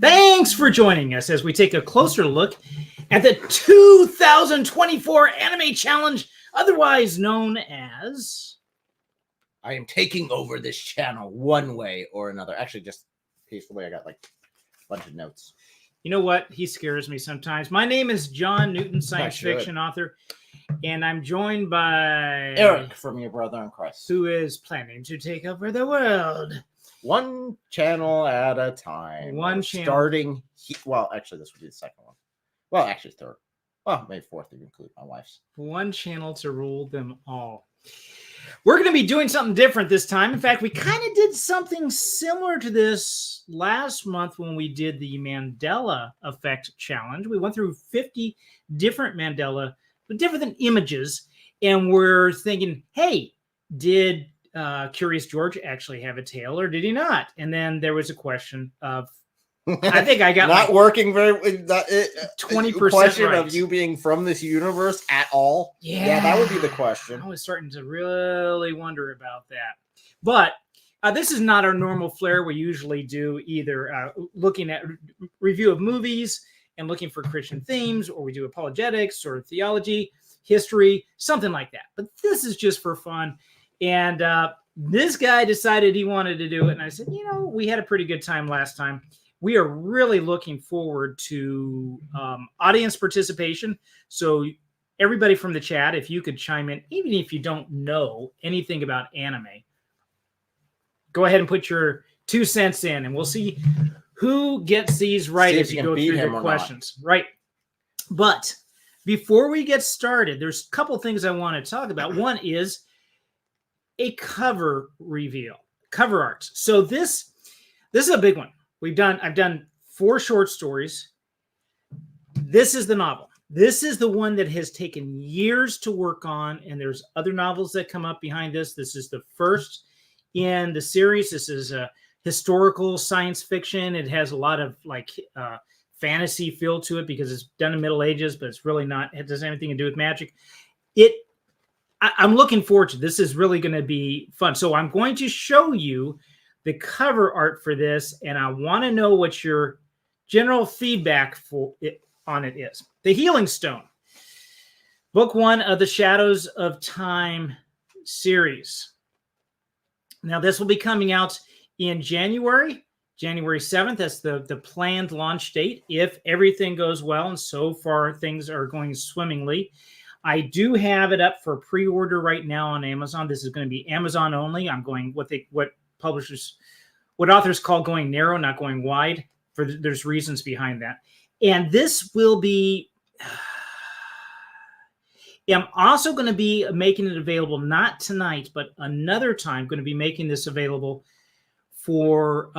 Thanks for joining us as we take a closer look at the 2024 Anime Challenge, otherwise known as... I am taking over this channel one way or another. Actually, just peacefully, I got like a bunch of notes. You know what? He scares me sometimes. My name is John Newton, science fiction author, and I'm joined by... Eric from Your Brother in Christ, who is planning to take over the world. One channel at a time. One channel. Starting... well, actually, this would be the second one. Well, actually, third. Well, maybe fourth if you include my wife's. One channel to rule them all. We're going to be doing something different this time. In fact, we kind of did something similar to this last month when we did the Mandela Effect Challenge. We went through 50 different Mandela, but different images, and we're thinking, hey, did Curious George actually have a tail, or did he not? And then there was a question of, I think I got not like working very 20% question right. of you being from this universe at all. Yeah, that would be the question. I was starting to really wonder about that. But this is not our normal flair. We usually do either looking at review of movies and looking for Christian themes, or we do apologetics or theology, history, something like that. But this is just for fun. And this guy decided he wanted to do it. And I said, you know, we had a pretty good time last time. We are really looking forward to audience participation. So everybody from the chat, if you could chime in, even if you don't know anything about anime, go ahead and put your 2 cents in, and we'll see who gets these right as you go through the questions. Right. But before we get started, there's a couple things I want to talk about. One is a cover reveal, cover art. So this is a big one. I've done 4 short stories. This is the novel. This is the one that has taken years to work on, and there's other novels that come up behind this. This is the first in the series. This is a historical science fiction. It has a lot of like fantasy feel to it because it's done in Middle Ages, but it's really not. It doesn't have anything to do with magic. I'm looking forward to this. Is really going to be fun. So I'm going to show you the cover art for this, and I want to know what your general feedback on it is. The Healing Stone, book 1 of the Shadows of Time series. Now, this will be coming out in January 7th. That's the planned launch date, if everything goes well, and so far things are going swimmingly. I do have it up for pre-order right now on Amazon. This is going to be Amazon only. I'm going what authors call going narrow, not going wide. There's reasons behind that. And this will be, I'm also going to be making it available, not tonight, but another time, going to be making this available for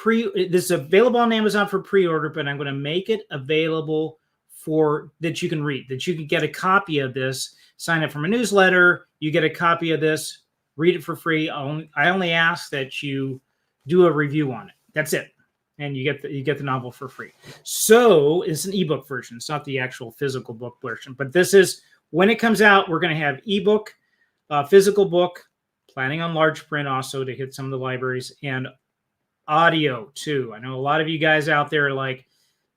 this is available on Amazon for pre-order, but I'm going to make it available for that you can read, that you can get a copy of this, sign up for my newsletter, you get a copy of this, read it for free. I only ask that you do a review on it. That's it. And you get the novel for free. So it's an ebook version. It's not the actual physical book version. But this is, when it comes out, we're going to have ebook, physical book, planning on large print also to hit some of the libraries, and audio too. I know a lot of you guys out there are like,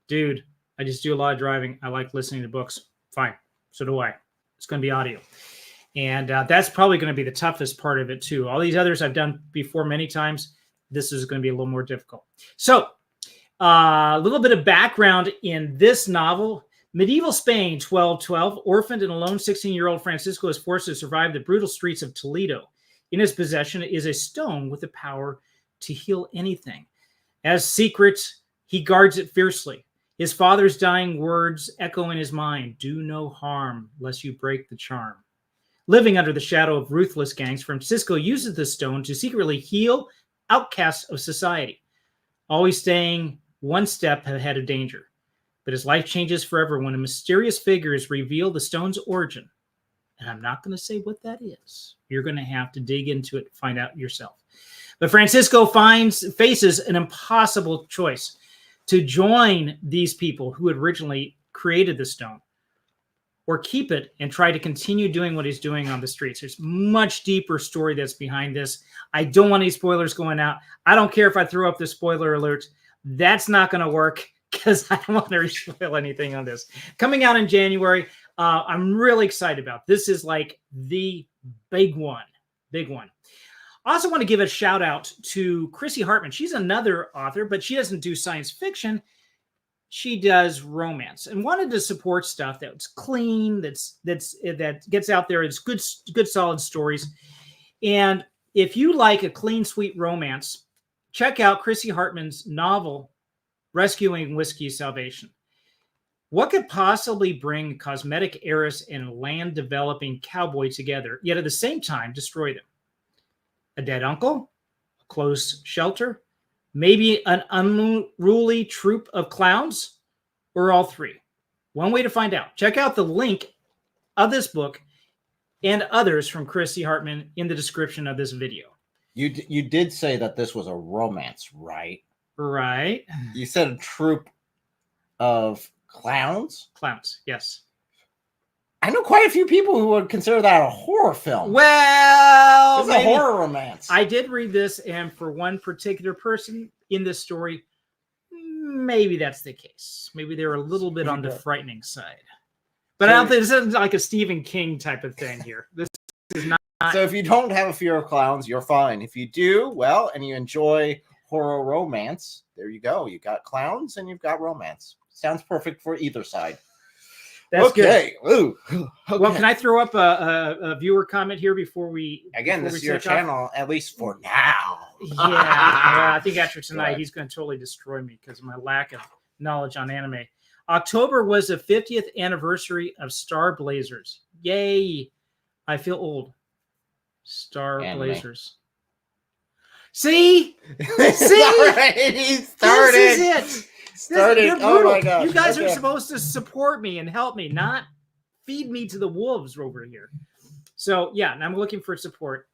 dude, I just do a lot of driving. I like listening to books. Fine. So do I. It's going to be audio. And that's probably going to be the toughest part of it too. All these others I've done before many times. This is going to be a little more difficult. So a little bit of background in this novel. Medieval Spain, 1212, orphaned and alone 16-year-old Francisco is forced to survive the brutal streets of Toledo. In his possession is a stone with the power to heal anything. As secret, he guards it fiercely. His father's dying words echo in his mind, "Do no harm, lest you break the charm." Living under the shadow of ruthless gangs, Francisco uses the stone to secretly heal outcasts of society, always staying one step ahead of danger. But his life changes forever when a mysterious figure is revealed the stone's origin. And I'm not going to say what that is. You're going to have to dig into it, find out yourself. But Francisco faces an impossible choice: to join these people who had originally created the stone, or keep it and try to continue doing what he's doing on the streets. There's much deeper story that's behind this. I don't want any spoilers going out. I don't care if I throw up the spoiler alert. That's not going to work because I don't want to spoil anything on this. Coming out in January, I'm really excited about. This is like the big one. Big one. I also want to give a shout out to Chrissy Hartmann. She's another author, but she doesn't do science fiction. She does romance and wanted to support stuff that's clean, that gets out there. It's good solid stories. And if you like a clean, sweet romance, check out Chrissy Hartmann's novel, Rescuing Whiskey's Salvation. What could possibly bring cosmetic heiress and land developing cowboy together, yet at the same time destroy them? A dead uncle, a closed shelter, maybe an unruly troop of clowns, or all three? One way to find out. Check out the link of this book and others from Chrissy Hartmann in the description of this video. You did say that this was a romance, right? Right. You said a troop of clowns? Clowns, yes. I know quite a few people who would consider that a horror film. Well, it's a horror romance. I did read this, and for one particular person in this story, maybe that's the case. Maybe they're a little bit on the frightening side. But I don't think this isn't like a Stephen King type of thing here. This is not. So if you don't have a fear of clowns, you're fine. If you do, well, and you enjoy horror romance, there you go. You got clowns and you've got romance. Sounds perfect for either side. That's okay. Good. Ooh. Okay. Well, can I throw up a viewer comment here before we? Again, before this we is your channel, at least for now. Yeah, I think after tonight, he's going to totally destroy me because of my lack of knowledge on anime. October was the 50th anniversary of Star Blazers. Yay! I feel old. Star Blazers. See? See? Already started. This is it. Started. Oh my God. You guys are supposed to support me and help me, not feed me to the wolves over here. So yeah, and I'm looking for support.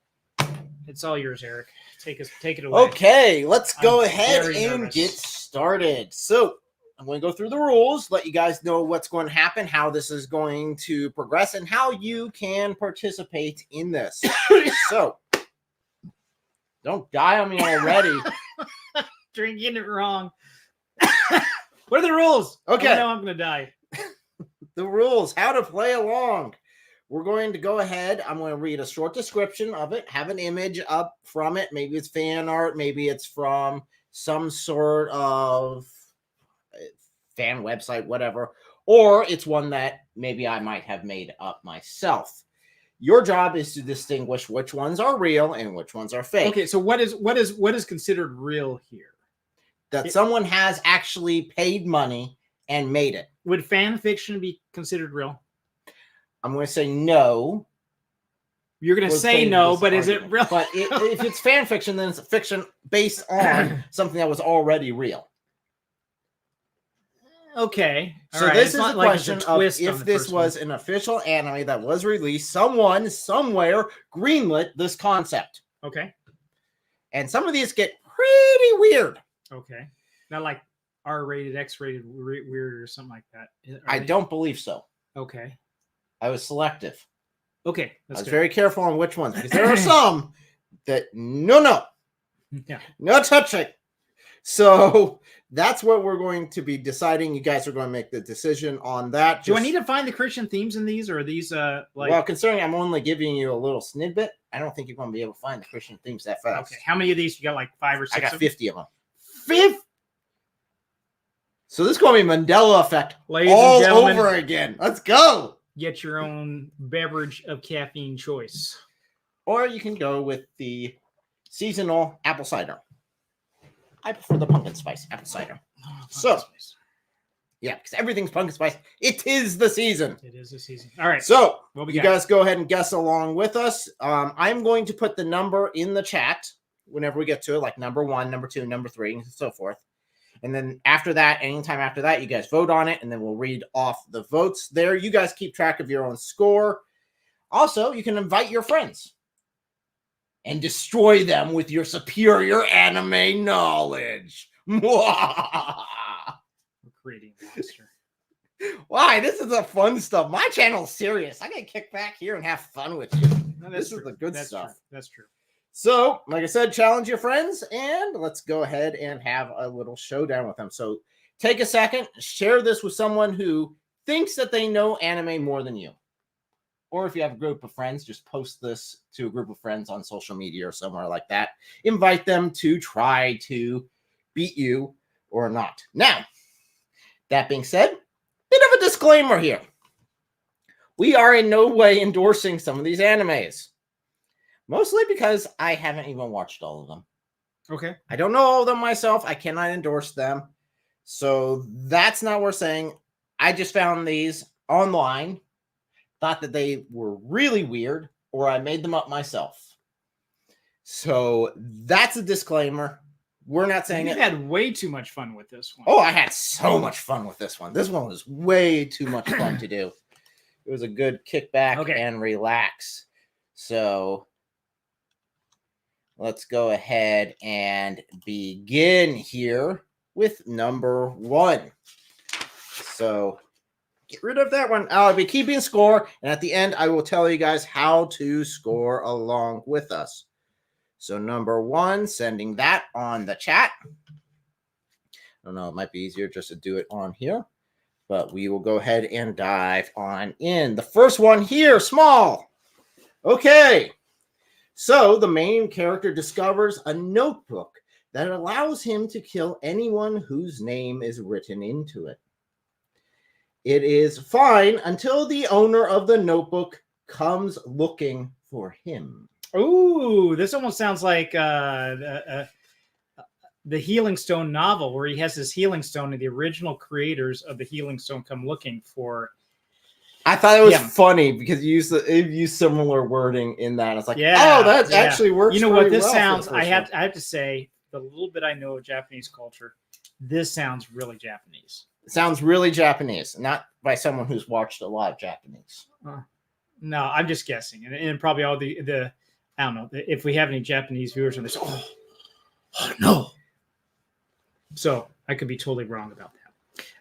It's all yours, Eric. Take it away. Okay, let's go ahead and nervous. get started. So I'm going to go through the rules, let you guys know what's going to happen, how this is going to progress, and how you can participate in this. So don't die on me already. Drinking it wrong. What are the rules? Okay. I know I'm going to die. The rules, how to play along. We're going to go ahead. I'm going to read a short description of it, have an image up from it. Maybe it's fan art. Maybe it's from some sort of fan website, whatever. Or it's one that maybe I might have made up myself. Your job is to distinguish which ones are real and which ones are fake. Okay, so what is considered real here? That someone has actually paid money and made it. Would fan fiction be considered real? I'm going to say no. You're going to say no, but is it real? But if it's fan fiction, then it's fiction based on something that was already real. Okay. So this is the question of if this was an official anime that was released, someone somewhere greenlit this concept. Okay. And some of these get pretty weird. Okay. Not like R-rated, X-rated, weird or something like that. I don't believe so. Okay. I was selective. Okay. I was very careful on which ones, because there are some that no touching. So that's what we're going to be deciding. You guys are going to make the decision on that. Do I need to find the Christian themes in these, or are these like? Well, considering I'm only giving you a little snippet, I don't think you're going to be able to find the Christian themes that fast. Okay. How many of these? You got like 5 or 6? I got 50 of them. 50. So this is going to be Mandela effect Ladies all and gentlemen, over again. Let's go. Get your own beverage of caffeine choice. Or you can go with the seasonal apple cider. I prefer the pumpkin spice apple cider. Yeah, because everything's pumpkin spice. It is the season. It is the season. All right. So you guys go ahead and guess along with us. I'm going to put the number in the chat whenever we get to it, like number 1, number 2, number 3, and so forth. And then after that, anytime after that, you guys vote on it, and then we'll read off the votes there. You guys keep track of your own score. Also, you can invite your friends and destroy them with your superior anime knowledge. We're creating a monster. Why? This is the fun stuff. My channel's serious. I can kick back here and have fun with you. No, this is the good stuff. True. That's true. So, like I said, challenge your friends, and let's go ahead and have a little showdown with them. So, take a second, share this with someone who thinks that they know anime more than you. Or if you have a group of friends, just post this to a group of friends on social media or somewhere like that. Invite them to try to beat you or not. Now, that being said, bit of a disclaimer here. We are in no way endorsing some of these animes. Mostly because I haven't even watched all of them. Okay. I don't know all of them myself. I cannot endorse them. So that's not what we're saying. I just found these online, thought that they were really weird, or I made them up myself. So that's a disclaimer. We're not saying You it. had way too much fun with this one. Oh, I had so much fun with this one. This one was way too much fun to do. It was a good kickback and relax. So let's go ahead and begin here with number 1. So get rid of that one. I'll be keeping score, and at the end, I will tell you guys how to score along with us. So number 1, sending that on the chat. I don't know, it might be easier just to do it on here, but we will go ahead and dive on in. The first one here, small. Okay. So the main character discovers a notebook that allows him to kill anyone whose name is written into it. It is fine until the owner of the notebook comes looking for him. Ooh, this almost sounds like the Healing Stone novel, where he has his Healing Stone and the original creators of the Healing Stone come looking for. I thought it was funny because you used similar wording in that. It's like, oh, that actually works. You know what this sounds? I have to say, the little bit I know of Japanese culture, this sounds really Japanese. It sounds really Japanese, not by someone who's watched a lot of Japanese. No, I'm just guessing, and probably all the I don't know if we have any Japanese viewers on this. Oh no. So I could be totally wrong about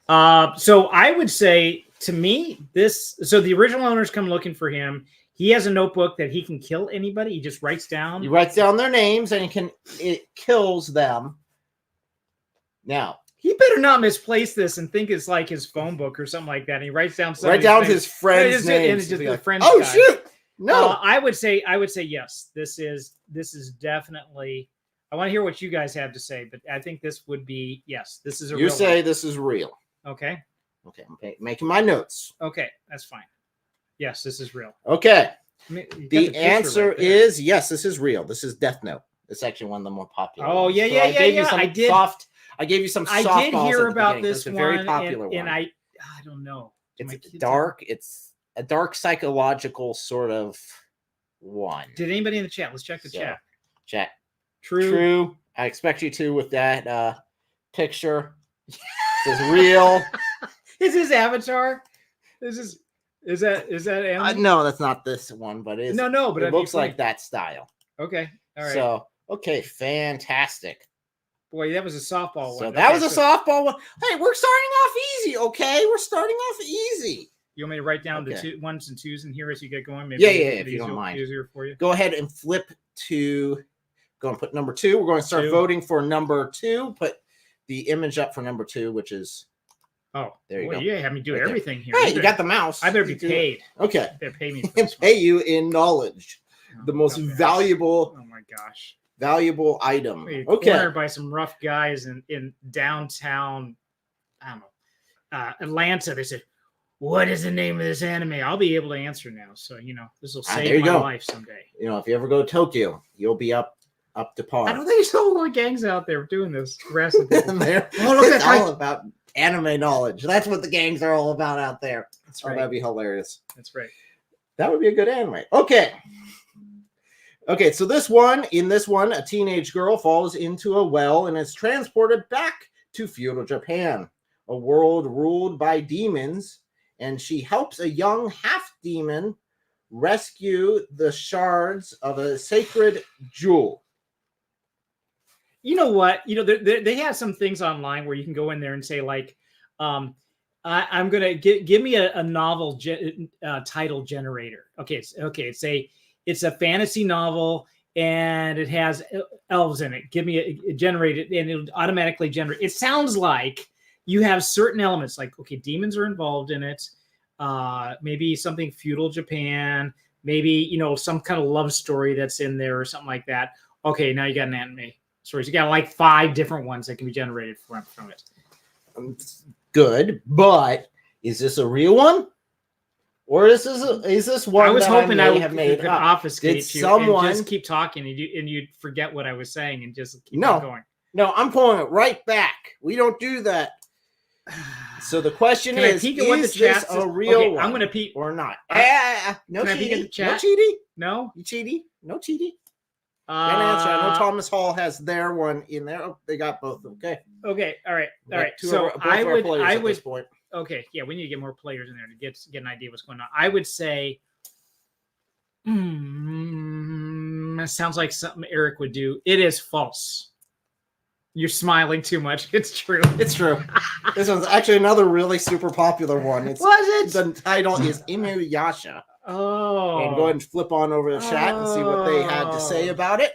that. So I would say, to me, so the original owners come looking for him. He has a notebook that he can kill anybody. He just writes down. He writes down their names and it kills them. Now, he better not misplace this and think it's like his phone book or something like that. And he writes down his friend's name. And it's just the friend's oh guy. Shoot! No, I would say yes. This is definitely. I want to hear what you guys have to say, but I think this would be yes. This is a. You say this is real. Okay. Okay, I'm making my notes. Okay, that's fine. Yes, this is real. Okay. The answer right is yes, this is real. This is Death Note. It's actually one of the more popular. Oh, ones. yeah. I gave you some softballs. I did hear about this one. Very popular and I don't know. It's dark. It's a dark psychological sort of one. Did anybody in the chat? Let's check the chat. Chat. True. I expect you to with that picture. This is real. Is his avatar? Is that animal? No, that's not this one, but it is. No, but it looks like that style. Okay. All right. So, okay, fantastic. Boy, that was a softball one. So that was a softball one. Hey, we're starting off easy, okay? We're starting off easy. You want me to write down the 1s and 2s in here as you get going? Maybe if you don't mind. Easier for you. Go ahead and flip to. Go and put number 2. We're going to start voting for number 2. Put the image up for number 2, which is. Oh, there you go. Yeah, have me do everything here. Hey, you got the mouse. I better be paid. Okay. They pay me. Pay you in knowledge. The most valuable. Oh my gosh. Valuable item. Okay. Cornered by some rough guys in downtown. I don't know. Atlanta. They said, "What is the name of this anime?" I'll be able to answer now. So this will save my life someday. If you ever go to Tokyo, you'll be up to par. I don't think there's a lot of gangs out there doing this. Harassing people. It's all about anime knowledge. That's what the gangs are all about out there. That's right. That'd be hilarious. That's right. That would be a good anime. Okay, so in this one, a teenage girl falls into a well and is transported back to feudal Japan, a world ruled by demons, and she helps a young half-demon rescue the shards of a sacred jewel. You know what? They have some things online where you can go in there and say, like, I'm going to give me a novel title generator. Okay. It's a fantasy novel, and it has elves in it. Give me a generate it, and it'll automatically generate. It sounds like you have certain elements, like okay, demons are involved in it. Maybe something feudal Japan. Maybe some kind of love story that's in there or something like that. Okay, now you got an anime story. You got like 5 different ones that can be generated from it. Good, but is this a real one? Or is this one I was hoping I have made could up? obfuscate Did you someone and just keep talking and you'd forget what I was saying and just keep going. No, I'm pulling it right back. We don't do that. So the question is this a real one? I'm going to peek or not? No can I peek at the cheating. chat? No cheating. No, You cheating? No cheating. Can't answer. I know Thomas Hall has their one in there. Oh, they got both. Okay. Okay. All right. So I would. Okay. Yeah, we need to get more players in there to get an idea what's going on. I would say, it sounds like something Eric would do. It is false. You're smiling too much. It's true. It's true. This one's actually another really super popular one. Was it? The title is Inuyasha. Oh. And go ahead and flip on over to the chat and see what they had to say about it.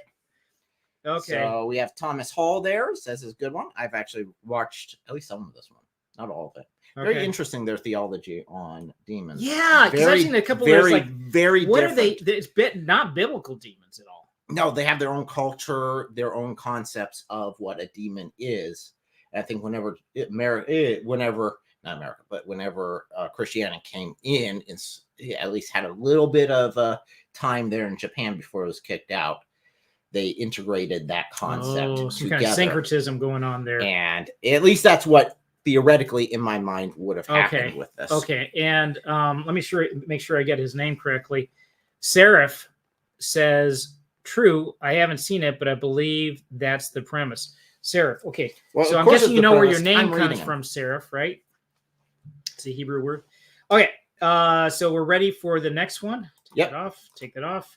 Okay. So we have Thomas Hall there. Says it's a good one. I've actually watched at least some of this one. Not all of it. Okay. Very interesting, their theology on demons. Yeah, because I've seen a couple of those, like, very what different. are they? It's not biblical demons at all. No, they have their own culture, their own concepts of what a demon is. And I think whenever Christianity came in, at least had a little bit of time there in Japan before it was kicked out. They integrated that concept some together. kind of syncretism going on there. And at least that's what theoretically in my mind would have happened with this. Okay, and let me make sure I get his name correctly. Seraph says, true, I haven't seen it, but I believe that's the premise. Seraph, okay. Well, so I'm guessing you know where your name comes from, Seraph, right? It's a Hebrew word. Okay, so we're ready for the next one. Take that off.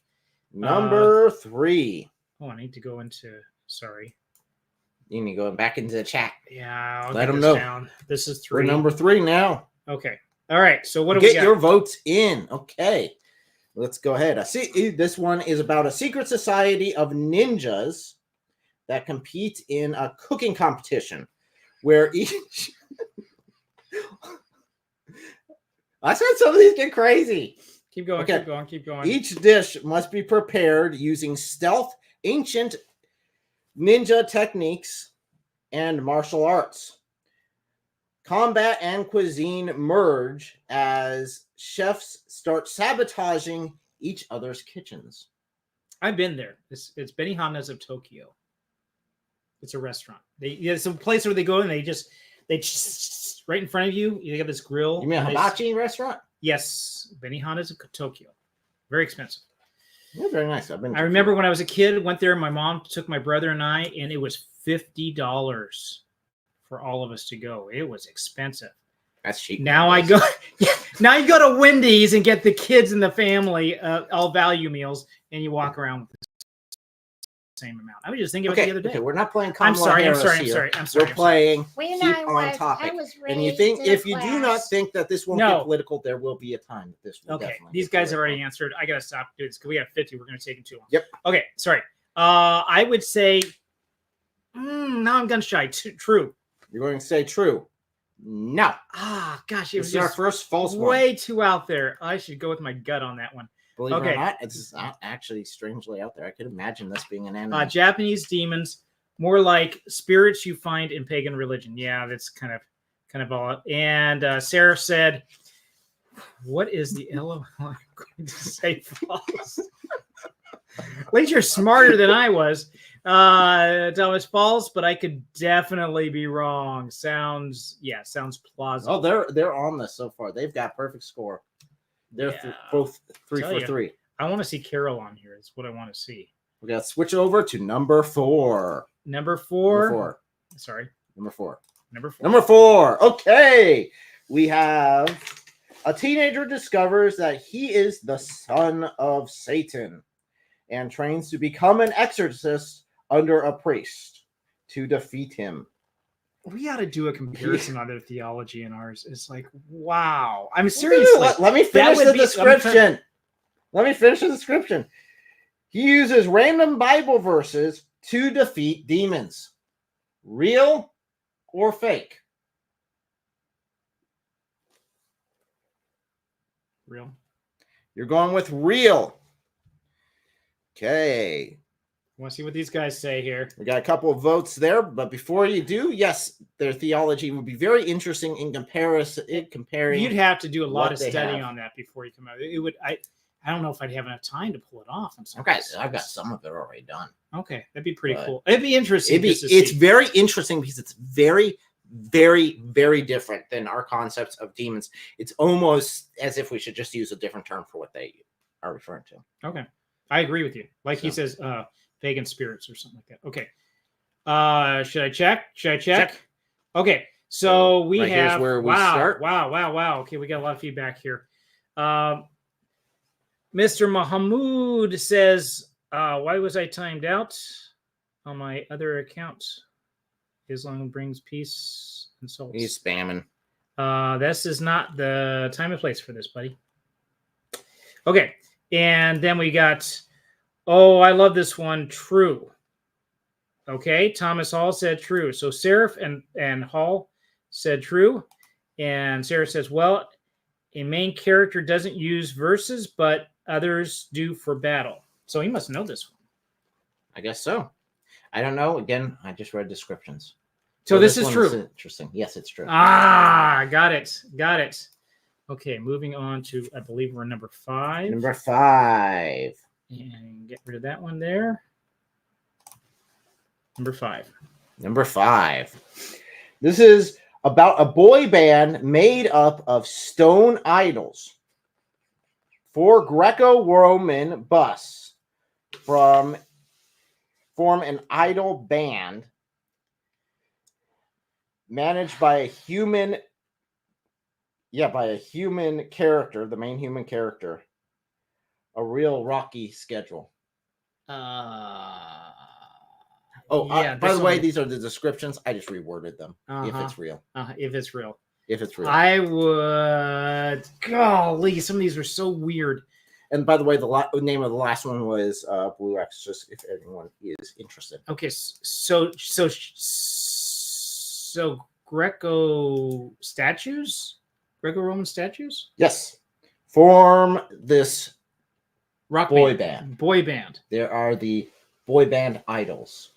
Number 3. Oh, I need to go into, sorry. You need to go back into the chat. Yeah, let them know. Down. This is 3. We're number 3 now. Okay. All right. So what do we got? Get your votes in. Okay. Let's go ahead. I see this one is about a secret society of ninjas that compete in a cooking competition where each I said some of these get crazy. Keep going, okay. keep going. Each dish must be prepared using stealth, ancient ninja techniques, and martial arts. Combat and cuisine merge as chefs start sabotaging each other's kitchens. I've been there. It's Benihana's of Tokyo. It's a restaurant. It's a place where they go and they just right in front of you. You got this grill. You mean a hibachi restaurant? Yes, Benihana's of Tokyo. Very expensive. Yeah, very nice. I remember when I was a kid, went there. My mom took my brother and I, and it was $50 for all of us to go. It was expensive. That's cheap. Now I go. Now you go to Wendy's and get the kids and the family all value meals, and you walk around with the same amount. I was just thinking about it the other day. Okay, we're not playing. I'm sorry. We're playing keep on topic. And you think if you do not think that this won't get political, there will be a time that this will. Okay, these guys have already answered. I gotta stop doing this because we have 50. We're gonna take it too long. Yep. Okay, sorry. I would say. Now I'm gun shy. True. You're going to say true. No. Gosh, it was our first false one. Way too out there. I should go with my gut on that one. Believe it or not, it's not actually strangely out there. I could imagine this being an anime. Japanese demons, more like spirits you find in pagan religion. Yeah, that's kind of all. And Sarah said, "What is the LOL?" I'm going to say false. At least you're smarter than I was. Thomas, false, but I could definitely be wrong. Sounds plausible. Oh, they're on this so far. They've got perfect score. They're both 3 for 3. I want to see Carol on here. It's what I want to see. We got to switch over to number 4. Number 4. Sorry. Number 4. Number 4. Okay. We have a teenager discovers that he is the son of Satan and trains to become an exorcist under a priest to defeat him. We got to do a comparison on their theology and ours. It's like, wow. I'm seriously. Let me finish the description. Let me finish the description. He uses random Bible verses to defeat demons. Real or fake? Real. You're going with real. Okay. Want to see what these guys say here? We got a couple of votes there, but before you do, yes, their theology would be very interesting in comparison. Comparing, you'd have to do a lot what of they studying have. on that before you come out. It would. I don't know if I'd have enough time to pull it off. Okay, I've got some of it already done. Okay, that'd be pretty But cool. It'd be interesting. It's very interesting because it's very, very, very different than our concepts of demons. It's almost as if we should just use a different term for what they are referring to. Okay, I agree with you. Like he So. says, pagan spirits or something like that. Okay. Should I check? Check. Okay. So we right have here's where we wow, start. wow. Okay, we got a lot of feedback here. Mr. Mahamood says, why was I timed out on my other account? Islam brings peace and souls. He's spamming. This is not the time and place for this, buddy. Okay. And then we got, oh, I love this one. True. Okay. Thomas Hall said true. So Seraph and Hall said true. And Sarah says, well, a main character doesn't use verses, but others do for battle. So he must know this one. I guess so. I don't know. Again, I just read descriptions. So this is one true. Interesting. Yes, it's true. Got it. Okay, moving on to, I believe we're number 5. Number 5. And get rid of that one there. Number 5. Number 5. This is about a boy band made up of stone idols. 4 Greco-Roman busts form an idol band managed by a human character, the main human character. A real rocky schedule. Yeah, by the way, these are the descriptions. I just reworded them. If it's real. If it's real. If it's real. I would. Golly, some of these are so weird. And by the way, the name of the last one was Blue Exorcist, if anyone is interested. Okay, so Greco-Roman statues? Yes. Form this Rock boy band. band. There are the boy band idols.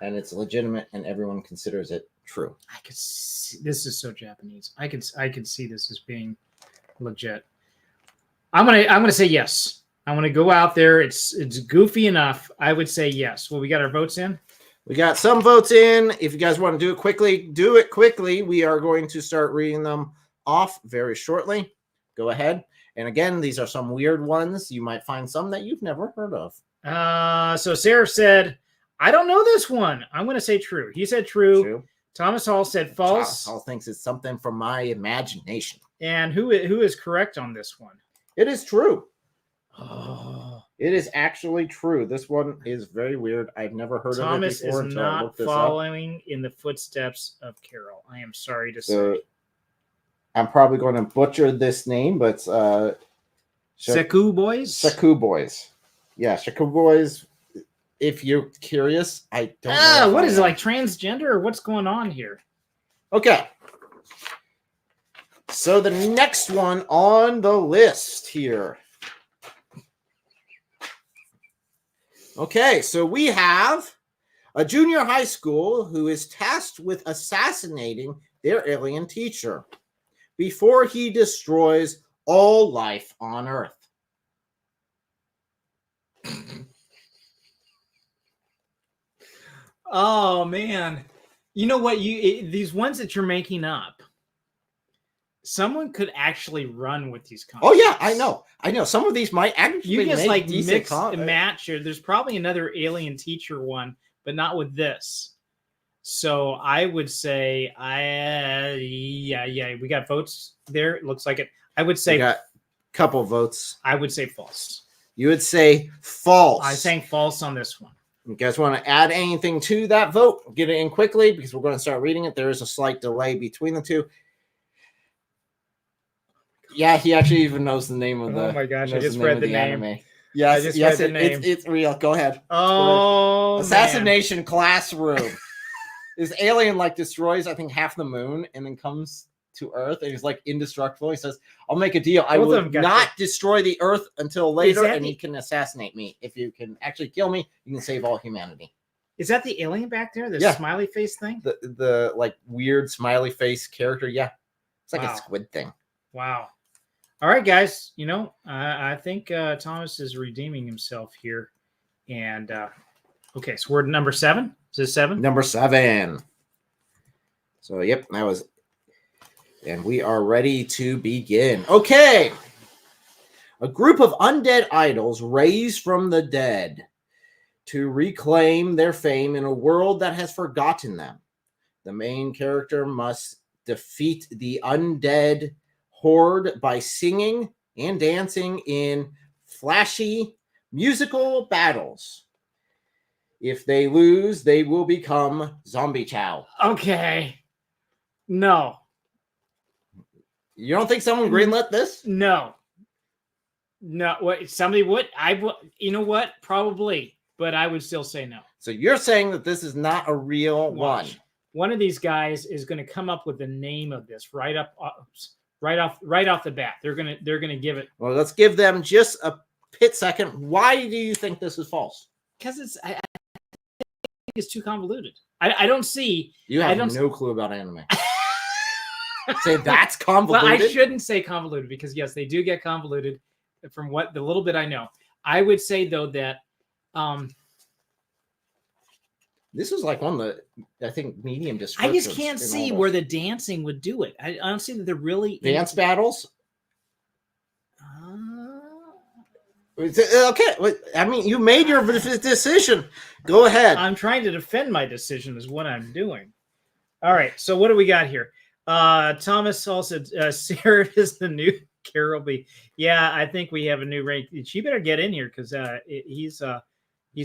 And it's legitimate and everyone considers it true. I could see, this is so Japanese. I could see this as being legit. I'm gonna say yes. I'm gonna go out there. It's goofy enough. I would say yes. Well, we got our votes in. We got some votes in. If you guys want to do it quickly, do it quickly. We are going to start reading them off very shortly. Go ahead. And again, these are some weird ones. You might find some that you've never heard of. So Sarah said, I don't know this one. I'm going to say true. He said true. Thomas Hall said false. Thomas Hall thinks it's something from my imagination. And who is correct on this one? It is true. Oh. It is actually true. This one is very weird. I've never heard of it before until I looked this up. Thomas is not following in the footsteps of Carol. I am sorry to say. I'm probably going to butcher this name, but Seku Boys? Seku Boys. Yeah, Seku Boys. If you're curious, I don't know. What is it, like transgender or what's going on here? Okay. So the next one on the list here. Okay, so we have a junior high school who is tasked with assassinating their alien teacher before he destroys all life on Earth. Oh, man. You know what? These ones that you're making up, someone could actually run with these concepts. Oh, yeah, I know. Some of these might actually you just make like mix and match. There's probably another alien teacher one, but not with this. So I would say, we got votes there. It looks like it. I would say we got a couple votes. I would say false. You would say false. I'm saying false on this one. You guys want to add anything to that vote? Get it in quickly because we're going to start reading it. There is a slight delay between the two. Yeah, he actually even knows the name of the. Oh my gosh! I just read the name. Anime. Yes, just yes, read the name. it's real. Go ahead. Oh, Assassination Classroom. This alien like destroys, I think, half the moon and then comes to Earth and he's like indestructible. He says, "I'll make a deal. I Both of will them got not destroy the Earth until later, that and the- you can assassinate me. If you can actually kill me, you can save all humanity." Is that the alien back there? The Yeah. smiley face thing? The like weird smiley face character. Yeah, it's like Wow. a squid thing. Wow. All right, guys. You know, I think Thomas is redeeming himself here. And okay, so we're at number 7. Is this 7? Number 7. So, yep, that was. And we are ready to begin. Okay. A group of undead idols raised from the dead to reclaim their fame in a world that has forgotten them. The main character must defeat the undead horde by singing and dancing in flashy musical battles. If they lose, they will become zombie chow. Okay. No. You don't think someone greenlit this? No. What? Somebody would? I would. You know what? Probably, but I would still say no. So you're saying that this is not a real one. One of these guys is going to come up with the name of this right off the bat. They're gonna give it. Well, let's give them just a second. Why do you think this is false? Because I think it's too convoluted. I don't see. You have no clue about anime. Say that's convoluted. Well, I shouldn't say convoluted because yes, they do get convoluted. From what the little bit I know, I would say though that this is like one of the, I think, medium descriptions. I just can't see where the dancing would do it. I don't see that they're really dance battles. Okay, I mean, you made your decision. Go ahead. I'm trying to defend my decision is what I'm doing. All right, so what do we got here? Thomas also Sarah is the new Carol B. Yeah, I think we have a new rank. She better get in here because he's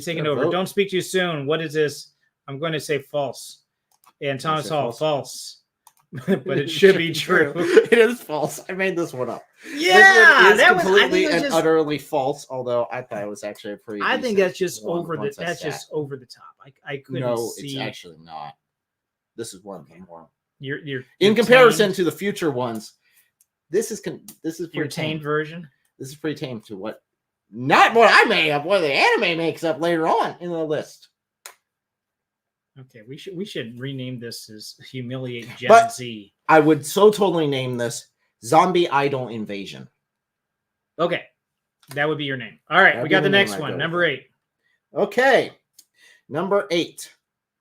taking over. Vote. Don't speak too soon. What is this? I'm going to say false. And Thomas Hall, false. But it should be true. It is false. I made this one up. Yeah, that was completely and utterly false. Although I thought it was actually a pretty. I think that's just over the. That's just over the top. I couldn't see. It's actually not. This is one of the more. You're in comparison to the future ones. This is your tame version. This is pretty tame to what, not what I made up. What the anime makes up later on in the list. Okay, we should rename this as Humiliate Gen Z. I would so totally name this Zombie Idol Invasion. Okay, that would be your name. All right, we got the next one, number 8. Okay, number 8.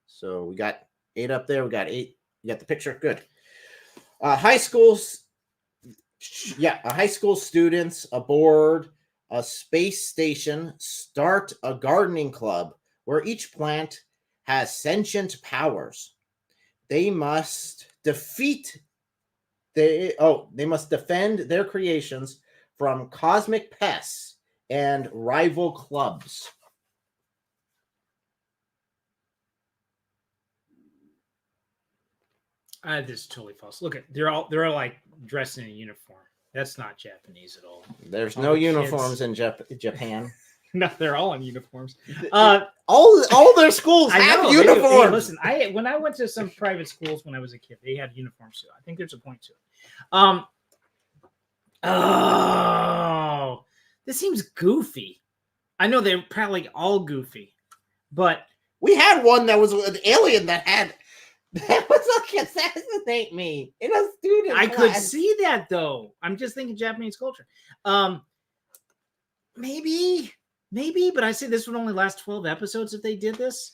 So we got 8 up there. We got 8. You got the picture. Good. High school students aboard a space station start a gardening club where each plant has sentient powers. They must defend their creations from cosmic pests and rival clubs. This is totally false. Look at they're all like dressed in a uniform. That's not Japanese at all. There's no uniforms in Japan. No, they're all in uniforms. All their schools have uniforms. Hey, listen, when I went to some private schools when I was a kid, they had uniforms too. I think there's a point to it. Oh, this seems goofy. I know they're probably all goofy, but we had one that was an alien that was like assassinate me in a student I class. could see that though. I'm just thinking Japanese culture. Maybe, but I say this would only last 12 episodes if they did this.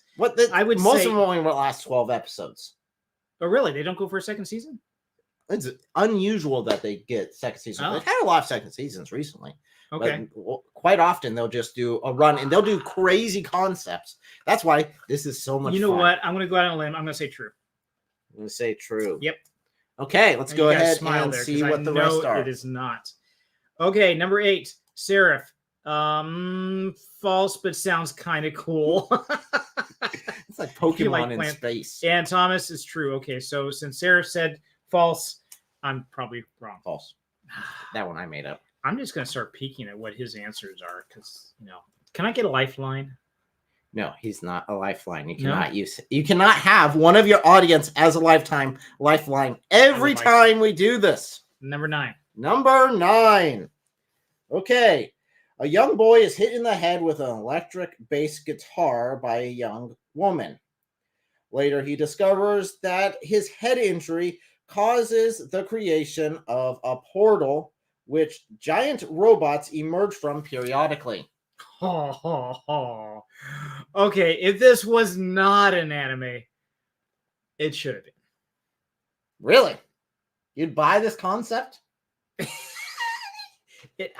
I would most of them only last 12 episodes. Oh, really? They don't go for a second season? It's unusual that they get second season. They've had a lot of second seasons recently. Okay. But quite often they'll just do a run and they'll do crazy concepts. That's why this is so much fun. You know what? I'm going to go out on a limb. I'm going to say true. I'm going to say true. Yep. Okay, let's go ahead and see what the rest are. It is not. Okay, number 8, Seraph. False, but sounds kind of cool. It's like Pokemon in space. And Thomas is true. Okay, so since Seraph said false, I'm probably wrong. False. That one I made up. I'm just gonna start peeking at what his answers are because can I get a lifeline? No, he's not a lifeline. You No? cannot use it. You cannot have one of your audience as a lifetime lifeline every like time we do this. Number 9. Number 9. Okay. A young boy is hit in the head with an electric bass guitar by a young woman. Later, he discovers that his head injury causes the creation of a portal which giant robots emerge from periodically. Okay, if this was not an anime, it should have been. Really? You'd buy this concept?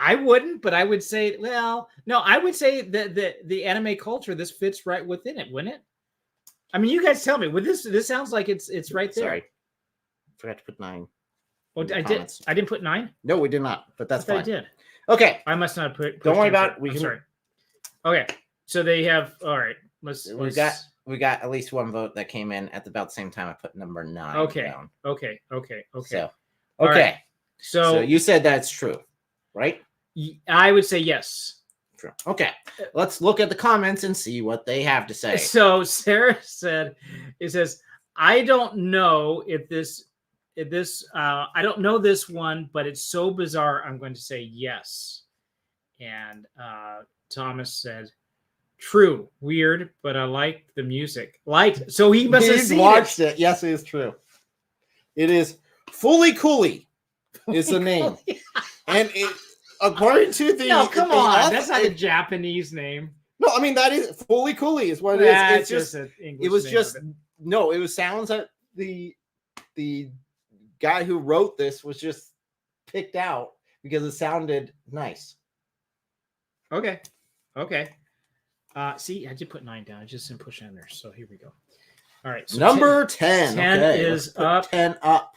I wouldn't, but I would say, well, no, I would say that the anime culture, this fits right within it, wouldn't it? I mean, you guys tell me. Would this sounds like it's right there? Sorry, forgot to put 9. Oh, I did. I didn't put 9. No, we did not. But that's fine. I did. Okay. I must not put. Don't worry about it. I'm sorry. Okay, so they have. All right. We got at least one vote that came in at about the same time. I put number 9. Okay. Down. Okay. So, okay. Right. So you said that's true, right? I would say yes. True. Okay. Let's look at the comments and see what they have to say. So Sarah said, it says, I don't know if this I don't know this one, but it's so bizarre. I'm going to say yes. And Thomas said, true, weird, but I like the music. So he must have seen watched it. Yes, it is true. It is Fully Cooley is the name. And according to the come on, that's not a Japanese name. No, I mean that is Fully Cooley is what it is. It's just an English it was name just of it. no, it was sounds that the guy who wrote this was just picked out because it sounded nice. Okay. See, I did put 9 down. I just didn't push enter. So here we go. All right. So number 10. 10 okay, is up. 10 up.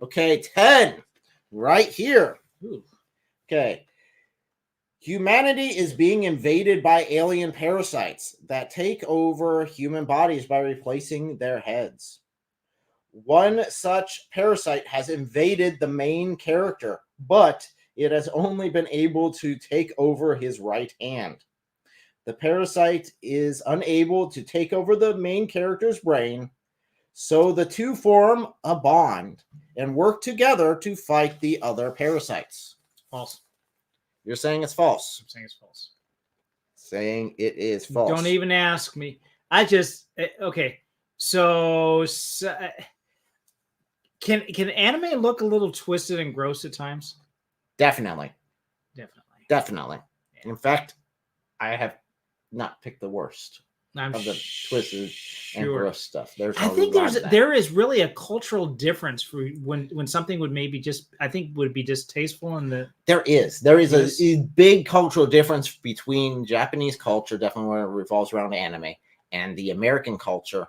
Okay, 10 right here. Ooh. Okay. Humanity is being invaded by alien parasites that take over human bodies by replacing their heads. One such parasite has invaded the main character, but it has only been able to take over his right hand. The parasite is unable to take over the main character's brain, so the two form a bond and work together to fight the other parasites. False. You're saying it's false. I'm saying it's false. Saying it is false. Don't even ask me. I just okay. So can anime look a little twisted and gross at times? Definitely. Yeah. In fact, I have not picked the worst of the twisted and gross stuff. I think there is really a cultural difference for when something would maybe just would be distasteful and there is a big cultural difference between Japanese culture, definitely when it revolves around anime, and the American culture.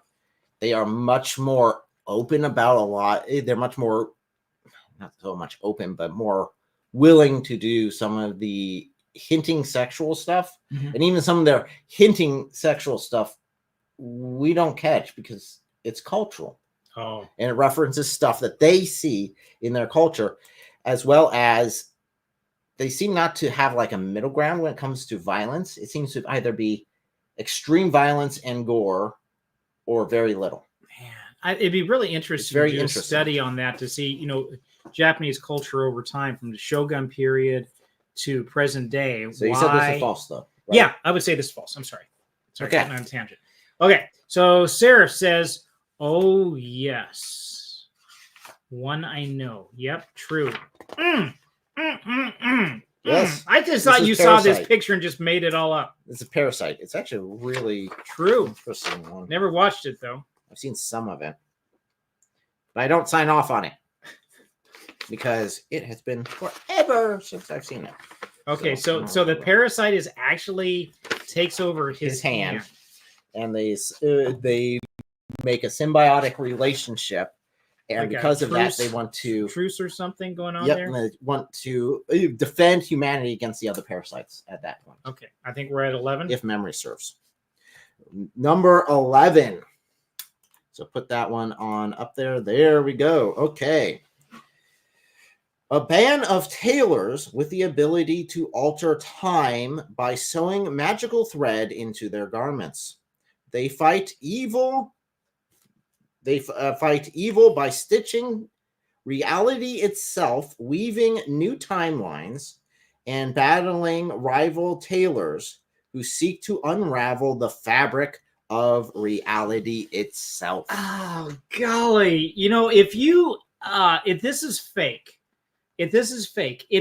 They are much more open about a lot. They're much more, not so much open, but more willing to do some of the hinting sexual stuff. Mm-hmm. And even some of their hinting sexual stuff we don't catch because it's cultural. Oh. And it references stuff that they see in their culture, as well as they seem not to have like a middle ground when it comes to violence. It seems to either be extreme violence and gore or very little. Man, it'd be really interesting to do a study on that to see, Japanese culture over time from the Shogun period to present day. So you said this is false, though. Right? Yeah, I would say this is false. I'm sorry. Okay. On a tangent. Okay, so Sarah says, "Oh yes, one I know. Yep, true." Yes, I just thought you saw this picture and just made it all up. It's a parasite. It's actually a really true, interesting one. Never watched it though. I've seen some of it, but I don't sign off on it because it has been forever since I've seen it. Okay, so the parasite is actually takes over his hand. And they make a symbiotic relationship, and like because of that, they want to truce or something going on there. And they want to defend humanity against the other parasites at that point. Okay, I think we're at 11, if memory serves. Number 11. So put that one on up there. There we go. Okay. A band of tailors with the ability to alter time by sewing magical thread into their garments. They fight evil. They fight evil by stitching reality itself, weaving new timelines, and battling rival tailors who seek to unravel the fabric of reality itself. Oh golly! You know, if this is fake, it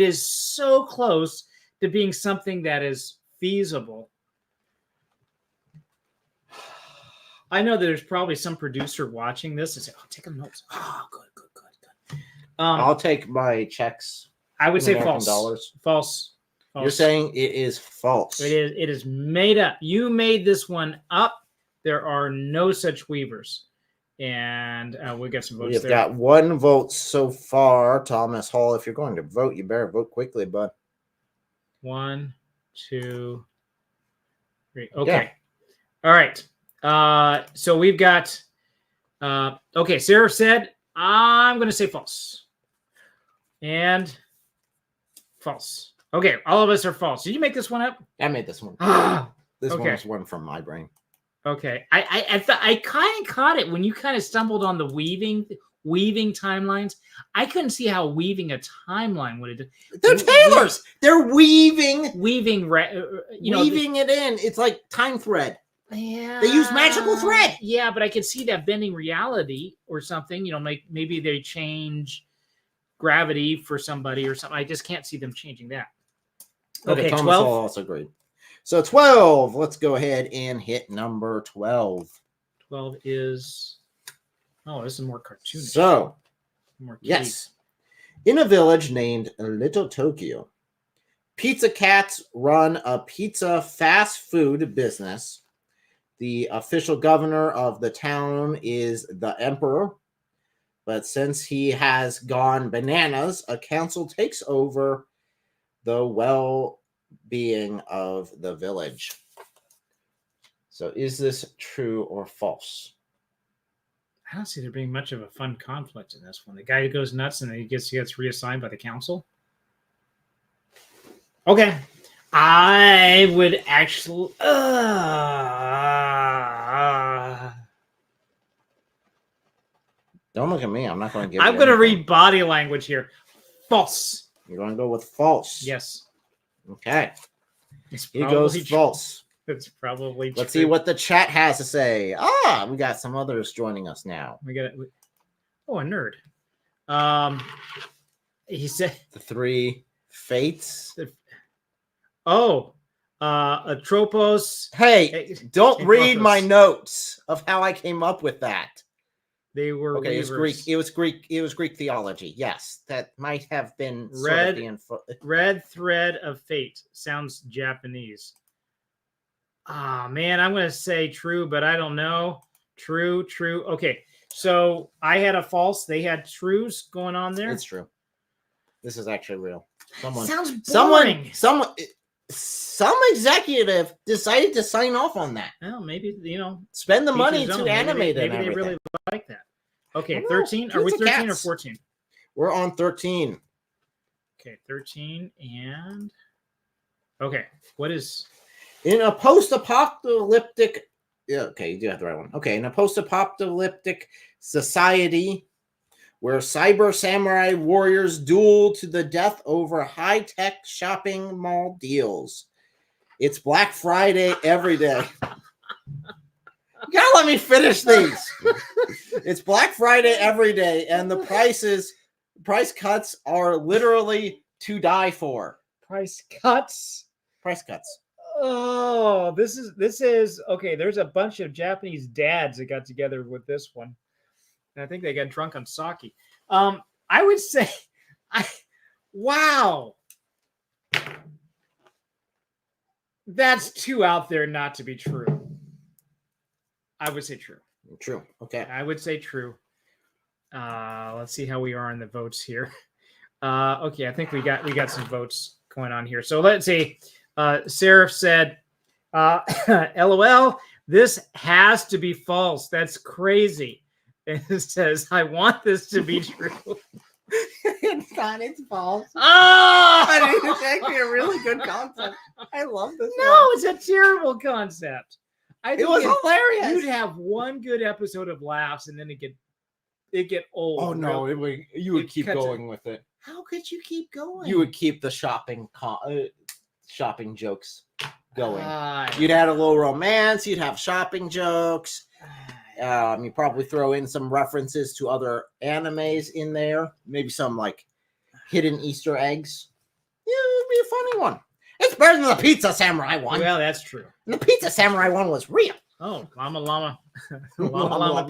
is so close to being something that is feasible. I know there's probably some producer watching this and say, "Oh, take a notes." Oh, good. I'll take my checks. I would say American false. Dollars. False. You're saying it is false. It is made up. You made this one up. There are no such weavers. And we got some votes We've there. got one vote so far. Thomas Hall, if you're going to vote, you better vote quickly, bud. 1, 2, 3. Okay. Yeah. All right. So we've got okay, Sarah said, I'm going to say false. And false. Okay, all of us are false. Did you make this one up? I made this one. This one was one from my brain. Okay, I kind of caught it when you kind of stumbled on the weaving timelines. I couldn't see how weaving a timeline would have done. They're tailors. They're weaving it in. It's like time thread. Yeah, they use magical thread. Yeah, but I could see that bending reality or something. You know, maybe they change gravity for somebody or something. I just can't see them changing that. Okay, Thomas 12. Also agreed. So 12. Let's go ahead and hit number 12. 12 is. Oh, this is more cartoonish. So, more yes, in a village named Little Tokyo, pizza cats run a pizza fast food business. The official governor of the town is the emperor, but since he has gone bananas, a council takes over the well-being of the village. So is this true or false? I don't see there being much of a fun conflict in this one. The guy who goes nuts and then he gets reassigned by the council. Okay. I would actually don't look at me. I'm not going to give I'm going to read body language here. False. You're going to go with false. Yes. Okay. He goes false. It's probably Let's see what the chat has to say. We got some others joining us now. We got it. Oh, a nerd. He said the 3 fates. Atropos. Hey, don't read my notes of how I came up with that. They were okay. It was Greek. It was Greek theology. Yes, that might have been red thread of fate. Sounds Japanese. Man, I'm going to say true, but I don't know. True. Okay, so I had a false. They had trues going on there. It's true. This is actually real. Sounds boring. Some executive decided to sign off on that. Well, maybe spend the money to animate it. Maybe they really like that. Okay, 13. Are we 13 or 14? We're on 13. Okay, 13 and okay. What is in a post-apocalyptic? Yeah, okay, you do have the right one. Okay, in a post-apocalyptic society where cyber samurai warriors duel to the death over high-tech shopping mall deals. It's Black Friday every day. You gotta let me finish these. It's Black Friday every day, and the price cuts are literally to die for. Price cuts? Price cuts. Oh, this is okay. There's a bunch of Japanese dads that got together with this one. I think they got drunk on sake. I would say, wow, that's too out there not to be true. I would say true. True. Okay. I would say true. Let's see how we are in the votes here. Okay, I think we got some votes going on here. So let's see. Sarah said, "LOL, this has to be false. That's crazy." And it says, I want this to be true. It's not. It's false. Oh! It's actually a really good concept. I love this. No, it's a terrible concept. I It think was hilarious. You'd have one good episode of laughs, and then it get old. Oh no, you would it keep cuts going with it. How could you keep going? You would keep the shopping jokes going. Ah, You'd add a little romance. You'd have shopping jokes. You probably throw in some references to other animes in there. Maybe some like hidden Easter eggs. Yeah, it would be a funny one. It's better than the Pizza Samurai one. Well, that's true. And the Pizza Samurai one was real. Oh, llama, llama,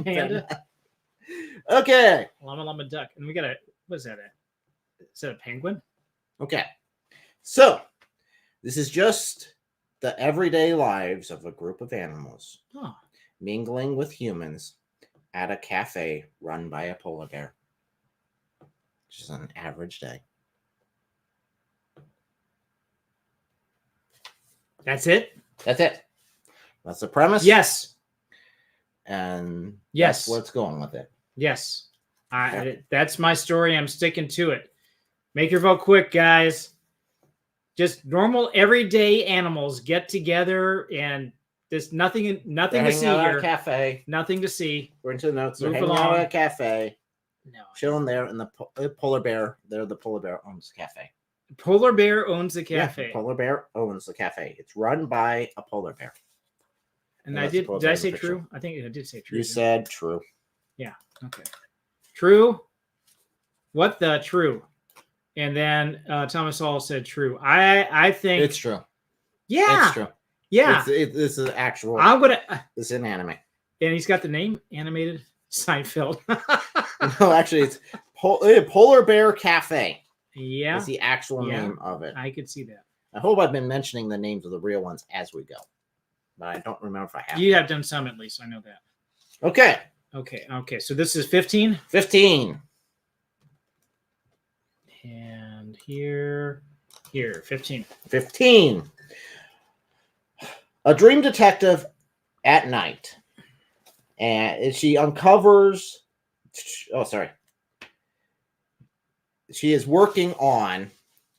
panda, Okay. llama, duck, and we got what's that? Is that a penguin? Okay. So, this is just the everyday lives of a group of animals Oh, mingling with humans at a cafe run by a polar bear. Just an average day. that's it. That's it. That's the premise. Yes, And yes, that's what's going with it. yes. Yeah. That's my story. I'm sticking to it. Make your vote quick, guys. Just normal, everyday animals get together, and there's nothing to see At a here. cafe. Nothing to see. We're into the notes. They're Move hanging out along. at a cafe, No. chilling there, and the polar bear. The polar bear owns the cafe. Polar bear owns the Yeah, cafe. the polar bear owns the cafe. It's run by a polar bear. And Yeah, I that's did. supposed Did to I have a say picture. true? I think I did say true. You didn't said true. I? Okay. True. What the true? And then Thomas Hall said true. I think It's true. yeah, It's true. yeah. This is actual. I'm gonna. This is an anime. And he's got the name animated Seinfeld. No, actually, it's Polar Bear Cafe. Yeah, Is the actual Yeah. name of it. I could see that. I hope I've been mentioning the names of the real ones as we go, but I don't remember if I have. You have done some at least. I know that. Okay, Okay. So this is 15, 15. and here 15. 15. A dream detective at night, and she uncovers. Oh, sorry. She is working on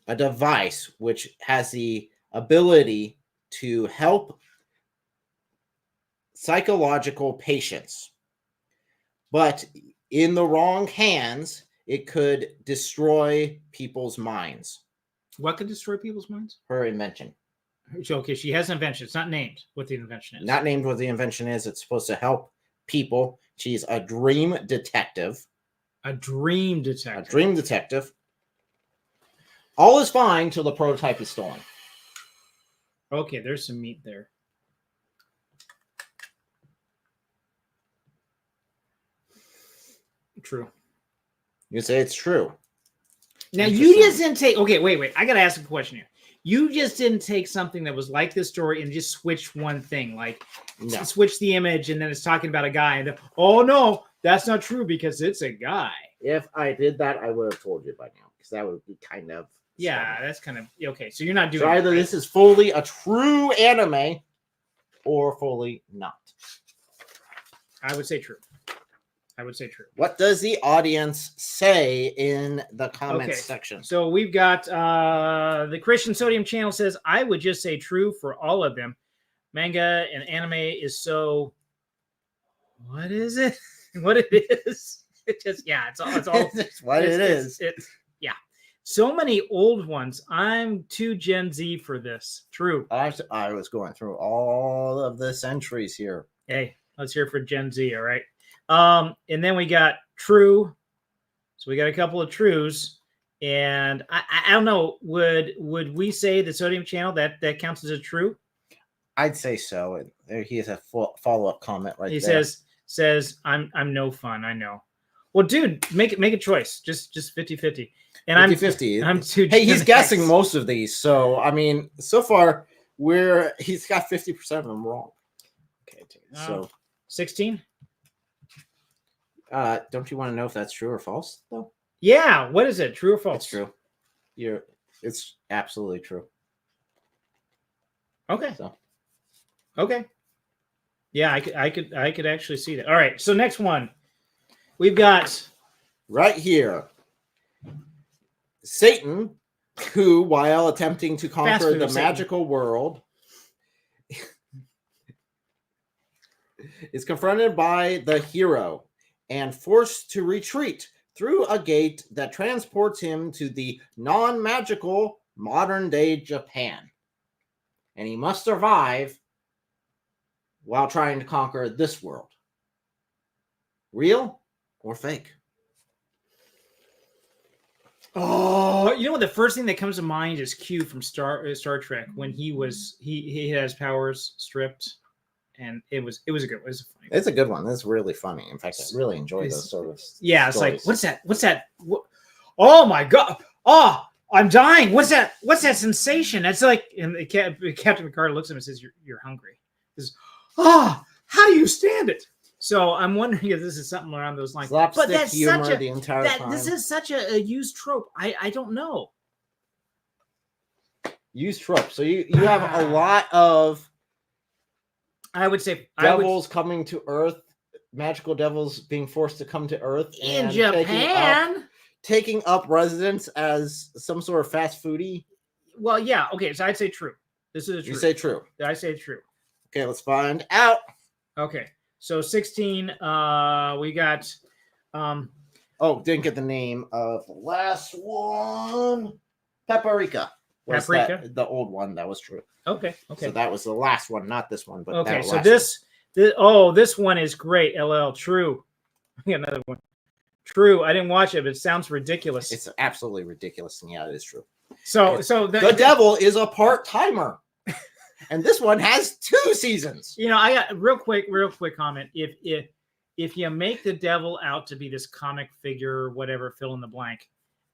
a device which has the ability to help psychological patients, but in the wrong hands, it could destroy people's minds. What could destroy people's minds? Her invention. Okay, she has an invention. It's not named what the invention is. Not named what the invention is. It's supposed to help people. She's a dream detective. A dream detective. A dream detective. All is fine till the prototype is stolen. Okay, there's some meat there. True. You say it's true. Now you just didn't take. Okay, wait. I gotta ask a question here. You just didn't take something that was like this story and just switch one thing, like No. switch the image, and then it's talking about a guy, and oh no, that's not true because it's a guy. If I did that, I would have told you by now, because that would be kind of Yeah, funny. that's kind of okay. So you're not doing So either it, right? this is fully a true anime or fully not. I would say true. I would say true. What does the audience say in the comments Okay. section? So we've got the Christian Sodium channel says, I would just say true for all of them. Manga and anime is so. What is it? What it is? It just, yeah, it's all. It's what it is. It's yeah. So many old ones. I'm too Gen Z for this. True. I was going through all of the centuries here. Hey, let's hear it for Gen Z. All right. And then we got true. So we got a couple of trues. And I don't know. Would we say the Sodium channel that counts as a true? I'd say so. And there he has a follow-up comment right He there. says I'm no fun. I know. Well, dude, make a choice. Just 50-50. And 50-50. I'm too. Hey, he's Gen guessing X. most of these. So, I mean, so far, he's got 50% of them wrong. Okay. So, 16. don't you want to know if that's true or false, though? Yeah. What is it? True or false? It's true. It's absolutely true. Okay. So, Okay. Yeah, I could actually see that. All right. So next one, we've got right here, Satan, who, while attempting to conquer food, the Satan. magical world, is confronted by the hero and forced to retreat through a gate that transports him to the non-magical modern-day Japan. And he must survive while trying to conquer this world. Real or fake? Oh, you know what? The first thing that comes to mind is Q from Star Trek when he has powers stripped, and it was a good. It was funny. It's a good one. It's really funny. In fact, I really enjoy those sort of. Yeah, it's stories. like what's that? What's that? Oh my god! Oh, I'm dying. What's that? What's that sensation? It's like, and Captain Picard looks at him and says, "You're hungry." He says, "Oh, how do you stand it?" So I'm wondering if this is something around those lines. Slapstick but that's humor such a, the entire time. This is such a used trope. I don't know. Used trope. So you have a lot of I would say devils coming to Earth, magical devils being forced to come to Earth in Japan. Taking up residence as some sort of fast foodie. Well, yeah. Okay, so I'd say true. This is true. You say true. I say true. Okay, let's find out. Okay. So 16, we got didn't get the name of the last one. Paprika. Paprika? The old one, that was true. Okay. So that was the last one, not this one, but okay, that so last this one is great. LL true. We got another one. True. I didn't watch it, but it sounds ridiculous. It's absolutely ridiculous, and yeah, it is true. So the devil is a part-timer. And this one has 2 seasons. You know, I got real quick comment. If you make the devil out to be this comic figure, whatever, fill in the blank,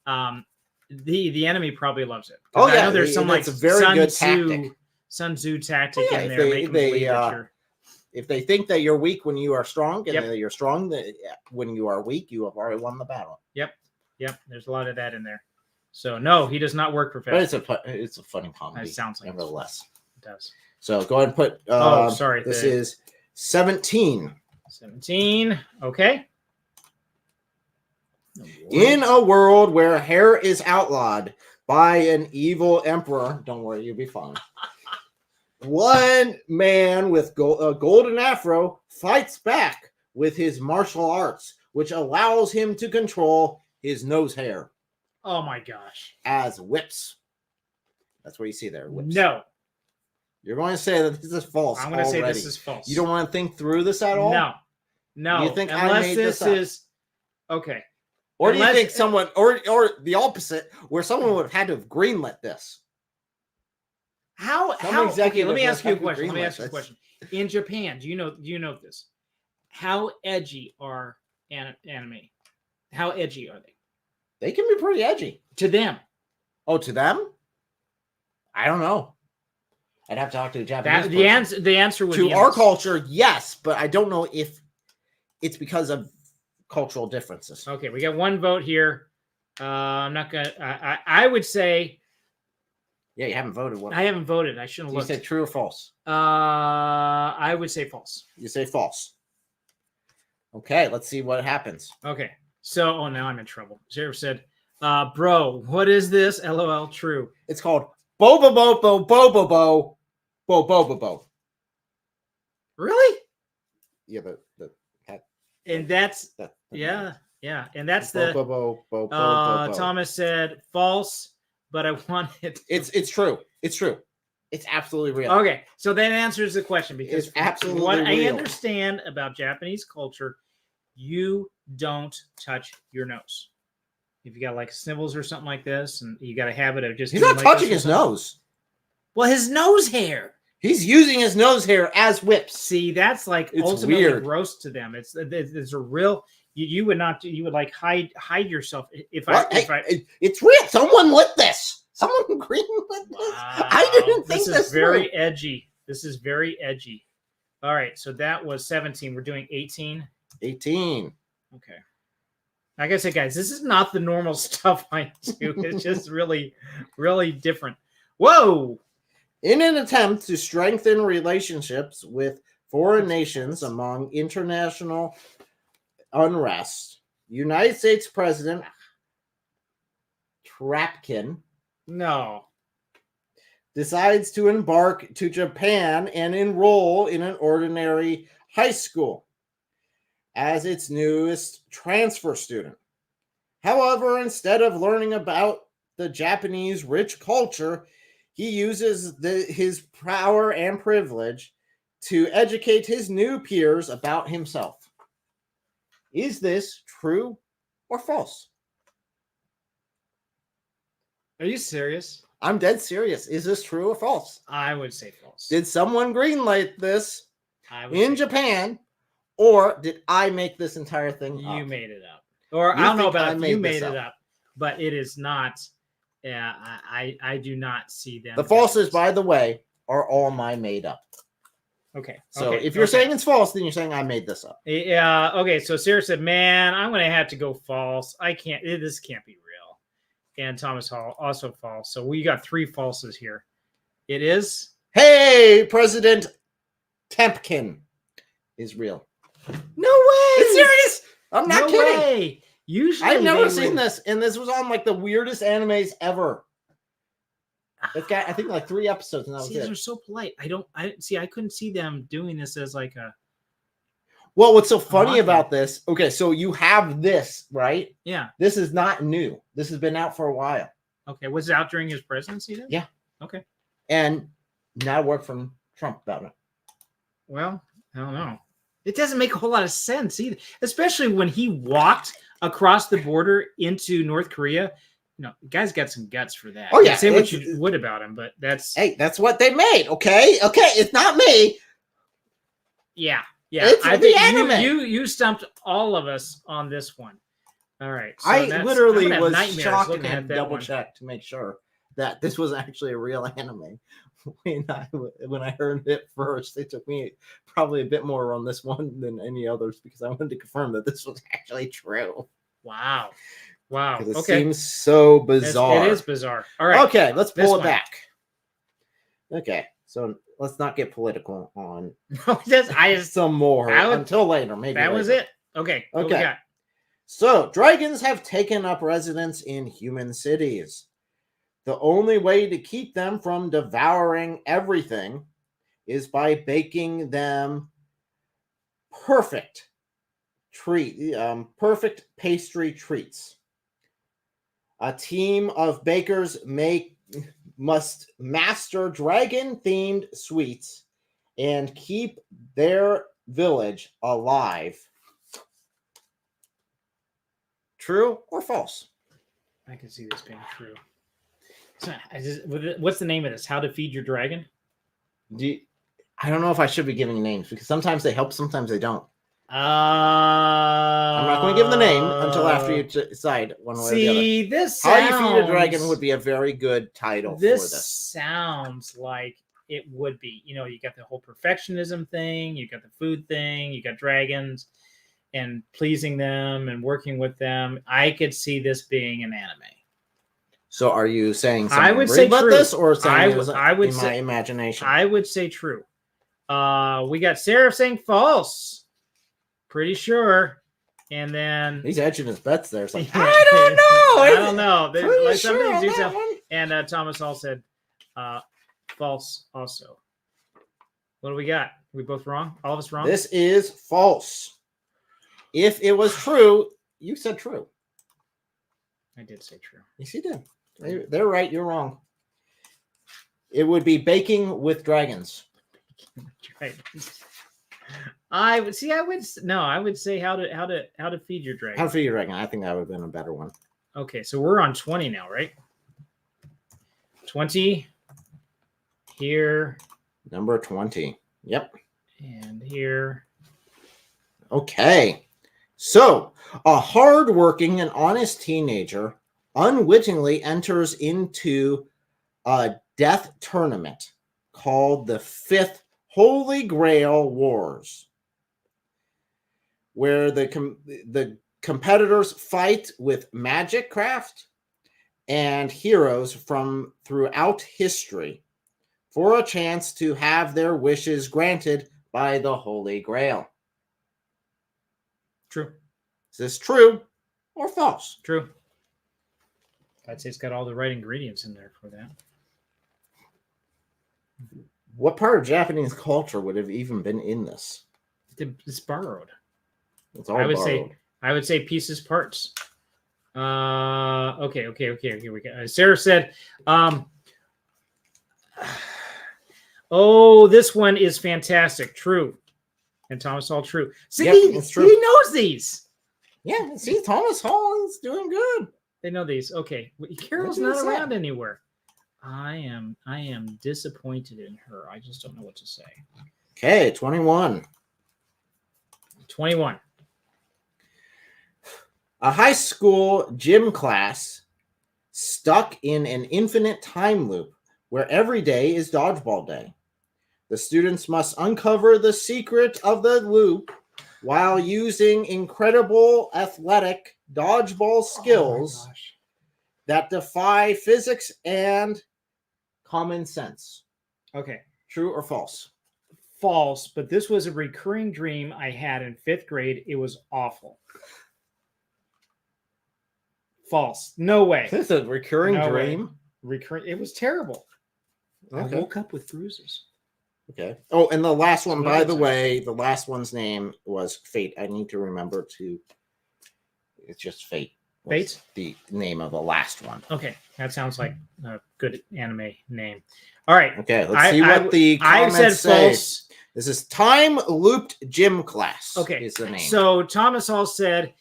the enemy probably loves it. Oh yeah, I know there's some like a very good tactic. Sun Tzu tactic in there. If they think that you're weak when you are strong, and Yep. that you're strong when you are weak, you have already won the battle. Yep. There's a lot of that in there. So no, he does not work for fast. But it's a funny comedy. It sounds like nevertheless. Does. So go ahead and put. Sorry. This is 17. 17. Okay. In a world where hair is outlawed by an evil emperor, don't worry, you'll be fine. One man with a golden afro fights back with his martial arts, which allows him to control his nose hair. Oh my gosh. As whips. That's what you see there. Whips. No. You're going to say that this is false. I'm going to say this is false. You don't want to think through this at all? No. You think unless I made this up? is okay. Or do you think someone, or the opposite, where someone would have had to have greenlit this? How? Okay, let me ask you a question. In Japan, do you know this? How edgy are anime? How edgy are they? They can be pretty edgy. To them. Oh, to them? I don't know. I'd have to talk to a Japanese person. The answer would to be our culture, yes, but I don't know if it's because of cultural differences. Okay, we got one vote here. I'm not gonna. I would say. Yeah, you haven't voted. I haven't voted. I shouldn't have looked. You said true or false? I would say false. You say false. Okay, let's see what happens. Okay, so now I'm in trouble. Sheriff said, "Bro, what is this?" LOL. True. It's called Bo. Really? Yeah, and that's yeah, and that's the Thomas said false, but I wanted. It's true. It's true. It's absolutely real. Okay, so that answers the question because it's absolutely what real. I understand about Japanese culture, you don't touch your nose. If you got like snivels or something like this, and you got a habit of just he's not touching his nose. Well, his nose hair. He's using his nose hair as whips. See, that's like it's ultimately weird. Gross to them. It's a real. You would not. You would like hide yourself if It's real. Someone lit this. Someone green lit this. Wow. I didn't think this is very edgy. This is very edgy. All right, so that was 17. We're doing 18. 18. Okay. Like I said, guys, this is not the normal stuff I do. It's just really, really different. Whoa. In an attempt to strengthen relationships with foreign nations among international unrest, United States President Trapkin No. decides to embark to Japan and enroll in an ordinary high school as its newest transfer student. However, instead of learning about the Japanese rich culture, he uses his power and privilege to educate his new peers about himself. Is this true or false? Are you serious? I'm dead serious. Is this true or false? I would say false. Did someone greenlight this I would in say Japan, or did I make this entire thing you up? made it up. Or You I don't know think about I if made you this made it up. up, but it is not. Yeah, I do not see them. The doing falses, this. by the way, are all my made up. Okay. So okay, if you're okay. saying it's false, then you're saying I made this up. Yeah. Okay. So Sarah said, "Man, I'm going to have to go false. I can't. This can't be real." And Thomas Hall also false. So we got 3 falses here. It is. Hey, President Tempkin is real. No way. It's serious. I'm not no kidding. Way. Usually, I've never they seen would- this, and this was on like the weirdest animes ever. It's got, I think, like 3 episodes, and that was See, they're it. so polite. I couldn't see them doing this as like a. Well, what's so funny mocking. about this? Okay, so you have this, right? Yeah. This is not new. This has been out for a while, Okay. Was it out during his presidency then? Yeah. Okay. and not a word from Trump about it. Well, I don't know. It doesn't make a whole lot of sense either, especially when he walked across the border into North Korea. You know, the guy's got some guts for that. Oh, yeah, Say what it's- you would about him, but that's Hey, that's what they made. Okay, it's not me. yeah. It's I the think anime. you stumped all of us on this one. All right. so I that's- literally I'm gonna have was nightmares shocked and looking had at to that double one. check to make sure that this was actually a real anime. When I heard it first, it took me probably a bit more on this one than any others because I wanted to confirm that this was actually true. Wow. Because it Okay. seems so It's- bizarre. It is bizarre. All right. Okay, let's this pull it one. back. Okay, so let's not get political on I just some more That was- until later. Maybe that was later. it. Okay. What we Okay. got? So, dragons have taken up residence in human cities. The only way to keep them from devouring everything is by baking them perfect pastry treats. A team of bakers must master dragon-themed sweets and keep their village alive. True or false? I can see this being true. So what's the name of this? How to Feed Your Dragon? I don't know if I should be giving names because sometimes they help, sometimes they don't. I'm I'm not going to give the name until after you decide one way or the other. See, this How sounds, You Feed a Dragon would be a very good title this for this. sounds like it would be. You know, you got the whole perfectionism thing, you got the food thing, you got dragons and pleasing them and working with them. I could see this being an anime. So are you saying I something would real say about true. this or saying I it was would in my say- imagination? I would say true. We got Sarah saying false. Pretty sure. And then He's edging his bets there. It's like, Yeah. I don't know. I don't know. They- Pretty like some sure things on do that sound- one. And Thomas Hall said false also. What do we got? We both wrong? All of us wrong? This is false. If it was true, you said true. I did say true. Yes, you did. They're right. You're wrong. It would be baking with dragons. Right. I would say how to feed your dragon. How to feed your dragon? I think that would have been a better one. Okay, so we're on 20 now, right? 20 here Number 20. Yep. and here. Okay. So, a hardworking and honest teenager unwittingly enters into a death tournament called the Fifth Holy Grail Wars, where the competitors fight with magic craft and heroes from throughout history for a chance to have their wishes granted by the Holy Grail. True. Is this true or false? True. I'd say it's got all the right ingredients in there for that. What part of Japanese culture would have even been in this? It's borrowed. It's all I would borrowed. say pieces, parts. Okay. Here we go. Sarah said, "Oh, this one is fantastic. True." And Thomas Hall, true. See, Yep, it's true. he knows these. Yeah, see, Thomas Hall's doing good. They know these. Okay, Carol's not around anywhere. I am disappointed in her. I just don't know what to say. Okay, 21. 21. A high school gym class stuck in an infinite time loop where every day is dodgeball day. The students must uncover the secret of the loop while using incredible athletic dodgeball skills that defy physics and common sense. Okay. True or false? False, but this was a recurring dream I had in 5th grade. It was awful. False. No way. This is a recurring dream. It was terrible. Okay. I woke up with bruises. Okay. Oh, and the last one, by the way, the last one's name was Fate. I need to remember to. It's just Fate. Fate? The name of the last one. Okay. That sounds like a good anime name. All right. Okay. Let's see what the comments say. False. This is Time Looped Gym Class. Okay. Is the name. So Thomas Hall said,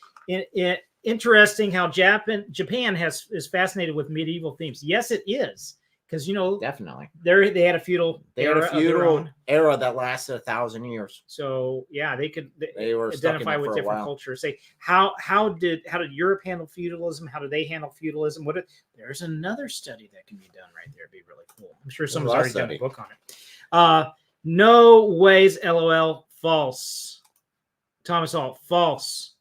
interesting how Japan is fascinated with medieval themes. Yes, it is. Because definitely they had a feudal era that lasted 1,000 years. So yeah, they were identify with different cultures. Say how did Europe handle feudalism? How did they handle feudalism? There's another study that can be done right there. It'd be really cool. I'm sure someone's already done a book on it. No ways, LOL. False. Thomas Hall, false.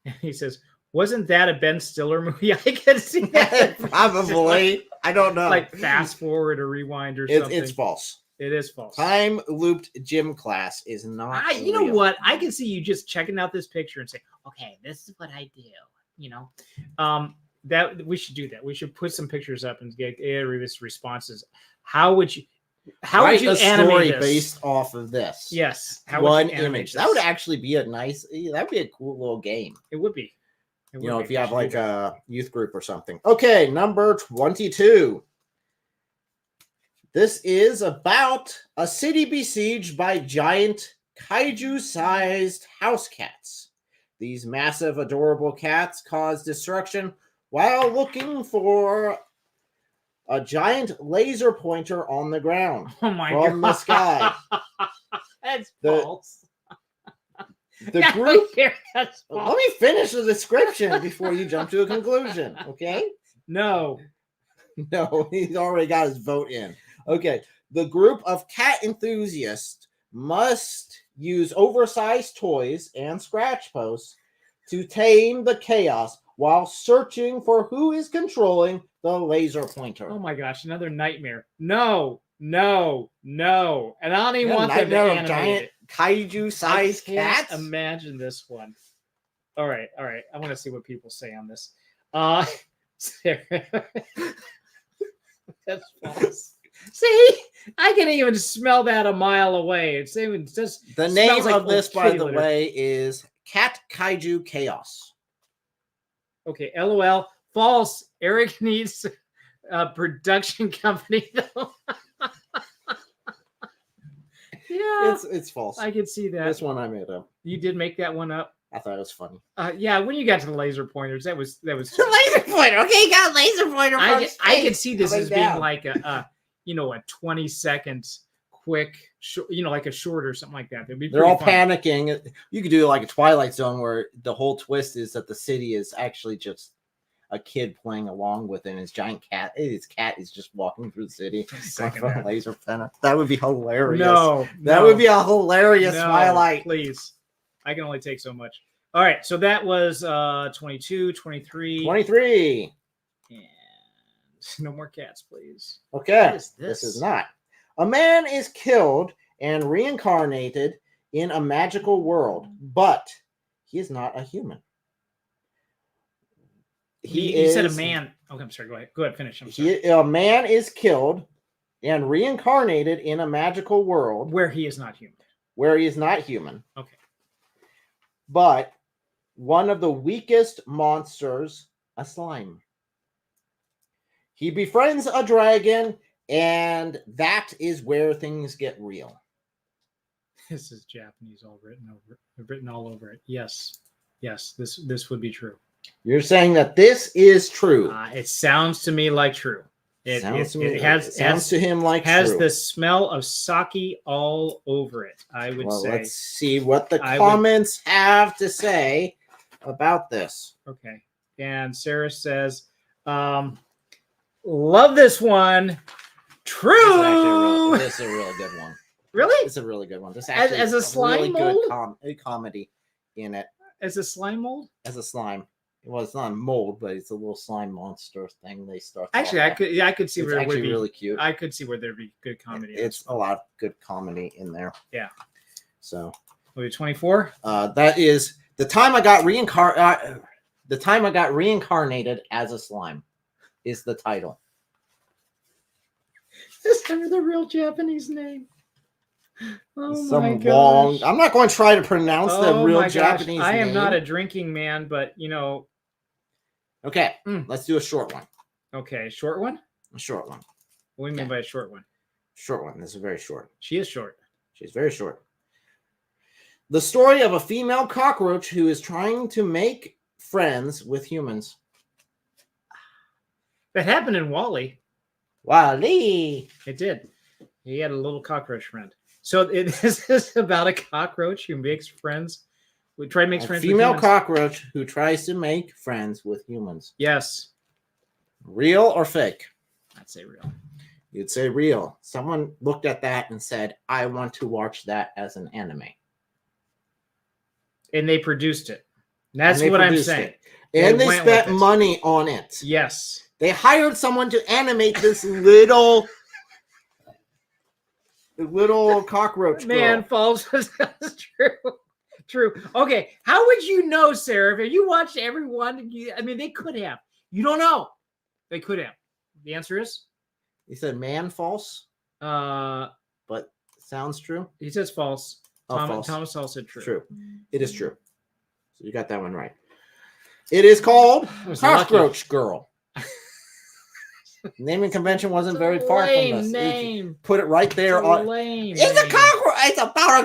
And he says, wasn't that a Ben Stiller movie? I can see that. Probably. I don't know. Like fast forward or rewind or something. It's false. It is false. Time Looped Gym Class is not. You know what? I can see you just checking out this picture and say, okay, this is what I do. That we should do that. We should put some pictures up and get Arius responses. How would you animate a story based off of this? Yes. One image. That would actually be that'd be a cool little game. It would be. If you have like a youth group or something. Okay, number 22. This is about a city besieged by giant kaiju-sized house cats. These massive, adorable cats cause destruction while looking for a giant laser pointer on the ground from the sky. That's false. The group. Let me finish the description before you jump to a conclusion. Okay? No, he's already got his vote in. Okay. The group of cat enthusiasts must use oversized toys and scratch posts to tame the chaos while searching for who is controlling the laser pointer. Oh my gosh, another nightmare. No. And I don't even want them to animate giant kaiju-sized cats. Imagine this one. All right. I want to see what people say on this. That's false. See, I can even smell that a mile away. It's just the name of this, by the way, is Cat Kaiju Chaos. Okay, LOL. False. Eric needs a production company, though. Yeah, it's false. I can see that. This one I made up. You did make that one up. I thought it was funny. Yeah, when you got to the laser pointers, that was the laser pointer. Okay, you got a laser pointer. I can see this as being like a 20-second quick, like a short or something like that. They're all panicking. You could do like a Twilight Zone where the whole twist is that the city is actually just a kid playing along with it, and his giant cat. His cat is just walking through the city with a laser pen. That would be hilarious. That would be a hilarious Twilight. Please. I can only take so much. All right, so that was 22, 23. 23. And no more cats, please. Okay. What is this? This is not. A man is killed and reincarnated in a magical world, but he is not a human. You said a man. Okay, I'm sorry. Go ahead. Go ahead. Finish. I'm sorry. A man is killed and reincarnated in a magical world Where he is not human. where he is not human. Okay. But one of the weakest monsters, a slime. He befriends a dragon, and that is where things get real. This is Japanese all written all over it. Yes. This would be true. You're saying that this is true. It sounds to me like true. It sounds to him like has true. the smell of sake all over it. I would say. Let's see what the comments have to say about this. Okay. And Sarah says, love this one. True. This is a really good one. Really? It's a really good one. This actually as a slime really mold? good comedy in it. As a slime mold? As a slime. Well, it's not a mold, but it's a little slime monster thing. They start. Actually, I could see where it would be really cute. I could see where there'd be good comedy. It's a lot of good comedy in there. Yeah. So. 24. That is the time I got the time I got reincarnated as a slime. Is the title. Is that the real Japanese name? Oh Some my gosh. long. I'm not going to try to pronounce the real Japanese name. I am not a drinking man, but Okay, let's do a short one. Okay, short one? A short one. What do you mean by a short one? Short one. This is very short. She is short. She's very short. The story of a female cockroach who is trying to make friends with humans. That happened in Wall-E. Wall-E. It did. He had a little cockroach friend. So this is about a cockroach who makes friends. We try to make friends with female humans. Cockroach who tries to make friends with humans. Yes. Real or fake? I'd say real. You'd say real. Someone looked at that and said, I want to watch that as an anime. And they produced it. That's what I'm saying. And they spent money on it. Yes. They hired someone to animate this little cockroach girl. Man, false. That's true. Okay. How would you know, Sarah? If you watched everyone, they could have. You don't know. They could have. The answer is? He said man false. But sounds true. He says false. False. Thomas Hall said true. True. It is true. So you got that one right. It is called Cockroach Girl. Naming convention wasn't very far from this. Name. Put it right there. It's a cockroach. It's about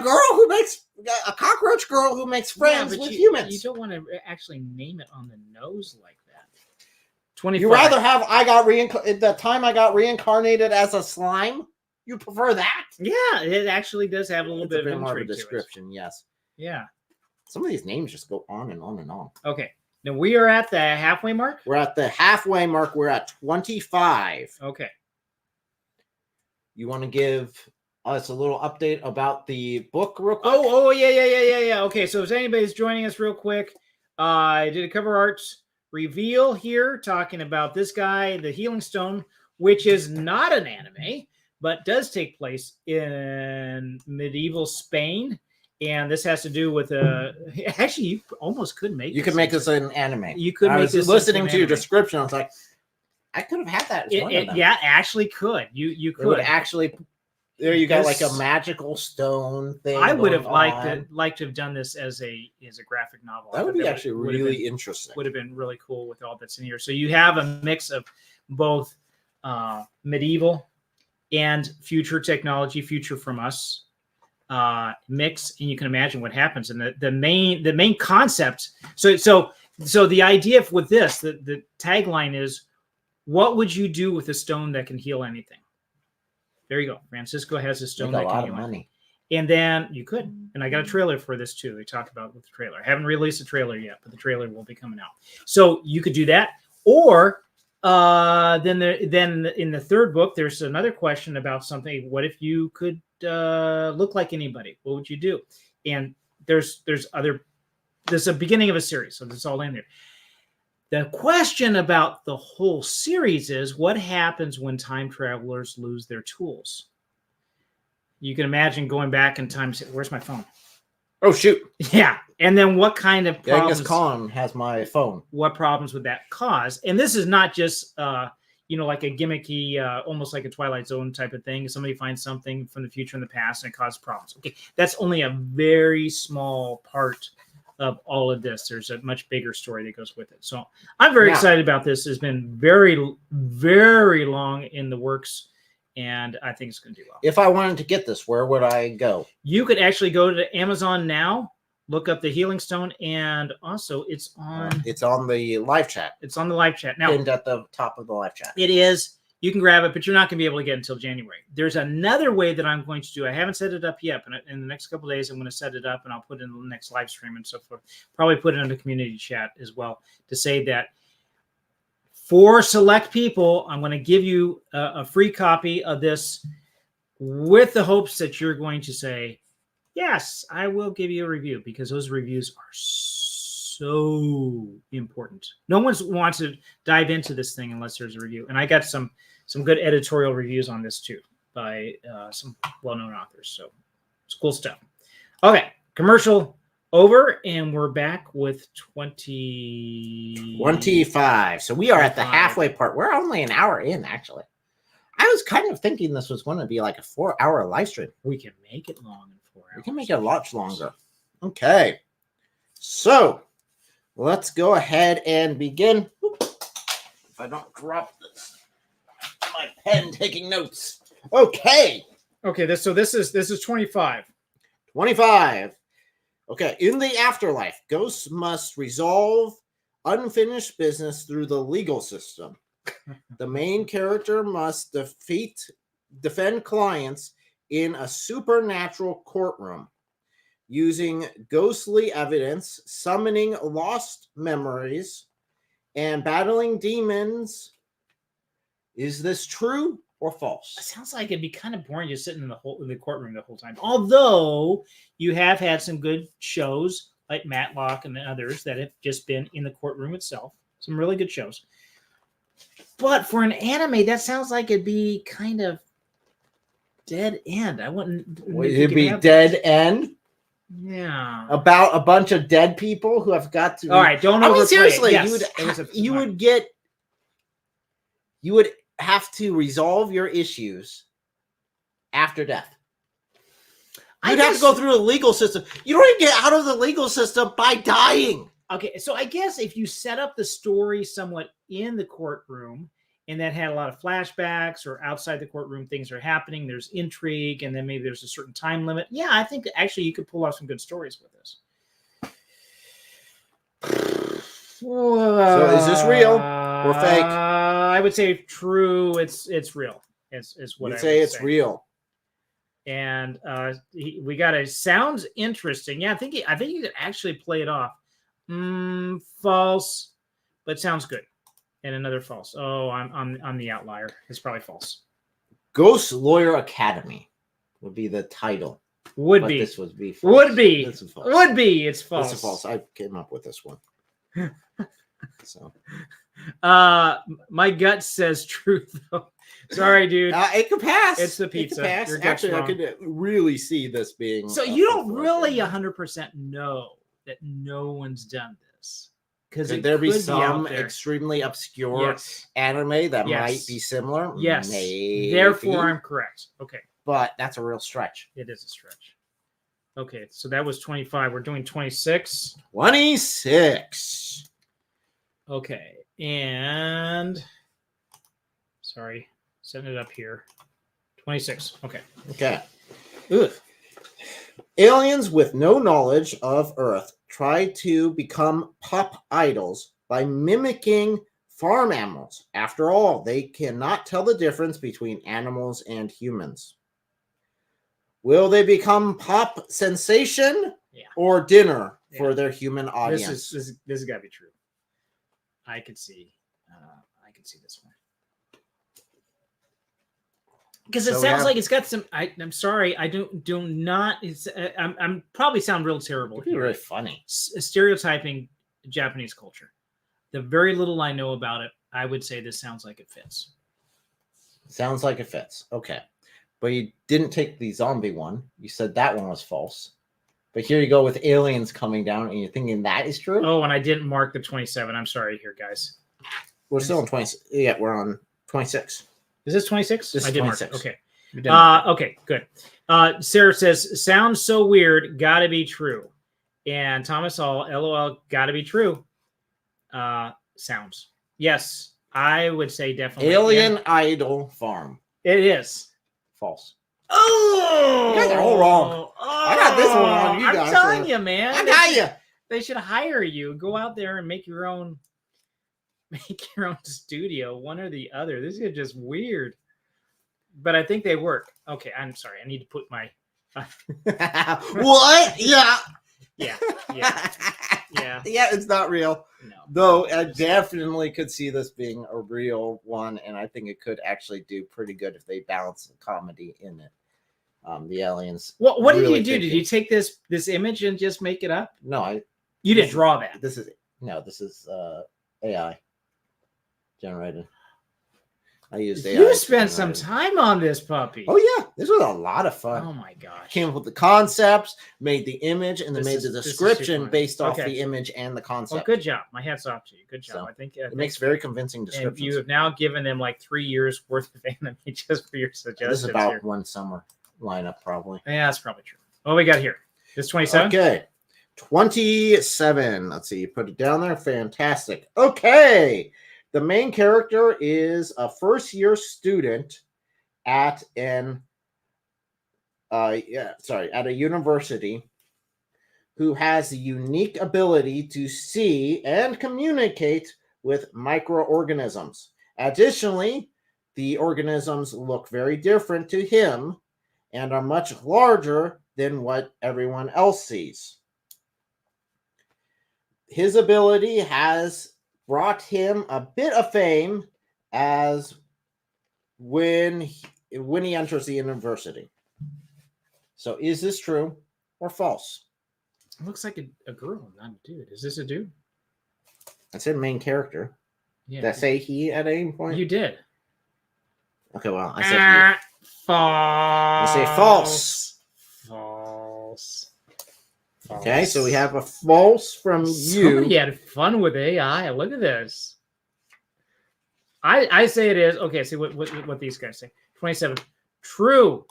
a cockroach girl who makes friends with humans. You don't want to actually name it on the nose like that. 25. You rather have the time I got reincarnated as a slime? You prefer that? Yeah, it actually does have a little bit of more of a description. Yes. Yeah. Some of these names just go on and on and on. Okay. Now we are at the halfway mark? We're at the halfway mark. We're at 25. Okay. You want to give us a little update about the book real quick? Oh, yeah. Okay, so if anybody's joining us real quick, I did a cover art reveal here talking about this guy, the Healing Stone, which is not an anime, but does take place in medieval Spain. And this has to do with actually, you almost could make. You could make this an anime. You could. I was listening to your description. I was like, I could have had that. Yeah, actually, could you could actually. There you got like a magical stone thing. I would have liked to have done this as a graphic novel. That would be actually really interesting. Would have been really cool with all that's in here. So you have a mix of both medieval and future technology, future from us. Mix, and you can imagine what happens. And the main concept. So the idea with this, the tagline is, what would you do with a stone that can heal anything? There you go. Francisco has a stone that can heal money. And then you could. And I got a trailer for this too. They talked about it with the trailer. I haven't released a trailer yet, but the trailer will be coming out. So you could do that. Or then in the third book, there's another question about something. What if you could look like anybody? What would you do? And there's a beginning of a series, so it's all in there. The question about the whole series is, what happens when time travelers lose their tools? You can imagine going back in time. Where's my phone? Oh shoot! Yeah, and then what kind of Genghis problems? Khan has my phone. What problems would that cause? And this is not just like a gimmicky, almost like a Twilight Zone type of thing. Somebody finds something from the future and the past and it causes problems. Okay, that's only a very small part of all of this. There's a much bigger story that goes with it. So I'm very excited about this. It's been very, very long in the works, and I think it's going to do well. If I wanted to get this, where would I go? You could actually go to Amazon now, look up the Healing Stone, and also it's on the live chat. It's on the live chat now. Pinned at the top of the live chat. It is. You can grab it, but you're not going to be able to get it until January. There's another way that I'm going to do. I haven't set it up yet, but in the next couple of days, I'm going to set it up, and I'll put it in the next live stream and so forth. Probably put it in the community chat as well to say that for select people, I'm going to give you a free copy of this with the hopes that you're going to say, yes, I will give you a review, because those reviews are so important. No one wants to dive into this thing unless there's a review. And I got some good editorial reviews on this too by some well-known authors. So it's cool stuff. Okay, commercial over, and we're back with 25. So we are at the halfway part. We're only an hour in, actually. I was kind of thinking this was going to be like a 4-hour live stream. We can make it long in 4 hours. We can make it much longer. Okay. So let's go ahead and begin. If I don't drop this, my pen taking notes. Okay. Okay, this is 25. 25. Okay. In the afterlife, ghosts must resolve unfinished business through the legal system. The main character must defend clients in a supernatural courtroom, using ghostly evidence, summoning lost memories, and battling demons. Is this true or false? It sounds like it'd be kind of boring just sitting in the courtroom the whole time. Although you have had some good shows like Matlock and others that have just been in the courtroom itself. Some really good shows. But for an anime, that sounds like it'd be kind of dead end. I wouldn't. It'd be dead end. Yeah. About a bunch of dead people who have got to. All right, don't overplay. Seriously, yes. you would have to resolve your issues after death. You'd have to go through a legal system. You don't even get out of the legal system by dying. Okay, so I guess if you set up the story somewhat in the courtroom, and that had a lot of flashbacks, or outside the courtroom things are happening, there's intrigue, and then maybe there's a certain time limit. Yeah, I think actually you could pull off some good stories with this. So is this real or fake? I would say true. It's real. Is what I would say. It's real. And we got a sounds interesting. Yeah, I think you could actually play it off. False, but sounds good. And another false. Oh, I'm the outlier. It's probably false. Ghost Lawyer Academy would be the title. Would be. This would be false. Would be. This is false. Would be. It's false. This is false. I came up with this one. So, my gut says truth though. Sorry, dude. It could pass. It's the pizza. Actually, I could really see this being. So you don't really 100% know that no one's done this, because could there be some extremely obscure anime that might be similar? Yes. Maybe. Therefore, I'm correct. Okay. But that's a real stretch. It is a stretch. Okay, so that was 25. We're doing 26. 26. Okay, and sorry, setting it up here. 26. Okay. Okay. Ugh. Aliens with no knowledge of Earth try to become pup idols by mimicking farm animals. After all, they cannot tell the difference between animals and humans. Will they become pop sensation or dinner for their human audience? This has got to be true. I could see this one. Because it sounds like it's got some. I'm sorry, I do not. It's I'm probably sound real terrible. It'd be really funny. Stereotyping Japanese culture. The very little I know about it, I would say this sounds like it fits. Sounds like it fits. Okay, but you didn't take the zombie one. You said that one was false. But here you go with aliens coming down, and you're thinking that is true. Oh, and I didn't mark the 27. I'm sorry here, guys. We're still on 20. Yeah, we're on 26. Is this 26? This is I did 26. mark it. Okay. Okay, good. Sarah says, sounds so weird, gotta be true. And Thomas Hall, LOL, gotta be true. Sounds. Yes, I would say definitely. Alien Idol Farm. It is. False. Oh! You guys are all wrong. I got this one on you guys. I'm telling you, man. I got you. They should hire you. Go out there and make your own studio, one or the other. This is just weird. But I think they work. Okay, I'm sorry. I need to put my What? Yeah. Yeah. Yeah, it's not real. No. Though I definitely could see this being a real one, and I think it could actually do pretty good if they balance the comedy in it. The aliens. What did really you do? Did you take this image and just make it up? No, You didn't draw that. This is AI generated. I used AI. You spent some time on this puppy. Oh yeah, this was a lot of fun. Oh my gosh. Came up with the concepts, made the image, and then This made is- the this is description super based off Okay. the image and the Well, concept. good job. My hat's off to you. Good job. So, I think It makes very convincing and descriptions. you have now given them like 3 years worth of anime just for your suggestions. This is about here. one summer lineup, probably. Yeah, that's probably true. What we got here? This 27? Okay. 27. Let's see. You put it down there. Fantastic. Okay. The main character is a first-year student at at a university who has the unique ability to see and communicate with microorganisms. Additionally, the organisms look very different to him and are much larger than what everyone else sees. His ability has brought him a bit of fame as when he enters the university. So is this true or false? It looks like a girl, not a dude. Is this a dude? I said main character. Yeah. Did I say he at any point? You did. Okay, well, I said he. False. I say false. False. Okay, so we have a false from you. Somebody had fun with AI. Look at this. I say it is. Okay, see what these guys say. 27. True.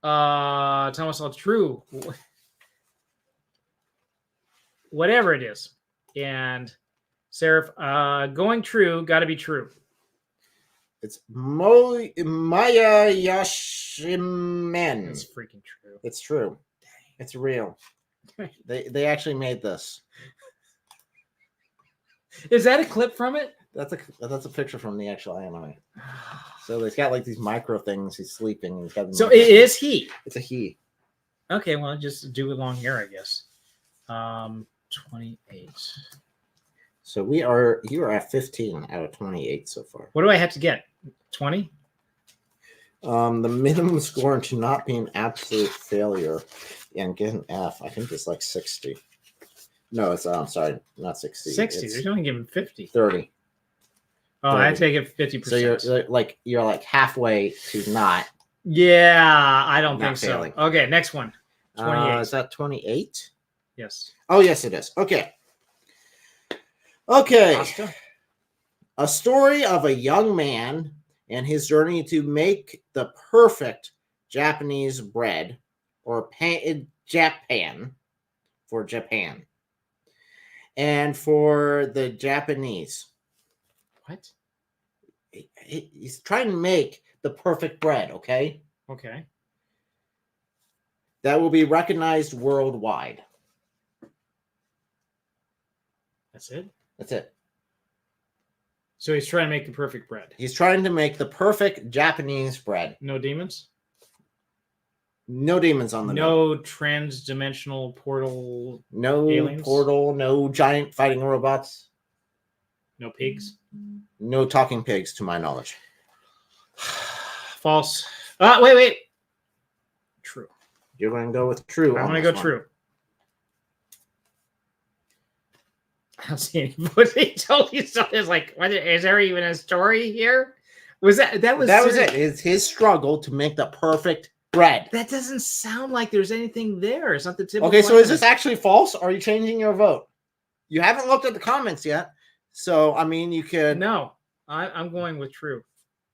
Thomas Hall, true. Whatever it is. And Seraph, going true, gotta be true. It's Maya Yashimen. It's freaking true. It's true. It's real. They actually made this. Is that a clip from it? That's a picture from the actual anime. So he's got like these micro things. He's sleeping. He's got So it is he. It's a he. Okay, well, just do it long here, I guess. 28. So you are at 15 out of 28 so far. What do I have to get? 20? The minimum score to not be an absolute failure and get an F, I think it's like 60. No, it's sorry, not 60. 60. It's They're only giving 50. 30. Oh, 30. I take it 50%. So you're like halfway to not. Yeah, I don't Not think failing. so. Okay, next one. 28. Is that 28? Yes. Oh, yes, it is. Okay. Okay. Pasta? A story of a young man and his journey to make the perfect Japanese bread, or Japan, for Japan, and for the Japanese. What? He's trying to make the perfect bread, okay? Okay. That will be recognized worldwide. That's it? That's it. So he's trying to make the perfect bread. He's trying to make the perfect Japanese bread. No demons? No demons on the note. No trans-dimensional portal? No aliens? portal, no giant fighting robots, No pigs? no talking pigs to my knowledge. False. Wait. True. You're going to go with true. I'm on going to this go one. true. I don't see any footage. Totally stuff is like, is there even a story here? Was that was it. It's his struggle to make the perfect bread. That doesn't sound like there's anything there. It's not the typical. Okay, so is this anime. actually false? Or are you changing your vote? You haven't looked at the comments yet. So, I mean, you could. No, I'm going with true.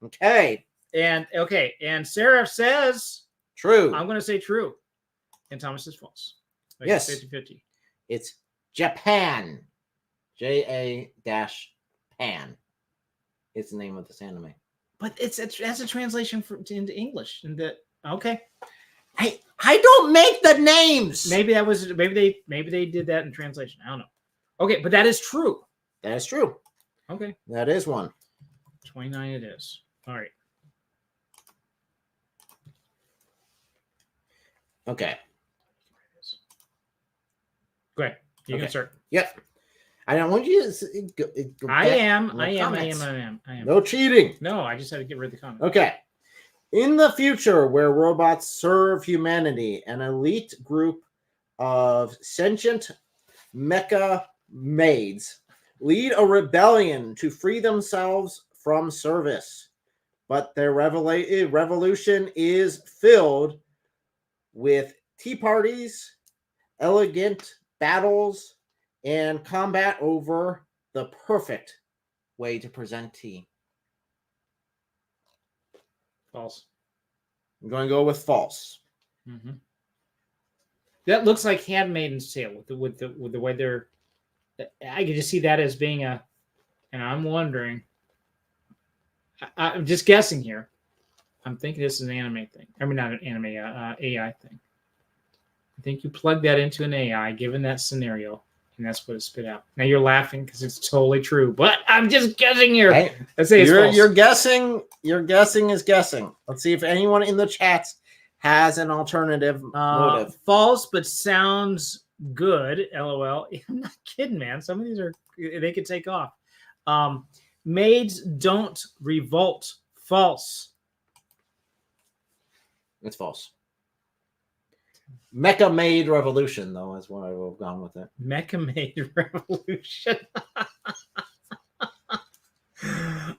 Okay. And Seraph says True. I'm going to say true. And Thomas is false. Like Yes. 50-50. It's Japan. J-A-Pan. It's the name of this anime. But that's a translation into English. And okay. Hey, I don't make the names. Maybe they did that in translation. I don't know. Okay, but that is true. That is true. Okay. That is one. 29 it is. All right. Okay. Go ahead. You can start. Yep. I don't want you to go I back am. in the I am. comments. No cheating. No, I just had to get rid of the comment. Okay. In the future, where robots serve humanity, an elite group of sentient mecha maids lead a rebellion to free themselves from service. But their revolution is filled with tea parties, elegant battles, and combat over the perfect way to present tea. False. I'm going to go with false. Mm-hmm. That looks like Handmaiden's Tale with the way they're. I could just see that as being and I'm wondering. I'm just guessing here. I'm thinking this is an anime thing. I mean, not an anime, AI thing. I think you plug that into an AI, given that scenario, and that's what it spit out. Now you're laughing because it's totally true, but I'm just guessing here. Hey, Let's say it's false. You're guessing. Your guessing is guessing. Let's see if anyone in the chats has an alternative motive. False, but sounds good. LOL. I'm not kidding, man. Some of these they could take off. Maids don't revolt. False. It's false. Mecha Maid Revolution, though, is what I would have gone with it. Mecha Maid Revolution.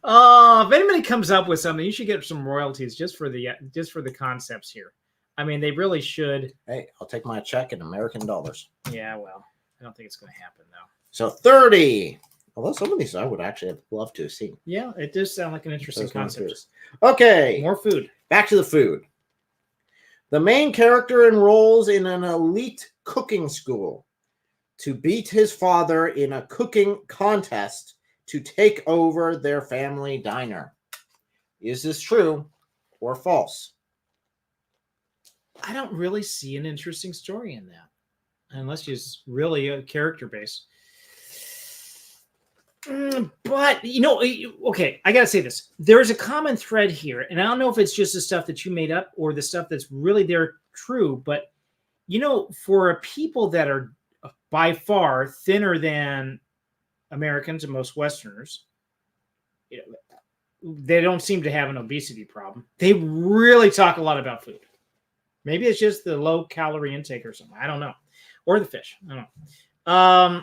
Oh, if anybody comes up with something, you should get some royalties just for the concepts here. I mean, they really should. Hey, I'll take my check in American dollars. Yeah, well, I don't think it's going to happen, though. So 30. Although some of these I would actually have loved to have seen. Yeah, it does sound like an interesting concept. Okay. More food. Back to the food. The main character enrolls in an elite cooking school to beat his father in a cooking contest to take over their family diner. Is this true or false? I don't really see an interesting story in that, unless it's really a character base. But, okay, I got to say this. There is a common thread here, and I don't know if it's just the stuff that you made up or the stuff that's really there true, but, for people that are by far thinner than Americans and most Westerners, they don't seem to have an obesity problem. They really talk a lot about food. Maybe it's just the low calorie intake or something. I don't know. Or the fish. I don't know.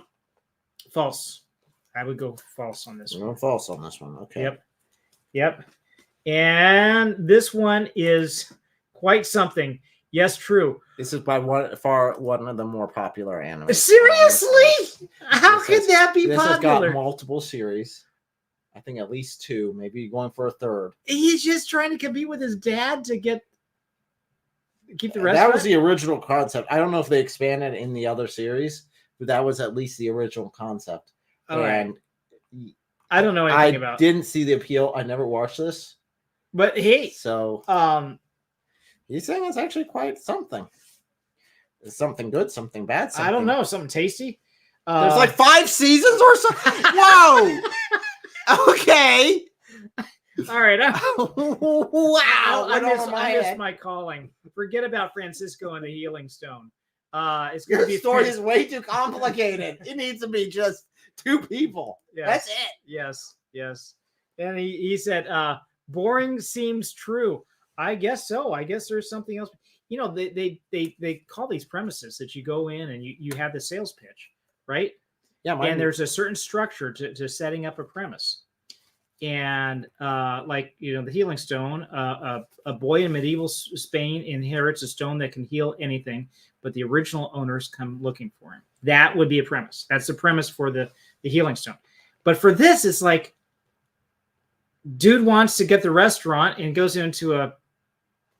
False. I would go false on this one. False on this one. Okay. Yep. And this one is quite something. Yes, true. This is by one of the more popular animes. Seriously? How could that be this has popular? got multiple series. I think at least 2, maybe going for a third. He's just trying to compete with his dad to keep the rest. That was the original concept. I don't know if they expanded in the other series, but that was at least the original concept. And I don't know anything about. I didn't see the appeal. I never watched this. But hey, so he's saying it's actually quite something. It's something good, something bad. Something. I don't know, something tasty. There's like 5 seasons or something. Whoa. Okay. All right. Wow. I missed my calling. Forget about Francisco and the Healing Stone. It's going to be. Your story is way too complicated. It needs to be just 2 people. Yes. That's it. Yes. And he said, boring seems true. I guess so. I guess there's something else. They call these premises that you go in and you have the sales pitch, right? Yeah. And there's a certain structure to setting up a premise. and like the healing stone, a boy in medieval Spain inherits a stone that can heal anything, but the original owners come looking for him. That would be a premise. That's the premise for the healing stone. But for this, it's like dude wants to get the restaurant and goes into a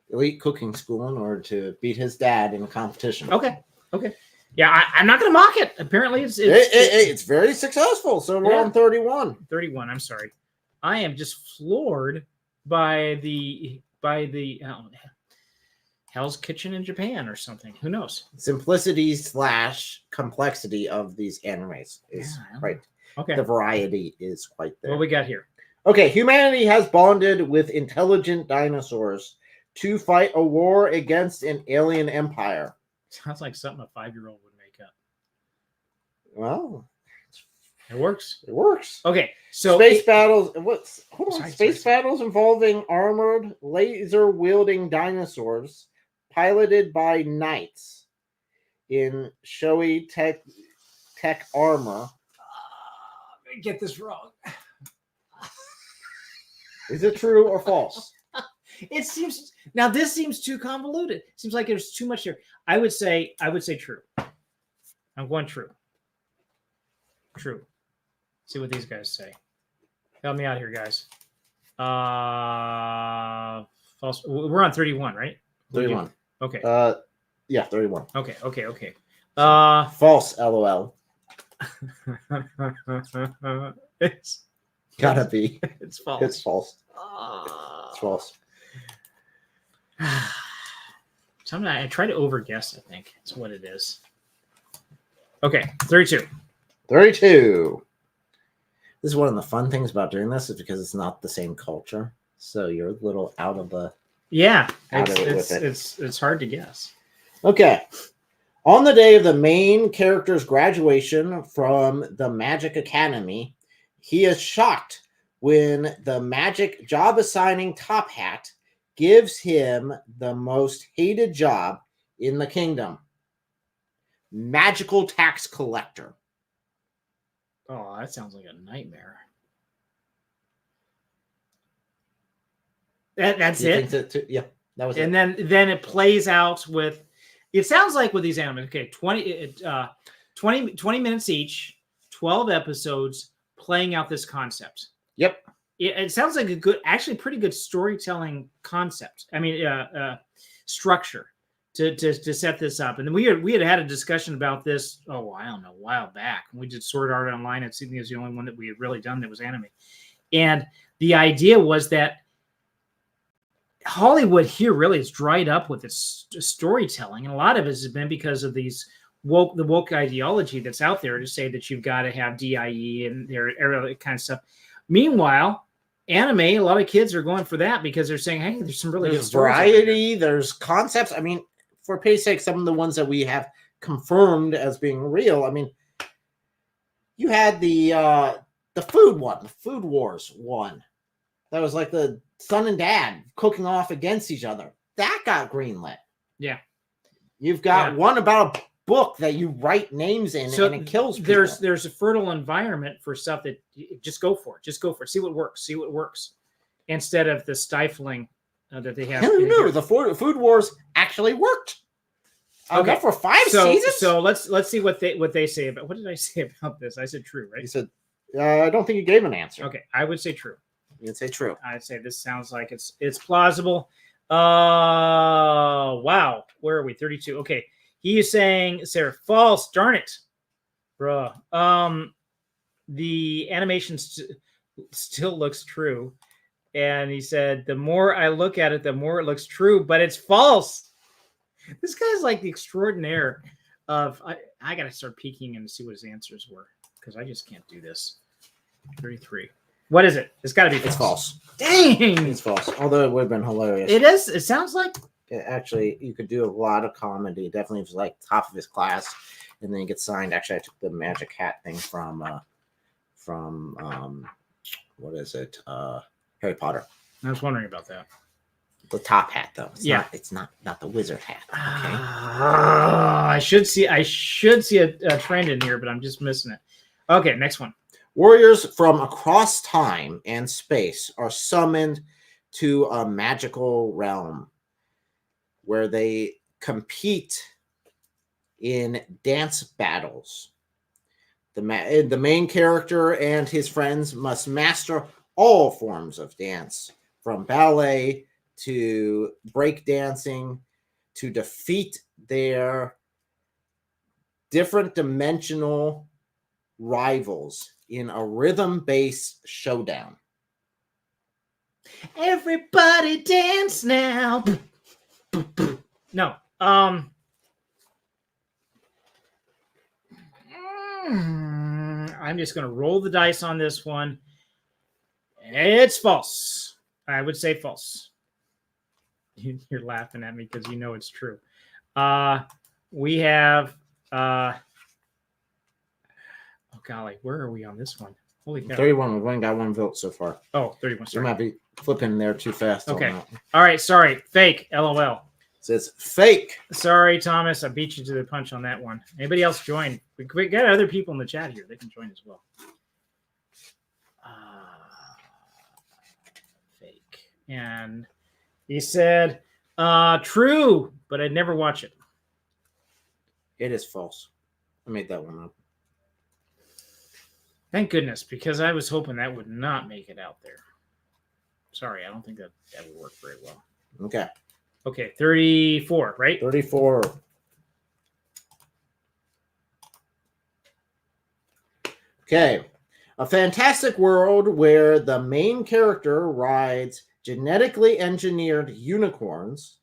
elite cooking school in order to beat his dad in a competition. Okay. Yeah, I'm not going to mock it. Apparently, it's very successful. So we're on 31. 31. I'm sorry. I am just floored by the Hell's Kitchen in Japan or something. Who knows? Simplicity / complexity of these animes is right. Okay. The variety is quite there. What we got here? Okay, humanity has bonded with intelligent dinosaurs to fight a war against an alien empire. Sounds like something a 5-year-old would make up. Well, it works. It works. Okay, so space battles. Space battles involving armored, laser-wielding dinosaurs piloted by knights in showy tech armor. Get this wrong. Is it true or false? It seems now. This seems too convoluted. It seems like there's too much here. I would say true. I'm going true. True. See what these guys say. Help me out here, guys. False. We're on 31, right? 31. Okay. Yeah, 31. Okay. False. LOL. It's gotta be. It's false. It's false. It's false. Sometimes I try to overguess. I think that's what it is. Okay, 32. 32. This is one of the fun things about doing this is because it's not the same culture, so you're a little out of the. Yeah, it's hard to guess. Okay. On the day of the main character's graduation from the Magic Academy, he is shocked when the magic job assigning top hat gives him the most hated job in the kingdom. Magical tax collector. Oh, that sounds like a nightmare. That's it? Yeah, that was and it. then it plays out with, it sounds like with these animes, okay, 20 minutes each, 12 episodes playing out this concept. Yep. It sounds like a good, actually pretty good storytelling concept. I mean, structure to set this up. And then we had a discussion about this, I don't know, a while back. We did Sword Art Online. It seemed it was the only one that we had really done that was anime. And the idea was that Hollywood here really has dried up with its storytelling. And a lot of it has been because of the woke ideology that's out there to say that you've got to have DIE and their kind of stuff. Meanwhile, anime, a lot of kids are going for that because they're saying, hey, there's some really good variety, there's concepts. I mean, for pay's sake, some of the ones that we have confirmed as being real. I mean, you had the food one, the Food Wars one. That was like the son and dad cooking off against each other. That got greenlit. Yeah. You've got one about a book that you write names in and it kills people. There's a fertile environment for stuff that just go for it. Just go for it. See what works. Instead of the stifling that they have. No, the Food Wars actually worked. Okay, for 5 seasons. So let's see what they say about. What did I say about this? I said true, right? You said I don't think you gave an answer. Okay, I would say true. You'd say true. I'd say this sounds like it's plausible. Wow. Where are we? 32. Okay. He is saying, Sarah, false. Darn it. Bruh. The animation still looks true. And he said, the more I look at it, the more it looks true, but it's false. This guy's like the extraordinaire of, I got to start peeking and see what his answers were because I just can't do this. 33. What is it? It's got to be false. It's false. Dang. It's false. Although it would have been hilarious. It is. It sounds like. Actually, you could do a lot of comedy. Definitely was like top of his class. And then you get signed. Actually, I took the magic hat thing from what is it? Harry Potter. I was wondering about that. The top hat, though. It's not the wizard hat. Okay. I should see a trend in here, but I'm just missing it. Okay, next one. Warriors from across time and space are summoned to a magical realm where they compete in dance battles. The main character and his friends must master all forms of dance, from ballet to break dancing, to defeat their different dimensional rivals in a rhythm-based showdown. Everybody dance now. No. I'm just going to roll the dice on this one. It's false. I would say false. You're laughing at me because you know it's true. We have... oh, golly. Where are we on this one? Holy cow. 31. We've only got one vote so far. Oh, 31. You Sorry. might be flipping there too fast. Okay. All right. Sorry. Fake. LOL. So it's fake. Sorry, Thomas. I beat you to the punch on that one. Anybody else join? We got other people in the chat here. They can join as well. Fake. And he said, true, but I'd never watch it. It is false. I made that one up. Thank goodness, because I was hoping that would not make it out there. Sorry, I don't think that would work very well. Okay. Okay, 34, right? 34. Okay. A fantastic world where the main character rides genetically engineered unicorns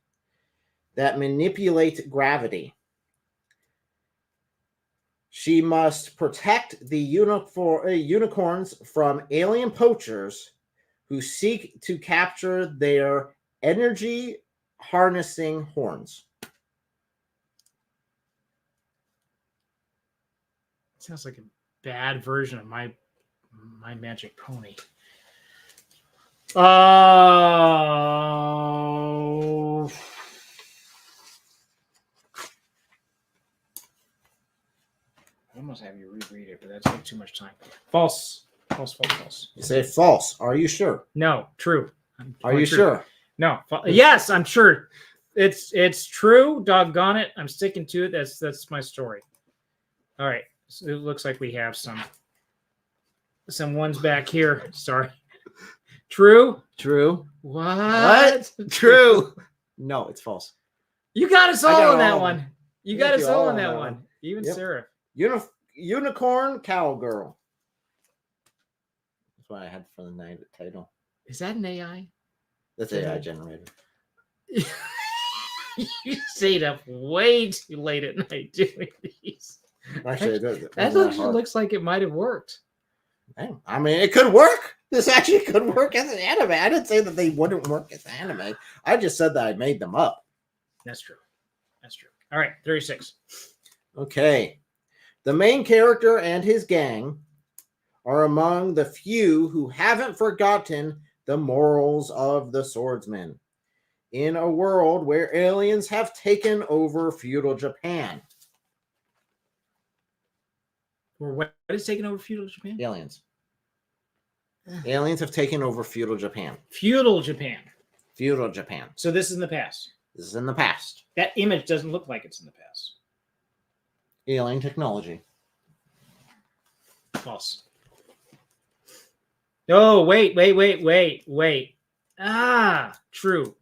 that manipulate gravity. She must protect the unicorns from alien poachers who seek to capture their energy harnessing horns. Sounds like a bad version of my magic pony. I almost have you reread it, but that's like too much time. False. False, false, false. You say false. Are you sure? No, true. Are you sure? No. Yes, I'm sure. It's true. Doggone it. I'm sticking to it. That's my story. All right. So it looks like we have some ones back here. Sorry. True? True. What? True. No, it's false. You got us all on that one. You got us all on that one. one. Even Yep. Sarah. Unicorn Cowgirl. That's what I had for the night title. Is that an AI? That's AI generated. You stayed up way too late at night doing these. Actually, it does. That actually looks like it might have worked. I mean, it could work. This actually could work as an anime. I didn't say that they wouldn't work as an anime. I just said that I made them up. That's true. That's true. All right, 36. Okay. The main character and his gang are among the few who haven't forgotten the morals of the swordsman in a world where aliens have taken over feudal Japan. Or what is taking over feudal Japan? Aliens. Aliens have taken over feudal Japan. Feudal Japan. Feudal Japan. So this is in the past. This is in the past. That image doesn't look like it's in the past. Alien technology. False. Oh, wait. True.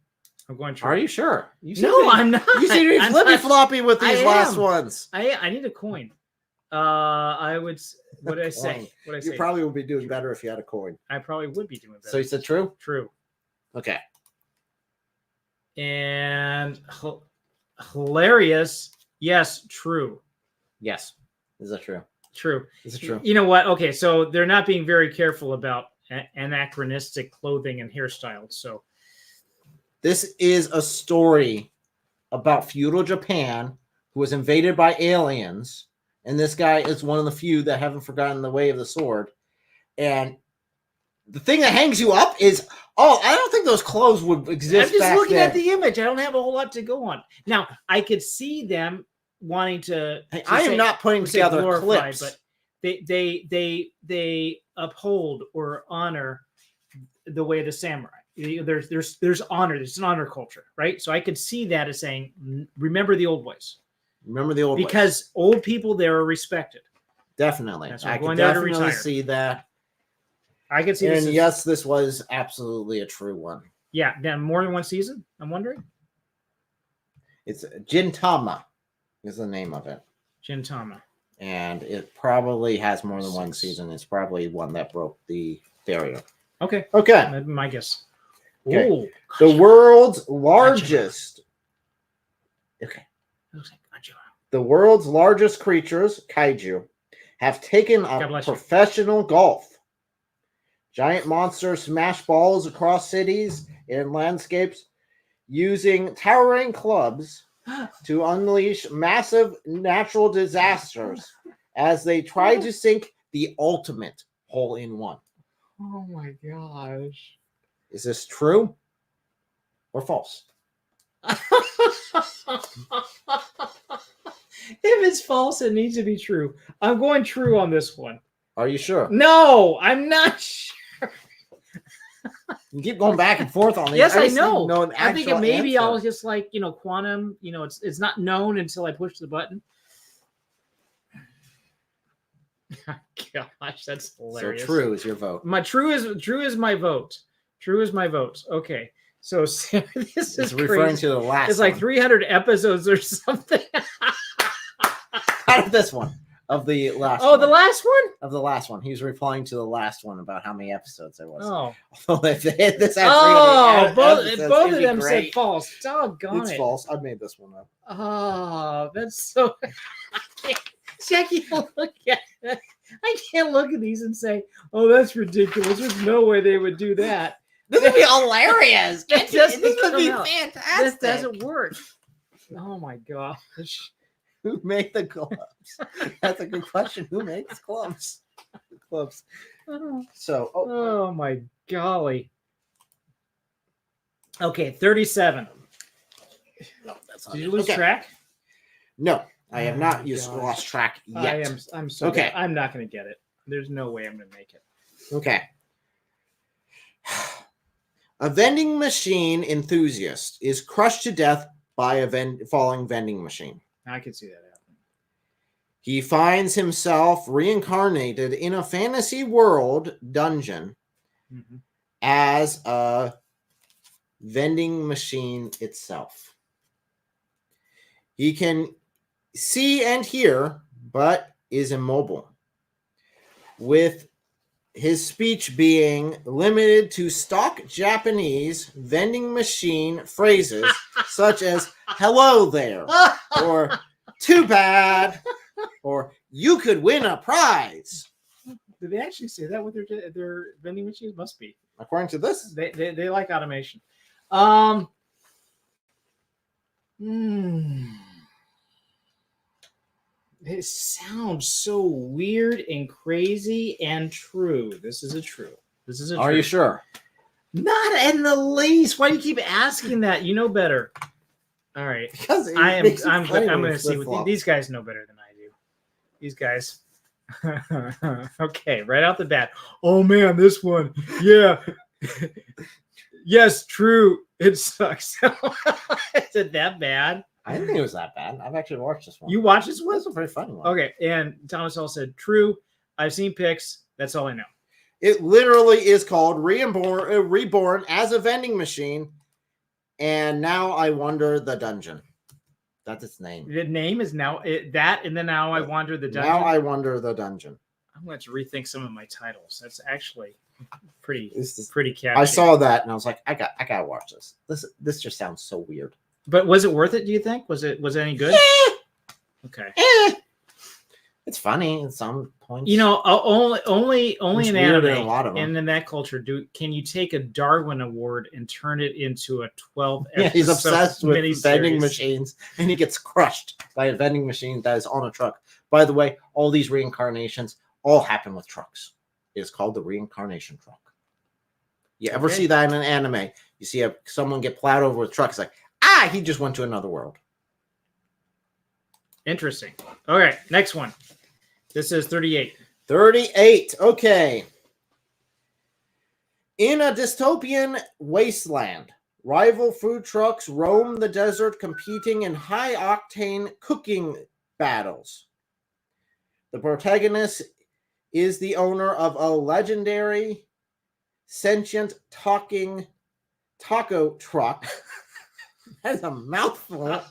I'm going true. Are you sure? I'm not. You seem to be flippy floppy with these last ones. I need a coin. I would. What did I say? What did I say? You probably would be doing better if you had a coin. I probably would be doing better. So you said true? True. Okay. And hilarious. Yes, true. Yes. Is that true? True. Is it true? You know what? Okay, so they're not being very careful about anachronistic clothing and hairstyles. So this is a story about feudal Japan who was invaded by aliens. And this guy is one of the few that haven't forgotten the way of the sword. And the thing that hangs you up is, I don't think those clothes would exist. I'm just looking at the image. I don't have a whole lot to go on. Now, I could see them wanting to. I am not putting together clips. But they uphold or honor the way of the samurai. There's honor. There's an honor culture, right? So I could see that as saying, remember the old ways. Remember the old ways. Because old people there are respected. Definitely. That's why I I'm can going there to definitely retire. see that. I can see And this. yes, this was absolutely a true one. Yeah, then more than one season. I'm wondering. It's Gintama is the name of it. Gintama. And it probably has more than one 6. season. It's probably one that broke the barrier. Okay. Okay. That'd be my guess. Okay. Ooh, The world's largest. Okay. looks like Godzilla. The world's largest creatures, kaiju, have taken God up bless you. professional golf. Giant monsters smash balls across cities and landscapes using towering clubs to unleash massive natural disasters as they try to sink the ultimate hole-in-one. Oh my gosh. Is this true or false? If it's false, it needs to be true. I'm going true on this one. Are you sure? No, I'm not sure. You keep going back and forth on these. Yes, I just know. need to an I think actual maybe answer. I'll just like, quantum, it's not known until I push the button. Gosh, that's So hilarious. true is your vote. My true is my vote. True is my vote. Okay. So this It's is referring crazy. to the last It's like one. 300 episodes or something. Out of this one. Of the last Oh, one. the last one? Of the last one. He was replying to the last one about how many episodes there was. Oh. Although if they hit this at Oh, 300 both episodes, of it'd be them said great. false. Doggone It's it. false. I made this one up. Oh, that's so. See, I can't look at it. I can't look at these and say, "Oh, that's ridiculous." There's no way they would do that. This would be hilarious. That This doesn't would be come out. fantastic. This doesn't work. Oh my gosh. Who made the clubs? That's a good question. Who makes clubs? Clubs. So, Oh my golly. Okay, 37. no, that's not Did it. you lose Okay. track? No, I have Oh not my used gosh. lost track yet. I'm so Okay. I'm not going to get it. There's no way I'm going to make it. Okay. A vending machine enthusiast is crushed to death by a falling vending machine. I can see that happening. He finds himself reincarnated in a fantasy world dungeon Mhm. as a vending machine itself. He can see and hear, but is immobile, with his speech being limited to stock Japanese vending machine phrases such as "hello there," or "too bad," or "you could win a prize." Did they actually say that with their vending machines? Must be. According to this, They like automation. It sounds so weird and crazy and true. This is a true. This is a are true. you sure? Not in the least. Why do you keep asking that? You know better. All right. Because it I'm makes it going funny when to we see what flip-flop. these guys know better than I do. These guys. Okay, right out the bat. Oh man, this one. Yeah. Yes, true. It sucks. Is it that bad? I didn't think it was that bad. I've actually watched this one. You watch this one? This was a pretty funny one. Okay, and Thomas Hall said, true. I've seen pics. That's all I know. It literally is called Reborn as a vending machine. And now I wonder the dungeon. That's its name. The name is now that, and then now I wander the dungeon. Now I wonder the dungeon. I'm going to rethink some of my titles. That's actually pretty This catchy. I saw that and I was like, I gotta watch this. This just sounds so weird. But was it worth it? Do you think? Was it any good? Okay. It's funny at some points. Only It's in weird anime in a lot of them. and in that culture can you take a Darwin Award and turn it into a 12 Yeah, he's episode obsessed with vending miniseries? machines, and he gets crushed by a vending machine that is on a truck. By the way, all these reincarnations all happen with trucks. It is called the reincarnation truck. You ever see that in an anime? You see someone get plowed over with trucks, like, he just went to another world. Interesting. All right, next one. This is 38. 38. Okay. In a dystopian wasteland, rival food trucks roam the desert competing in high-octane cooking battles. The protagonist is the owner of a legendary sentient talking taco truck. That's a mouthful.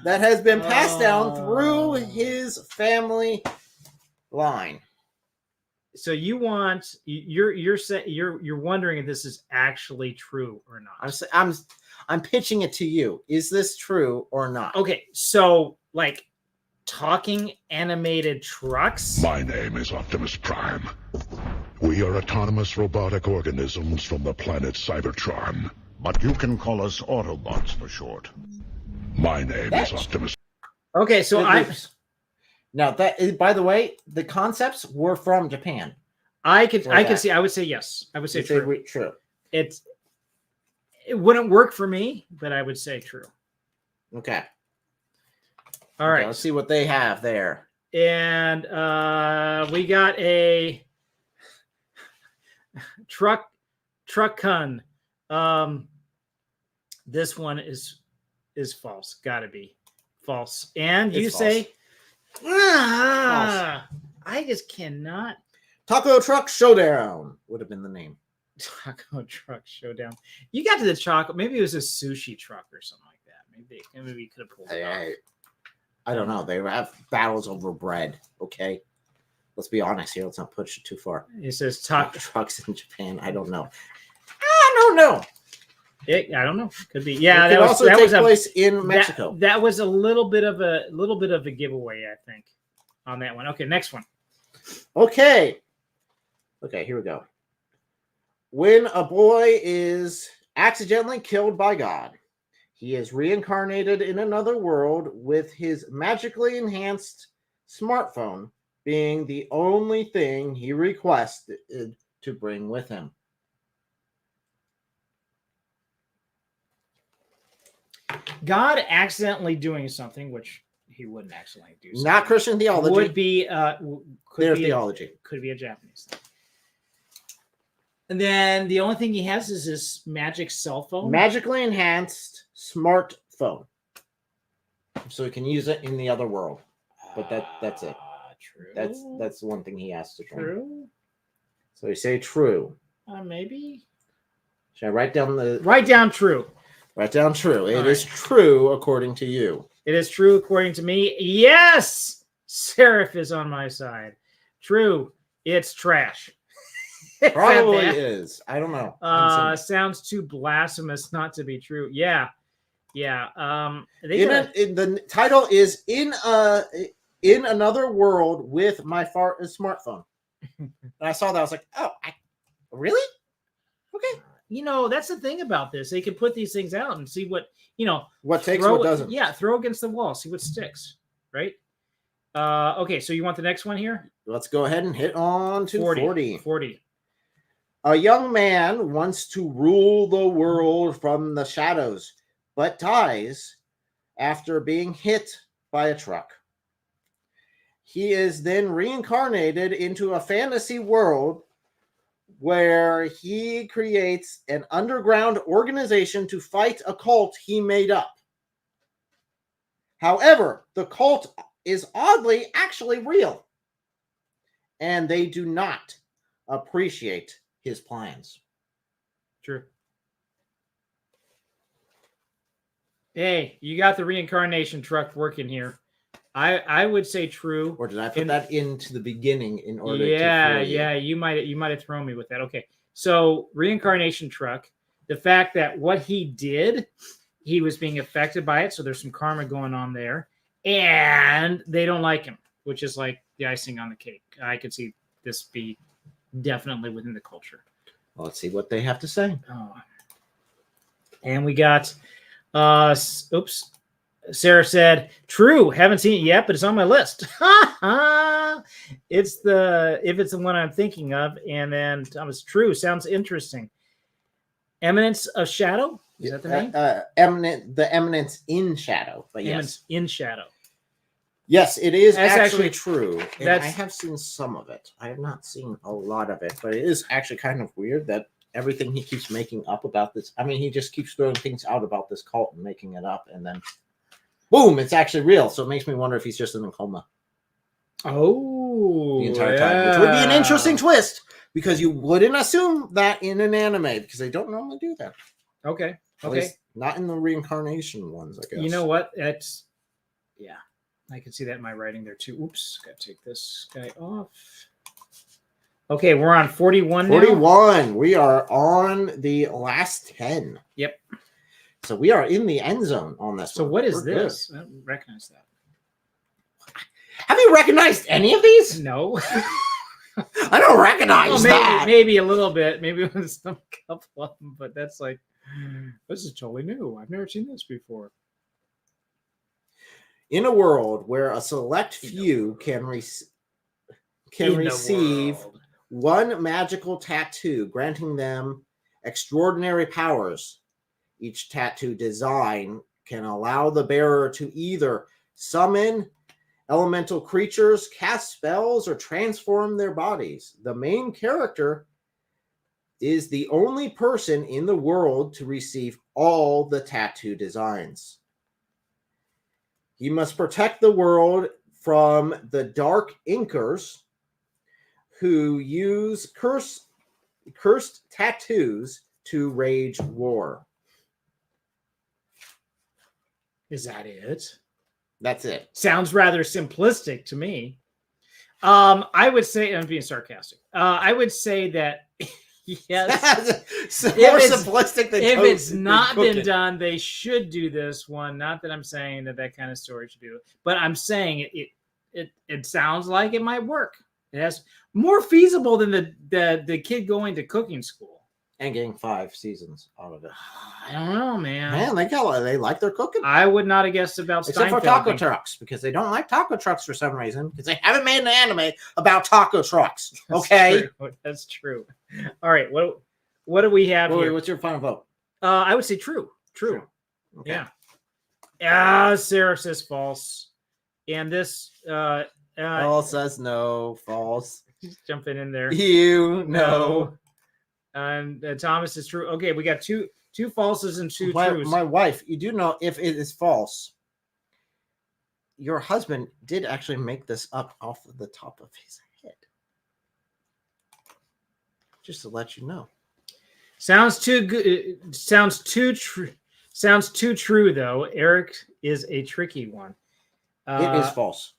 That has been passed down through his family line. So you're wondering if this is actually true or not. I'm pitching it to you. Is this true or not? Okay, so like talking animated trucks. My name is Optimus Prime. We are autonomous robotic organisms from the planet Cybertron. But you can call us Autobots for short. My name is Optimus. Okay, so now that, by the way, the concepts were from Japan. I can see. I would say yes. I would say true. True. It wouldn't work for me, but I would say true. Okay. All right. Let's see what they have there. And we got a truck con. This one is false. Gotta be false. And you say, I just cannot. Taco Truck Showdown would have been the name. Taco Truck Showdown. You got to the chocolate. Maybe it was a sushi truck or something like that. Maybe we could have pulled it off. I don't know. They have battles over bread. Okay. Let's be honest here. Let's not push it too far. It says taco trucks in Japan. I don't know. I don't know. I don't know. Could be. Yeah, that also take place in Mexico. That was a little bit of a giveaway, I think, on that one. Okay, next one. Okay, here we go. When a boy is accidentally killed by God, he is reincarnated in another world with his magically enhanced smartphone being the only thing he requested to bring with him. God accidentally doing something, which he wouldn't accidentally do. Not Christian theology. Would be clear theology. Could be a Japanese thing. And then the only thing he has is his magic cell phone. Magically enhanced smartphone. So he can use it in the other world. But that's it. True. That's the one thing he has to try. True. So you say true. Maybe. Should I write down Write down true. Write down true. It is true according to you. It is true according to me. Yes! Seraph is on my side. True. It's trash. Probably is. I don't know. Sounds too blasphemous not to be true. Yeah. The title is in another world with my smartphone. And I saw that. I was like, really? Okay. That's the thing about this. They can put these things out and see what, what takes, what doesn't. Yeah, throw against the wall, see what sticks, right? Okay, so you want the next one here? Let's go ahead and hit on to 40. A young man wants to rule the world from the shadows, but dies after being hit by a truck. He is then reincarnated into a fantasy world where he creates an underground organization to fight a cult he made up. However, the cult is oddly actually real, and they do not appreciate his plans. True. Hey, you got the reincarnation truck working here. I would say true. Or did I put that into the beginning in order to you might have thrown me with that. Okay. So reincarnation truck, the fact that what he did, he was being affected by it, so there's some karma going on there, and they don't like him, which is like the icing on the cake. I could see this be definitely within the culture. Well, let's see what they have to say. And we got Sarah said, true. Haven't seen it yet, but it's on my list. If it's the one I'm thinking of. And then Thomas, true. Sounds interesting. Eminence of Shadow? Is that the name? The Eminence in Shadow. But Eminence in Shadow. Yes, it is That's actually actually- true. And I that's- have seen some of it. I have not seen a lot of it, but it is actually kind of weird that everything he keeps making up about this. I mean, he just keeps throwing things out about this cult and making it up, and then boom, it's actually real. So it makes me wonder if he's just in a coma Oh, the entire time, which would be an yeah. interesting twist because you wouldn't assume that in an anime because they don't normally do that. Okay. At Okay. least not in the reincarnation ones, I guess. You know what? That's yeah. I can see that in my writing there too. Oops, gotta take this guy off. Okay, we're on 41 now. 41. We are on the last 10. Yep. So we are in the end zone on this So one. what is We're good. this? I don't recognize that. Have you recognized any of these? No. I don't recognize Well, that. maybe a little bit. Maybe with some couple of them, but that's like this is totally new. I've never seen this before. In a world where a select few can In the receive world. one magical tattoo, granting them extraordinary powers, each tattoo design can allow the bearer to either summon elemental creatures, cast spells, or transform their bodies. The main character is the only person in the world to receive all the tattoo designs. He must protect the world from the Dark Inkers who use cursed tattoos to wage war. Is that it? That's it. Sounds rather simplistic to me. I would say, I'm being sarcastic. I would say that yes, So If more it's- simplistic than if toast- it's than not been cooking. done, they should do this one. Not that I'm saying that kind of story should do it, but I'm saying it sounds like it might work. It has more feasible than the kid going to cooking school. And getting 5 seasons out of it. I don't know, man. Man, they like their cooking. I would not have guessed about Except for Steinfeld taco being- trucks, because they don't like taco trucks for some reason, because they haven't made an anime about taco trucks. That's Okay. true. That's true. All right, what do we have Wait, here? what's your final vote? I would say true. True. Okay. Yeah. Ah, Sarah says false. And this Paul says no. False. jumping in there. You know. And Thomas is true. Okay, we got two falses and two My, trues. my wife, you do know if it is false, your husband did actually make this up off of the top of his head. Just to let you know. Sounds too good. Sounds too true. Sounds too true though. Eric is a tricky one. It is false.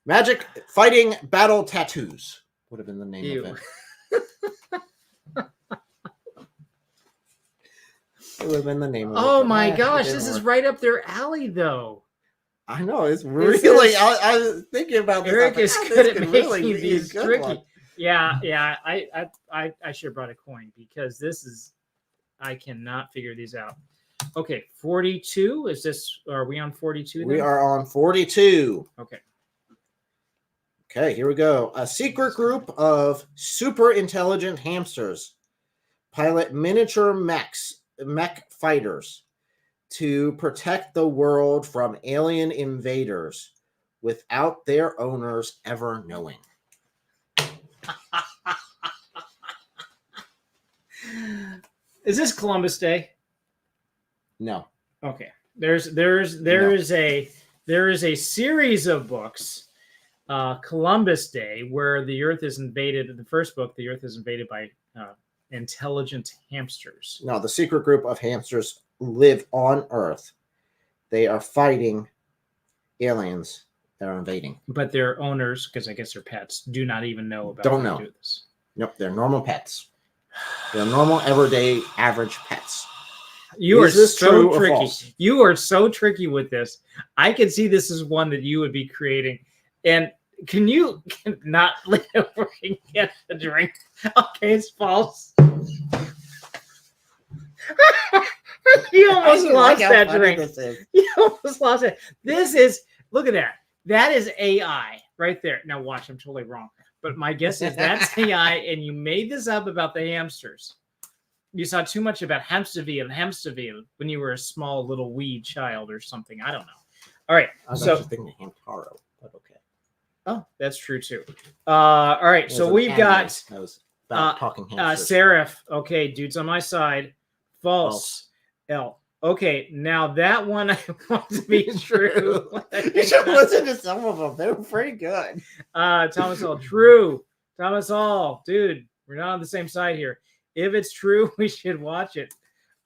Magic Fighting Battle Tattoos would have been the name Ew. of it. It would have been the name of it. Oh but my it gosh, didn't this is work. right up their alley though. I know, it's This really. is- I was thinking about this. Eric I is was like, good this at could making really be a these good tricky. one. Yeah. I should have brought a coin because this is I cannot figure these out. Okay, 42. Is this? Are we on 42? We are on 42. Okay. Okay, here we go. A secret group of super intelligent hamsters pilot miniature mech fighters to protect the world from alien invaders without their owners ever knowing. Is this Columbus Day? No. Okay. There is a series of books, Columbus Day, where the Earth is invaded. In the first book, the Earth is invaded by intelligent hamsters. No, the secret group of hamsters live on Earth. They are fighting aliens that are invading. But their owners, because I guess they're pets, do not even know about Don't how to know. do this. Nope, they're normal pets. They're normal, everyday, average pets. You are Is this so true or tricky. false? You are so tricky with this. I can see this is one that you would be creating. And can you not lean over and get a drink? Okay, it's false. You almost I lost like how that funny drink. this is. You almost lost it. This is, look at that. That is AI right there. Now watch, I'm totally wrong. But my guess is that's AI, and you made this up about the hamsters. You saw too much about Hamsterville when you were a small little wee child or something. I don't know. All right. I was So, actually thinking Hamtaro, but okay. oh, that's true too. All right. It So was an we've anime got that was about talking hamsters. Seraph. Okay, dude's on my side. False. L. Okay, now that one I want to be true. You should listen to some of them. They were pretty good. Thomas Hall, true. Thomas Hall, dude, we're not on the same side here. If it's true, we should watch it.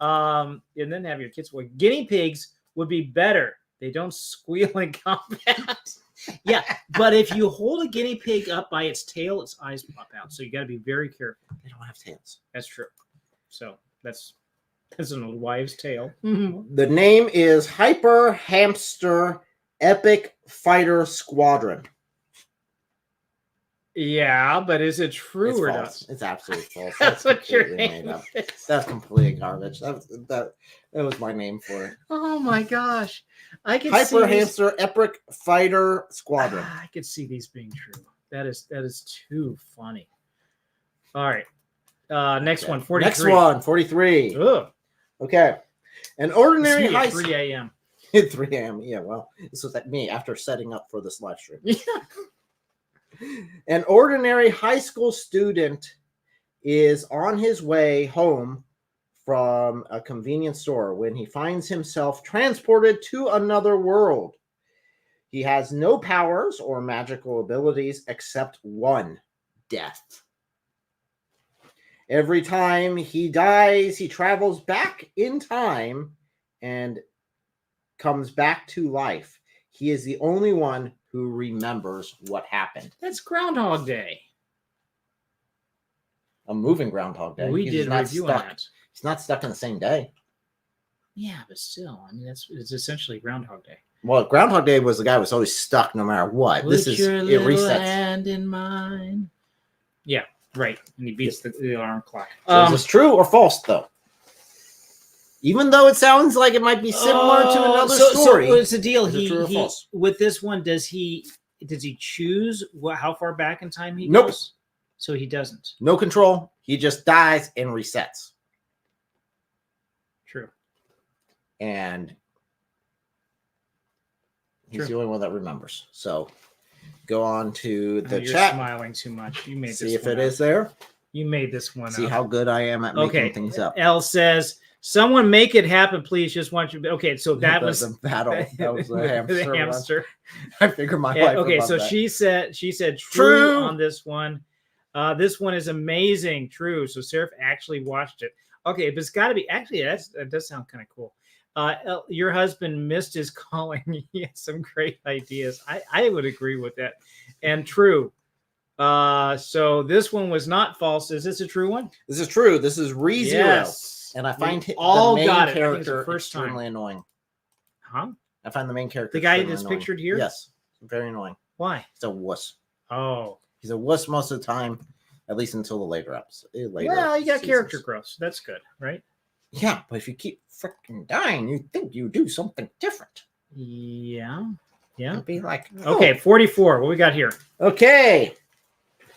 And then have your kids. Well, guinea pigs would be better. They don't squeal in combat. Yeah, but if you hold a guinea pig up by its tail, its eyes pop out. So you got to be very careful. They don't have tails. That's true. So that's an old wives' tale. The name is Hyper Hamster Epic Fighter Squadron. Yeah, but is it true It's or false. not? It's absolutely false. That's what your completely name made up. is. That's completely garbage. That was my name for it. Oh my gosh. I can see Hyper these- Hamster Epic Fighter Squadron. I could see these being true. That is too funny. All right. Next Okay. one, 43. Next one, 43. Ugh. Okay. An ordinary See you high at 3 a.m. at 3 a.m. Yeah, well, this was at me after setting up for this live stream. An ordinary high school student is on his way home from a convenience store when he finds himself transported to another world. He has no powers or magical abilities except one: death. Every time he dies, he travels back in time and comes back to life. He is the only one who remembers what happened. That's Groundhog Day. A moving Groundhog Day. We He's did a not review on stuck. that. He's not stuck in the same day. Yeah, but still, I mean, it's essentially Groundhog Day. Well, Groundhog Day was the guy who was always stuck no matter what. This is your it little resets. hand in mine. Yeah, right. And he beats the alarm clock. So is this true or false, though? Even though it sounds like it might be similar to another story. So what's the deal? Is it true or false? With this one, does he choose how far back in time he Nope. goes? So he doesn't. No control. He just dies and resets. True. And he's True. the only one that remembers. So go on to the You're chat. smiling too much. You made See this if one it up. is there. You made this one See up. how good I am at making things up. L says, "Someone make it happen, please. Just want you." Okay, so that was the battle. That was the hamster. the one. hamster. I figured my Yeah, wife. okay, would so love that. she said True. true on this one. This one is amazing. True. So Seraph actually watched it. Okay, but it's got to be actually. That does sound kind of cool. Your husband missed his calling. He had some great ideas. I would agree with that. And true. So this one was not false. Is this a true one? This is true. This is ReZero. Yes. And I find We the all main got it. I think it's the character first time. extremely annoying. Huh? I find the main character The guy extremely that's annoying. pictured here? Yes. Very annoying. Why? He's a wuss. Oh. He's a wuss most of the time, at least until the later episodes. Well, you got character growth, so that's good, right? Yeah, but if you keep freaking dying, you think you do something different. Yeah. Yeah. It'd be like, oh. Okay, 44. What we got here? Okay.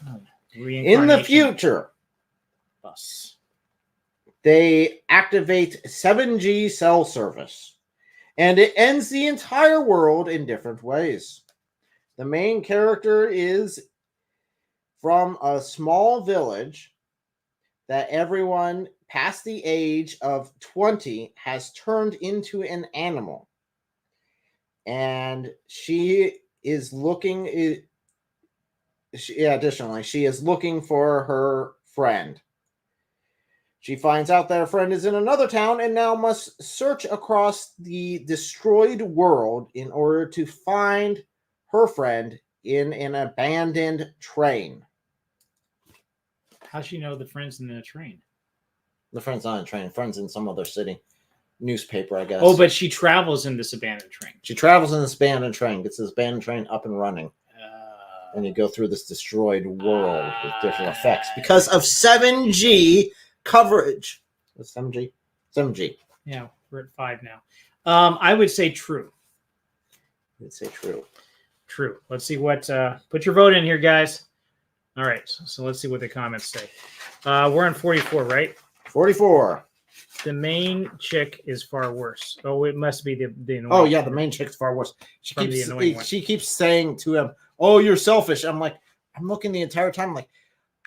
In the Reincarnation future, bus. they activate 7G cell service, and it ends the entire world in different ways. The main character is from a small village that everyone past the age of 20 has turned into an animal. And she is looking... Additionally, she is looking for her friend. She finds out that her friend is in another town and now must search across the destroyed world in order to find her friend in an abandoned train. How's she know the friend's in the train? The friend's not in a train. The friend's in some other city. Newspaper, I guess. Oh, but she travels in this abandoned train. she travels in this abandoned train, gets this abandoned train up and running. And you go through this destroyed world with different effects because of 7G coverage. What's 7G? 7G. Yeah, we're at 5 now. I would say true. Let's say true. True. Let's see what. Put your vote in here, guys. All right. So let's see what the comments say. We're on 44, right? 44. The main chick is far worse. Oh, it must be the annoying. Oh yeah, the main chick's far worse. From the annoying one. She keeps saying to him, "Oh, you're selfish." I'm like, I'm looking the entire time. I'm like,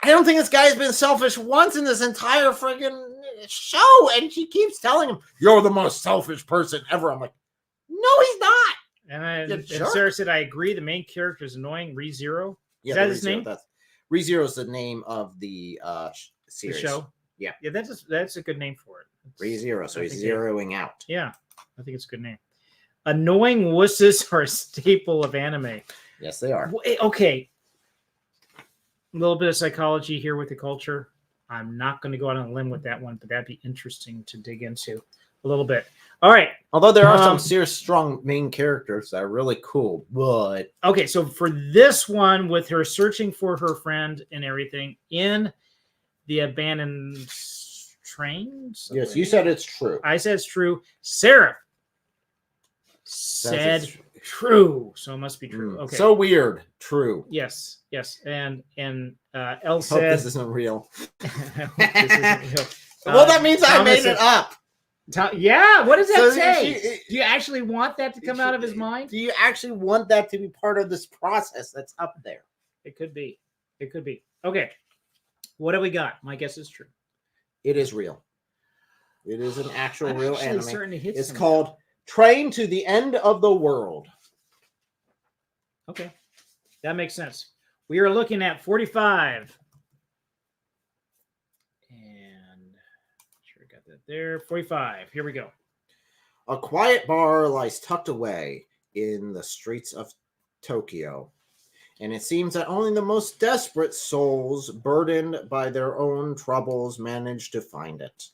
I don't think this guy's been selfish once in this entire friggin' show, and she keeps telling him, "You're the most selfish person ever." I'm like, no, he's not. And Sarah said, "I agree. The main character is annoying." ReZero. Yeah, Is that his name? ReZero is the name of the series. The show. Yeah. Yeah, that's a good name for it. ReZero, so I he's think zeroing out. Yeah, I think it's a good name. Annoying wusses are a staple of anime. Yes, they are. Okay. A little bit of psychology here with the culture. I'm not going to go out on a limb with that one, but that'd be interesting to dig into a little bit. All right. Although there are some serious, strong main characters that are really cool, but okay. So for this one, with her searching for her friend and everything in the abandoned train. Yes, you said it's true. I said it's true. Sarah said true, so it must be true. Okay. So weird. True. Yes. And Elle Hope said this isn't real. this isn't real. Well, that means I made it up. Yeah. What does that So say? Do you actually want that to come out of his mind? Do you actually want that to be part of this process that's up there? It could be. It could be. Okay. What have we got? My guess is true. It is real. It is an actual real anime. It's some. called Train to the End of the World. Okay. That makes sense. We are looking at 45. And sure got that there. 45. Here we go. A quiet bar lies tucked away in the streets of Tokyo, and it seems that only the most desperate souls burdened by their own troubles manage to find it.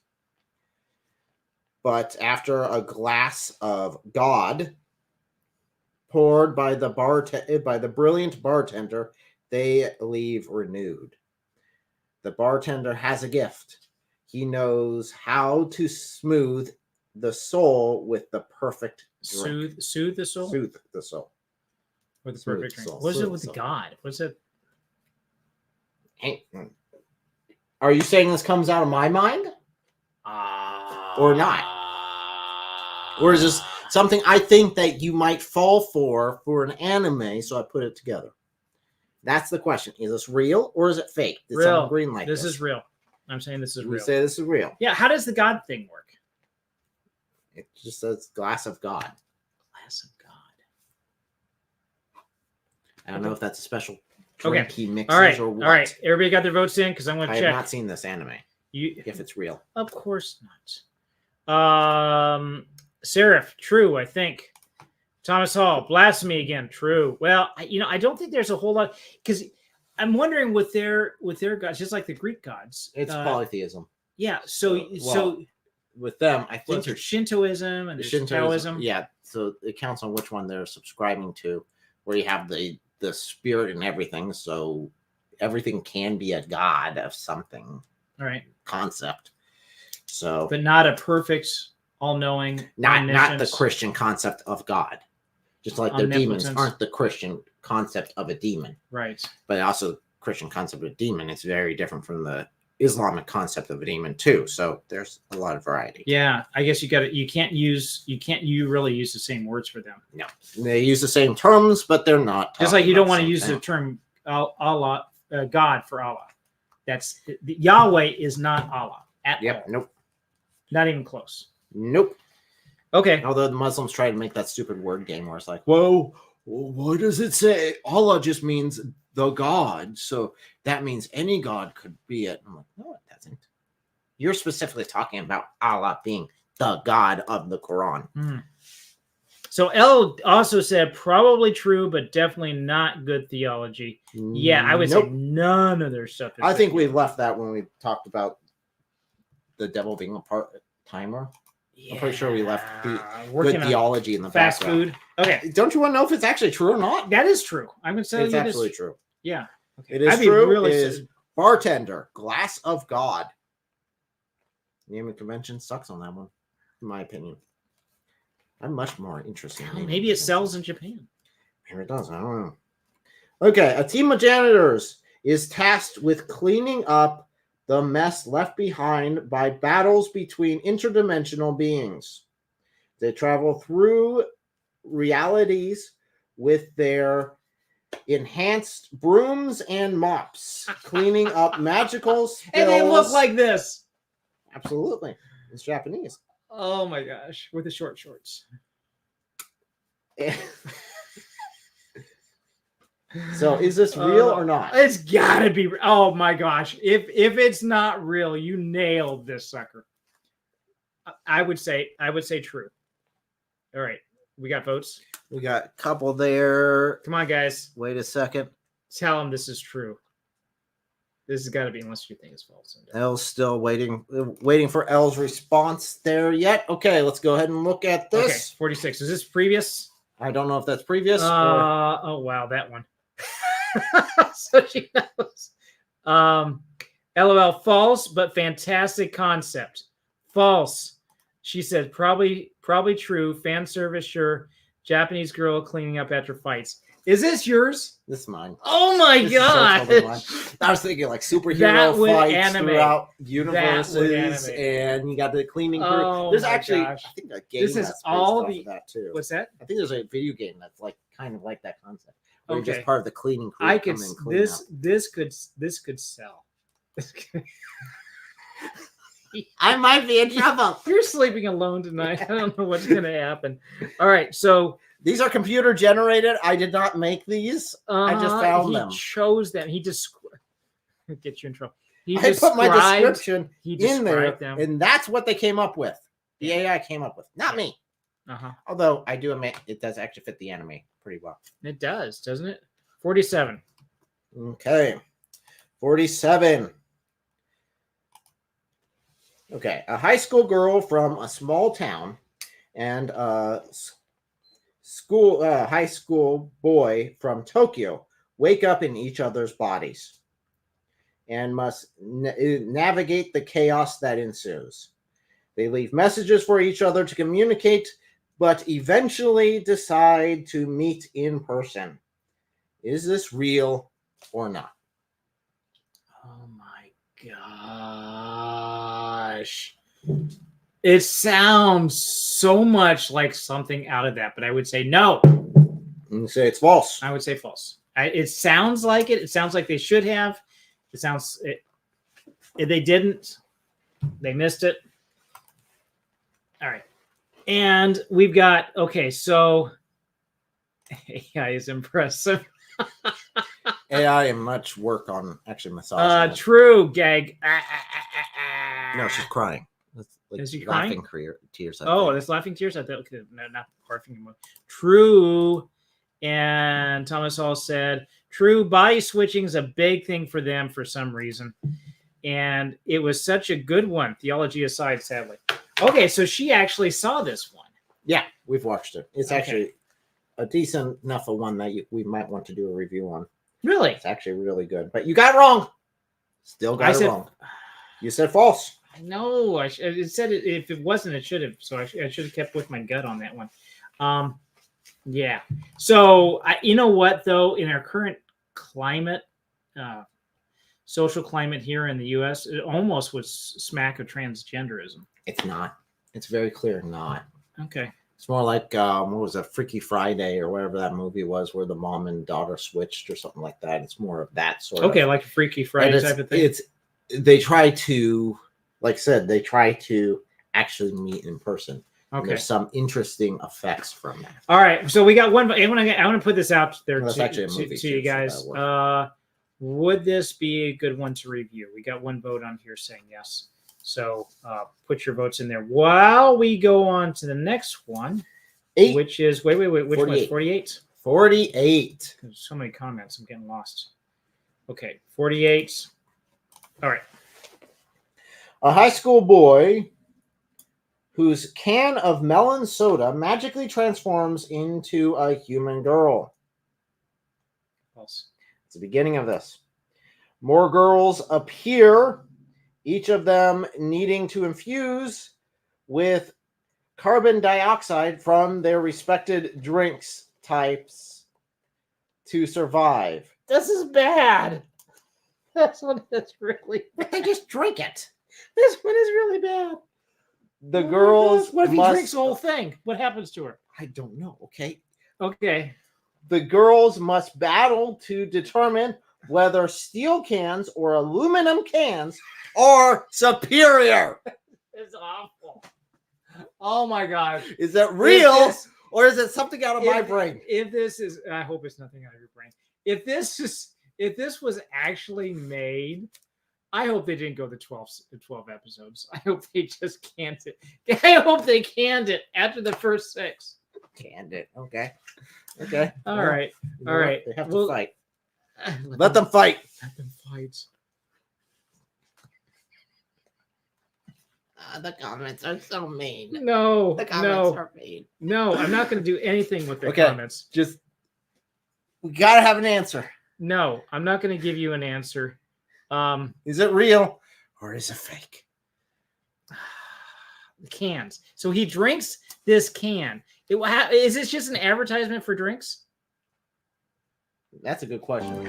But after a glass of God poured by the brilliant bartender, they leave renewed. The bartender has a gift. He knows how to smooth the soul with the perfect drink. Soothe the soul? Soothe the soul. With the Smooth perfect drink. soul. What is it Soothe with soul. God? What's it? Hey, are you saying this comes out of my mind? Or not? Or is this something I think that you might fall for an anime, so I put it together? That's the question. Is this real or is it fake? Did Real. someone green light This is real. I'm saying this is We real. say this is real. Yeah, how does the God thing work? It just says glass of God. Glass of God. I don't know if that's a special Okay. drinky mixes All right. or what. All right. Everybody got their votes in because I'm going I to have check. not seen this anime. If it's real. Of course not. Seraph, true, I think. Thomas Hall, blasphemy again, true. Well, I don't think there's a whole lot because I'm wondering with their gods, just like the Greek gods. It's polytheism. Yeah. So with them, I think there's Shintoism and there's Taoism. Yeah. So it counts on which one they're subscribing to, where you have the spirit and everything. So everything can be a god of something. All right. Concept. So, but not a perfect, all-knowing, not the Christian concept of God. Just like their demons aren't the Christian concept of a demon. Right. But also Christian concept of a demon is very different from the Islamic concept of a demon too. So there's a lot of variety. Yeah, I guess you can't really use the same words for them. No. They use the same terms, but they're not. Just like you don't want to use the term Allah, God for Allah. That's Yahweh is not Allah at all. Nope. Not even close. Nope. Okay. Although the Muslims try to make that stupid word game where it's like, whoa, what does it say? Allah just means the God. So that means any God could be it. I'm like, no, it doesn't. You're specifically talking about Allah being the God of the Quran. Mm. So Elle also said probably true, but definitely not good theology. Yeah, I would say none of their stuff. I think we left that when we talked about the devil being a part-timer. Yeah, I'm pretty sure we left good theology in the fast background. food. Okay. Don't you want to know if it's actually true or not? That is true. I'm going to tell you it's absolutely true. Yeah. Okay. It is true. It is bartender, glass of God. Naming convention sucks on that one, in my opinion. I'm much more interested. Maybe it sells in Japan. Maybe it does. I don't know. Okay, a team of janitors is tasked with cleaning up the mess left behind by battles between interdimensional beings. They travel through realities with their enhanced brooms and mops, cleaning up magical spills. And they look like this. Absolutely. It's Japanese. Oh my gosh, with the short shorts. So is this real or not? It's gotta be. Oh my gosh. If it's not real, you nailed this sucker. I would say true. All right. We got votes. We got a couple there. Come on, guys. Wait a second. Tell them this is true. This has got to be, unless you think it's false. L's still waiting for L's response there yet. Okay, let's go ahead and look at this. Okay, 46. Is this previous? I don't know if that's previous. Oh wow, that one. So she knows. LOL, false, but fantastic concept. False. She said probably true. Fan service, sure. Japanese girl cleaning up after fights. Is this yours? This is mine. Oh my god! I was thinking like superhero fights throughout universes, and you got the cleaning crew. Oh, there's actually, I think, a game this is that's all based off of that too. What's that? I think there's a video game that's like kind of like that concept. Where Okay. you're just part of the cleaning crew. I could this could sell. I might be in trouble. You're sleeping alone tonight. I don't know what's going to happen. All right, so these are computer generated. I did not make these. I just found them. He chose them. He just get you in trouble. I put my description in there, them. and that's what they came up with. The AI came up with, not me. Although I do admit it does actually fit the anime pretty well. It does, doesn't it? 47. Okay, 47. Okay, a high school girl from a small town and a high school boy from Tokyo wake up in each other's bodies and must navigate the chaos that ensues. They leave messages for each other to communicate, but eventually decide to meet in person. Is this real or not? Oh my gosh. It sounds so much like something out of that, but I would say no. You say it's false. I would say false. It sounds like it. It sounds like they should have. They didn't. They missed it. All right. And we've got, okay, so AI is impressive. AI and much work on actually massaging. True, gag. No, she's crying. Like is she laughing crying? Tears. Oh, that's laughing tears. I thought, no, not barfing. True. And Thomas Hall said, true, body switching is a big thing for them for some reason. And it was such a good one, theology aside, sadly. Okay, so she actually saw this one. Yeah, we've watched it. It's actually a decent enough of one that we might want to do a review on. Really? It's actually really good. But you got it wrong. Still got it wrong. You said false. I know. It said if it wasn't, it should have. So I should have kept with my gut on that one. Yeah. So you know what, though? In our current climate, social climate here in the U.S., it almost would smack of transgenderism. It's not. It's very clear not. Okay. It's more like, what was it, Freaky Friday or whatever that movie was where the mom and daughter switched or something like that. It's more of that sort of. Okay, like a Freaky Friday type of thing. They try to, like I said, they try to actually meet in person. Okay. There's some interesting effects from that. All right. So we got one. I want to put this out there to you guys. Would this be a good one to review? We got one vote on here saying yes. So put your votes in there while we go on to the next one, which is which 48. One is 48? 48. There's so many comments, I'm getting lost. Okay, 48. All right. A high school boy whose can of melon soda magically transforms into a human girl. False. It's the beginning of this. More girls appear, each of them needing to infuse with carbon dioxide from their respected drinks types to survive. This is bad. This one is really But they just drink it. This one is really bad. The girls What if he must... drinks the whole thing? What happens to her? I don't know, okay? Okay. The girls must battle to determine whether steel cans or aluminum cans are superior. It's awful. Oh my gosh. Is that real If or is it something out of my brain? If this is, I hope it's nothing out of your brain. If this was actually made, I hope they didn't go the 12 episodes. I hope they just canned it. I hope they canned it after the first 6. Canned it. Okay. Okay. All right. All right. They have to fight. Let them fight. Let them fight. The comments are so mean. No. The comments are mean. No, I'm not going to do anything with the Okay. comments. Just, we gotta have an answer. No, I'm not going to give you an answer. Is it real or is it fake? Cans. So he drinks this can. Is this just an advertisement for drinks? That's a good question.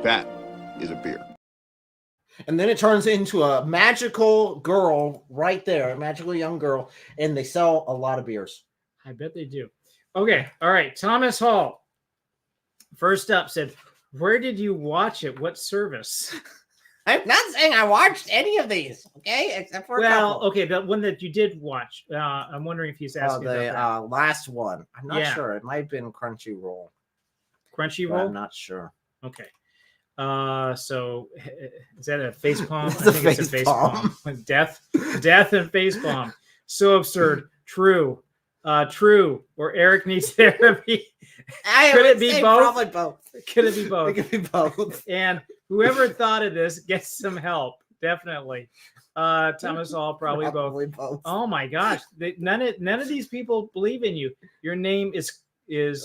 That is a beer. And then it turns into a magical girl right there, a magical young girl, and they sell a lot of beers. I bet they do. Okay. All right. Thomas Hall, first up, said, where did you watch it? What service? I'm not saying I watched any of these, okay? Except for a couple. Okay, the one that you did watch. I'm wondering if he's asking about that. Last one. I'm not Yeah. sure. It might have been Crunchyroll. but Crunchyroll? I'm not sure. Okay. So is that a face palm? It's I a think it's a face face palm. palm. Death and face palm. So absurd. True. True. Or Eric needs therapy. Could it be both? Probably both. Could it be both? It could be both. And whoever thought of this gets some help. Definitely. Thomas Hall, probably both. Oh my gosh. None of these people believe in you. Your name is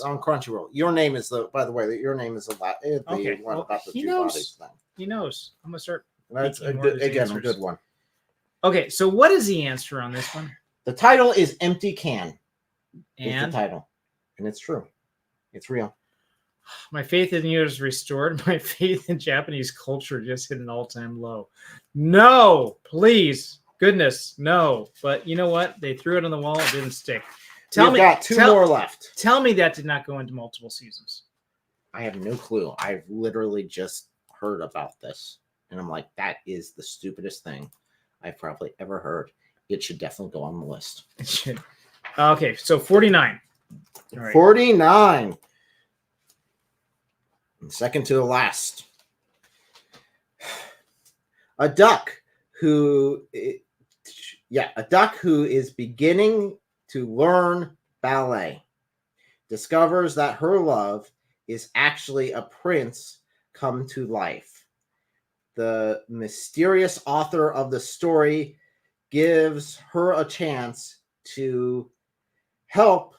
On Crunchyroll. Your name is your name is the Okay, one well, about the he two knows. bodies thing. he knows. I'm gonna start. That's Making more of his a answers. good one. Okay, so what is the answer on this one? The title is Empty Can. Is And the title. And it's true. It's real. my faith in you is restored. My faith in Japanese culture just hit an all-time low. No, please, goodness, no. But you know what? They threw it on the wall. It didn't stick. We've got two more left. Tell me that did not go into multiple seasons. I have no clue. I've literally just heard about this. And I'm like, that is the stupidest thing I've probably ever heard. It should definitely go on the list. It should. Okay, so 49. All right. 49. Second to the last. A duck who is beginning to learn ballet discovers that her love is actually a prince come to life. The mysterious author of the story gives her a chance to help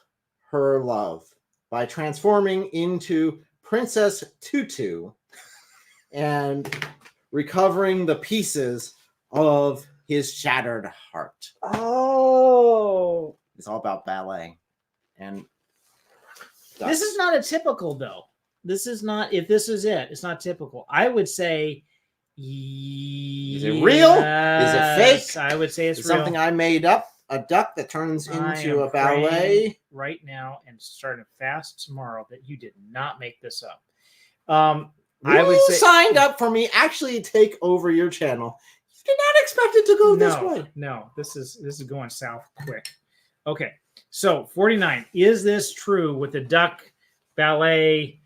her love by transforming into Princess Tutu and recovering the pieces of his shattered heart. Oh. It's all about ballet. And This is not a typical, though. This is not, if this is it, it's not typical. I would say, is it real? Is it fake? I would say it's real. something I made up. A duck that turns into a ballet. Right now and starting fast tomorrow that you did not make this up. I would say signed up for me actually take over your channel. You did not expect it to go this way. No, this is going south quick. Okay, so 49. Is this true with the duck ballet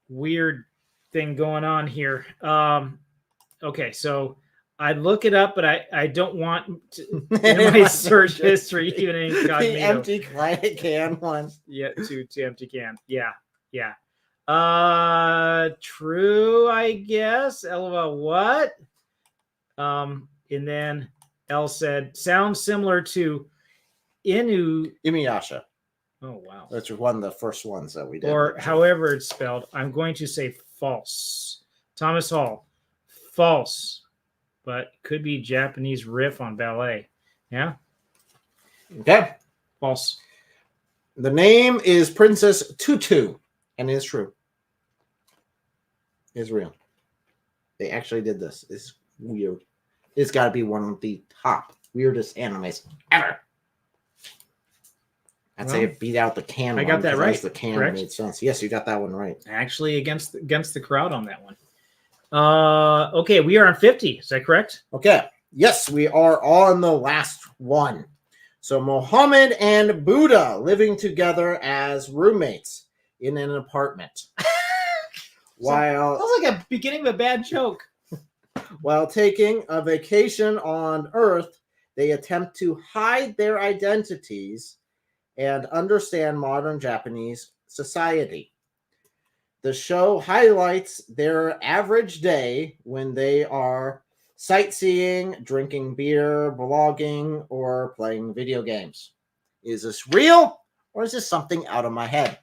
weird thing going on here? Okay, so I'd look it up, but I don't want to, in my search history, even in incognito. The empty can one. Yeah, to empty can. Yeah. True, I guess. LOL, what? And then L said, sounds similar to Inuyasha. Oh, wow. That's one of the first ones that we did. Or however it's spelled. I'm going to say false. Thomas Hall, false. But could be Japanese riff on ballet. Yeah? Okay. False. The name is Princess Tutu. And it's true. It's real. They actually did this. It's weird. It's got to be one of the top weirdest animes ever. I'd say it beat out the can. I got that right. The can Correct? made sense. Yes, you got that one right. Actually, against the crowd on that one. Okay, we are on 50. Is that correct? Okay. Yes, we are on the last one. So Muhammad and Buddha living together as roommates in an apartment. While Sounds like a beginning of a bad joke. While taking a vacation on Earth, they attempt to hide their identities and understand modern Japanese society. The show highlights their average day when they are sightseeing, drinking beer, blogging, or playing video games. Is this real or is this something out of my head?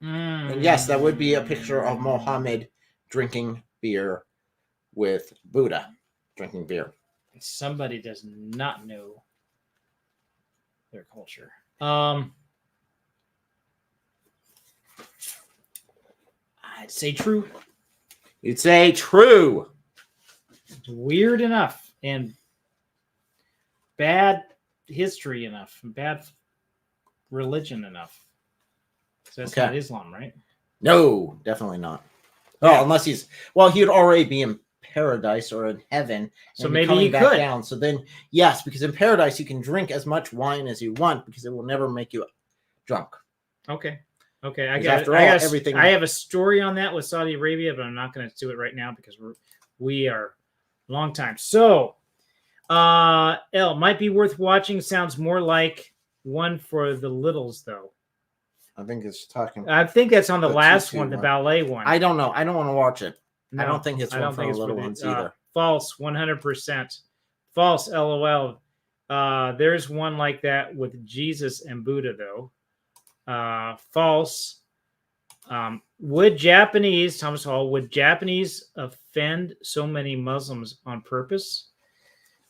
And yes, that would be a picture of Mohammed drinking beer with Buddha drinking beer. Somebody does not know their culture. I'd say true. You'd say true. It's weird enough and bad history enough and bad religion enough. So that's not Islam, right? No, definitely not. Yeah. Oh, unless he'd already be in paradise or in heaven. So and maybe coming he back could. down. So then, yes, because in paradise you can drink as much wine as you want because it will never make you drunk. Okay. I have a story on that with Saudi Arabia, but I'm not going to do it right now because we are long time. So, L might be worth watching. Sounds more like one for the littles, though. I think it's talking. I think that's on the last two, one, the ballet one. I don't know. I don't want to watch it. No, I don't think it's one for the little ones either. False, 100%. False, LOL. There's one like that with Jesus and Buddha, though. False. Would Japanese offend so many Muslims on purpose?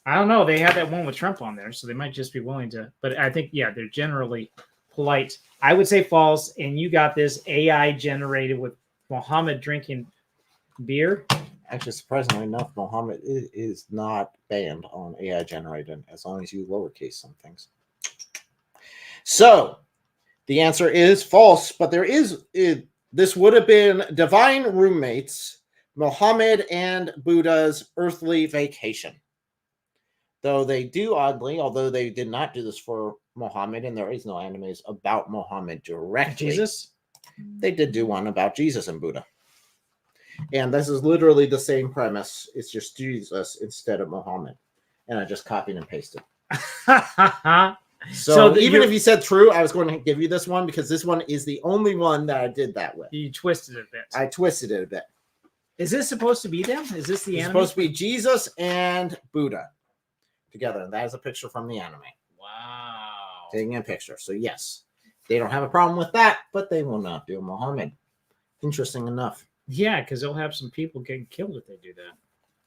I don't know. They had that one with Trump on there, so they might just be willing to. But I think, yeah, they're generally polite. I would say false, and you got this AI generated with Muhammad drinking beer. Actually, surprisingly enough, Muhammad is not banned on AI generated as long as you lowercase some things. So the answer is false, but this would have been divine roommates, Muhammad and Buddha's earthly vacation. Though they do oddly, although they did not do this for Muhammad, and there is no animes about Muhammad directly. Jesus? They did do one about Jesus and Buddha. And this is literally the same premise. It's just Jesus instead of Muhammad. And I just copied and pasted. So even if you said true, I was going to give you this one because this one is the only one that I did that with. You twisted it a bit. I twisted it a bit. Is this supposed to be them? Is this the anime? It's supposed to be Jesus and Buddha together. And that is a picture from the anime. Wow. Taking a picture. So yes, they don't have a problem with that, but they will not do Muhammad. Interesting enough. Yeah, because they'll have some people getting killed if they do that.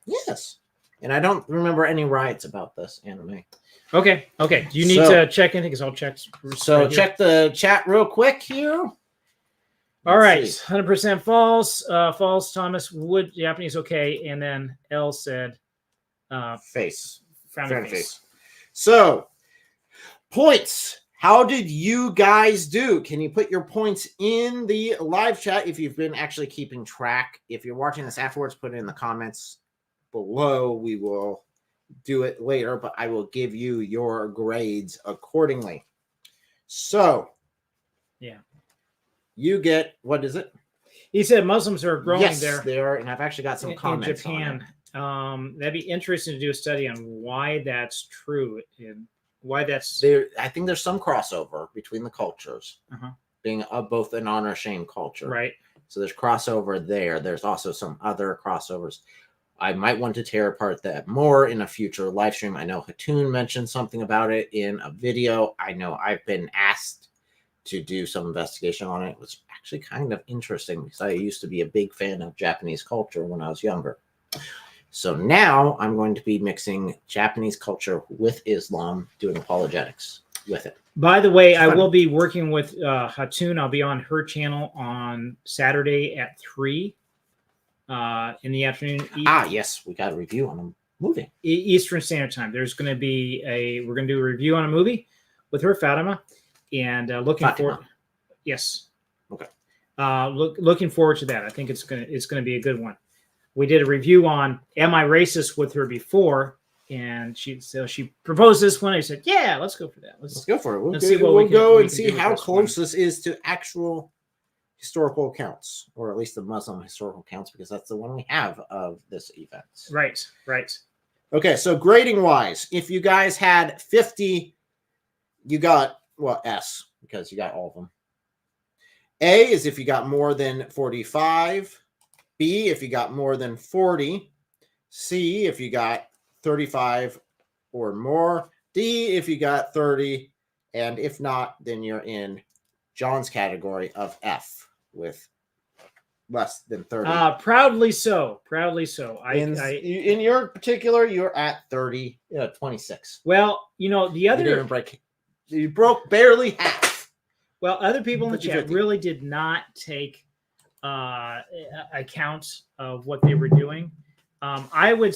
Yes. And I don't remember any riots about this anime. Okay. You need to check in because I'll check. So check the chat real quick here. All right. 100% false. False. Thomas Wood, Japanese. Okay. And then L said face. Frowny face. So points. How did you guys do? Can you put your points in the live chat if you've been actually keeping track? If you're watching this afterwards, put it in the comments below. We will do it later, but I will give you your grades accordingly. So, yeah, you get, what is it? He said Muslims are growing there. Yes, they are, and I've actually got some comments in Japan. That'd be interesting to do a study on why that's true and why that's there. I think there's some crossover between the cultures, being both an honor shame culture, right? So there's crossover there. There's also some other crossovers. I might want to tear apart that more in a future live stream. I know Hatun mentioned something about it in a video. I know I've been asked to do some investigation on it. It was actually kind of interesting because I used to be a big fan of Japanese culture when I was younger. So now I'm going to be mixing Japanese culture with Islam, doing apologetics. with it. By the way, I will be working with Hatun. I'll be on her channel on Saturday at 3 in the afternoon. Yes, we got a review on a movie. Eastern Standard Time. There's going to be we're going to do a review on a movie with her, Fatima, and looking forward. Yes. Okay. Looking forward to that. I think it's gonna be a good one. We did a review on Am I Racist with her before, and she proposed this one. I said, yeah, let's go for that. Let's go for it. We'll go and see how close this is to actual historical accounts, or at least the Muslim historical accounts, because that's the one we have of this event. Right. Okay, so grading wise, if you guys had 50, you got S, because you got all of them. A is if you got more than 45. B if you got more than 40. C if you got 35 or more. D if you got 30. And if not, then you're in John's category of F with less than 30. Proudly so. In your particular, you're at 30, 26. Well, the other you broke barely half. Well, other people in the chat really did not take account of what they were doing. I would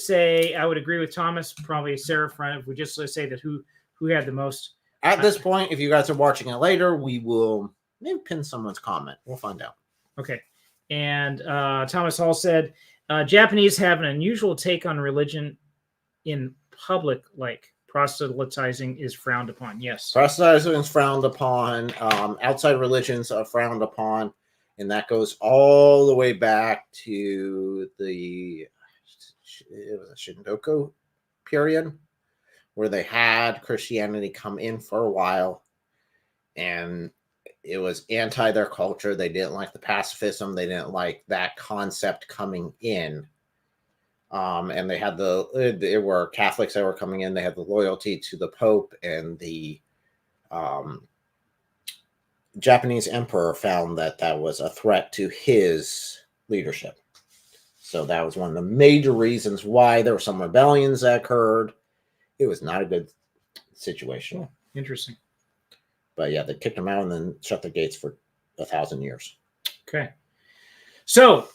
agree with Thomas, probably Sarah Front, if we just say that who had the most. At this point, if you guys are watching it later, we will maybe pin someone's comment. We'll find out. Okay. And Thomas Hall said, Japanese have an unusual take on religion in public, like proselytizing is frowned upon. Yes. Proselytizing is frowned upon. Outside religions are frowned upon. And that goes all the way back to the Shindoku period, where they had Christianity come in for a while. And it was anti their culture. They didn't like the pacifism. They didn't like that concept coming in. And they had there were Catholics that were coming in. They had the loyalty to the Pope, and the Japanese emperor found that was a threat to his leadership. So that was one of the major reasons why there were some rebellions that occurred. It was not a good situation. Oh, interesting. But yeah, they kicked them out and then shut the gates for 1,000 years. Okay. So,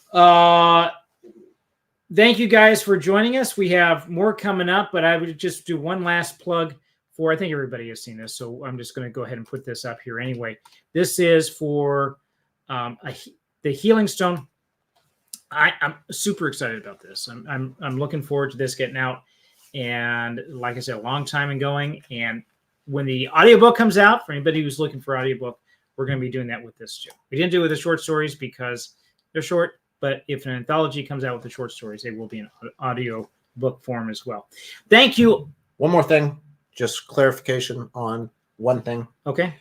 thank you guys for joining us. We have more coming up, but I would just do one last plug for, I think everybody has seen this, so I'm just going to go ahead and put this up here anyway. This is for the Healing Stone. I'm super excited about this. I'm looking forward to this getting out. And like I said, a long time in going. And when the audiobook comes out, for anybody who's looking for audiobook, we're going to be doing that with this too. We didn't do it with the short stories because they're short. But if an anthology comes out with the short stories, they will be in audio book form as well. Thank you. One more thing, just clarification on one thing. Okay.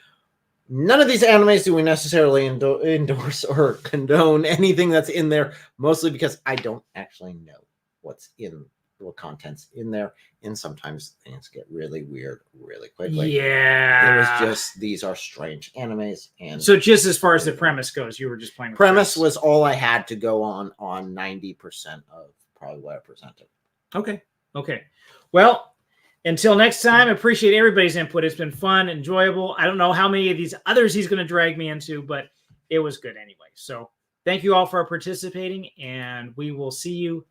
None of these animes do we necessarily endorse or condone anything that's in there, mostly because I don't actually know what content's in there. And sometimes things get really weird really quickly. Yeah. It was just, these are strange animes. And so just as far as the premise goes, you were just playing with premise was all I had to go on 90% of probably what I presented. Okay. Well, until next time, I appreciate everybody's input. It's been fun, enjoyable. I don't know how many of these others he's going to drag me into, but it was good anyway. So thank you all for participating, and we will see you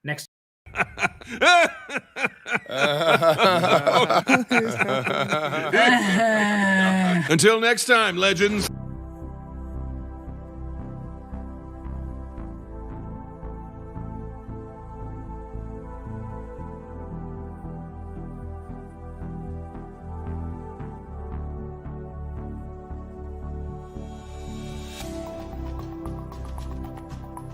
next time. Until next time, legends.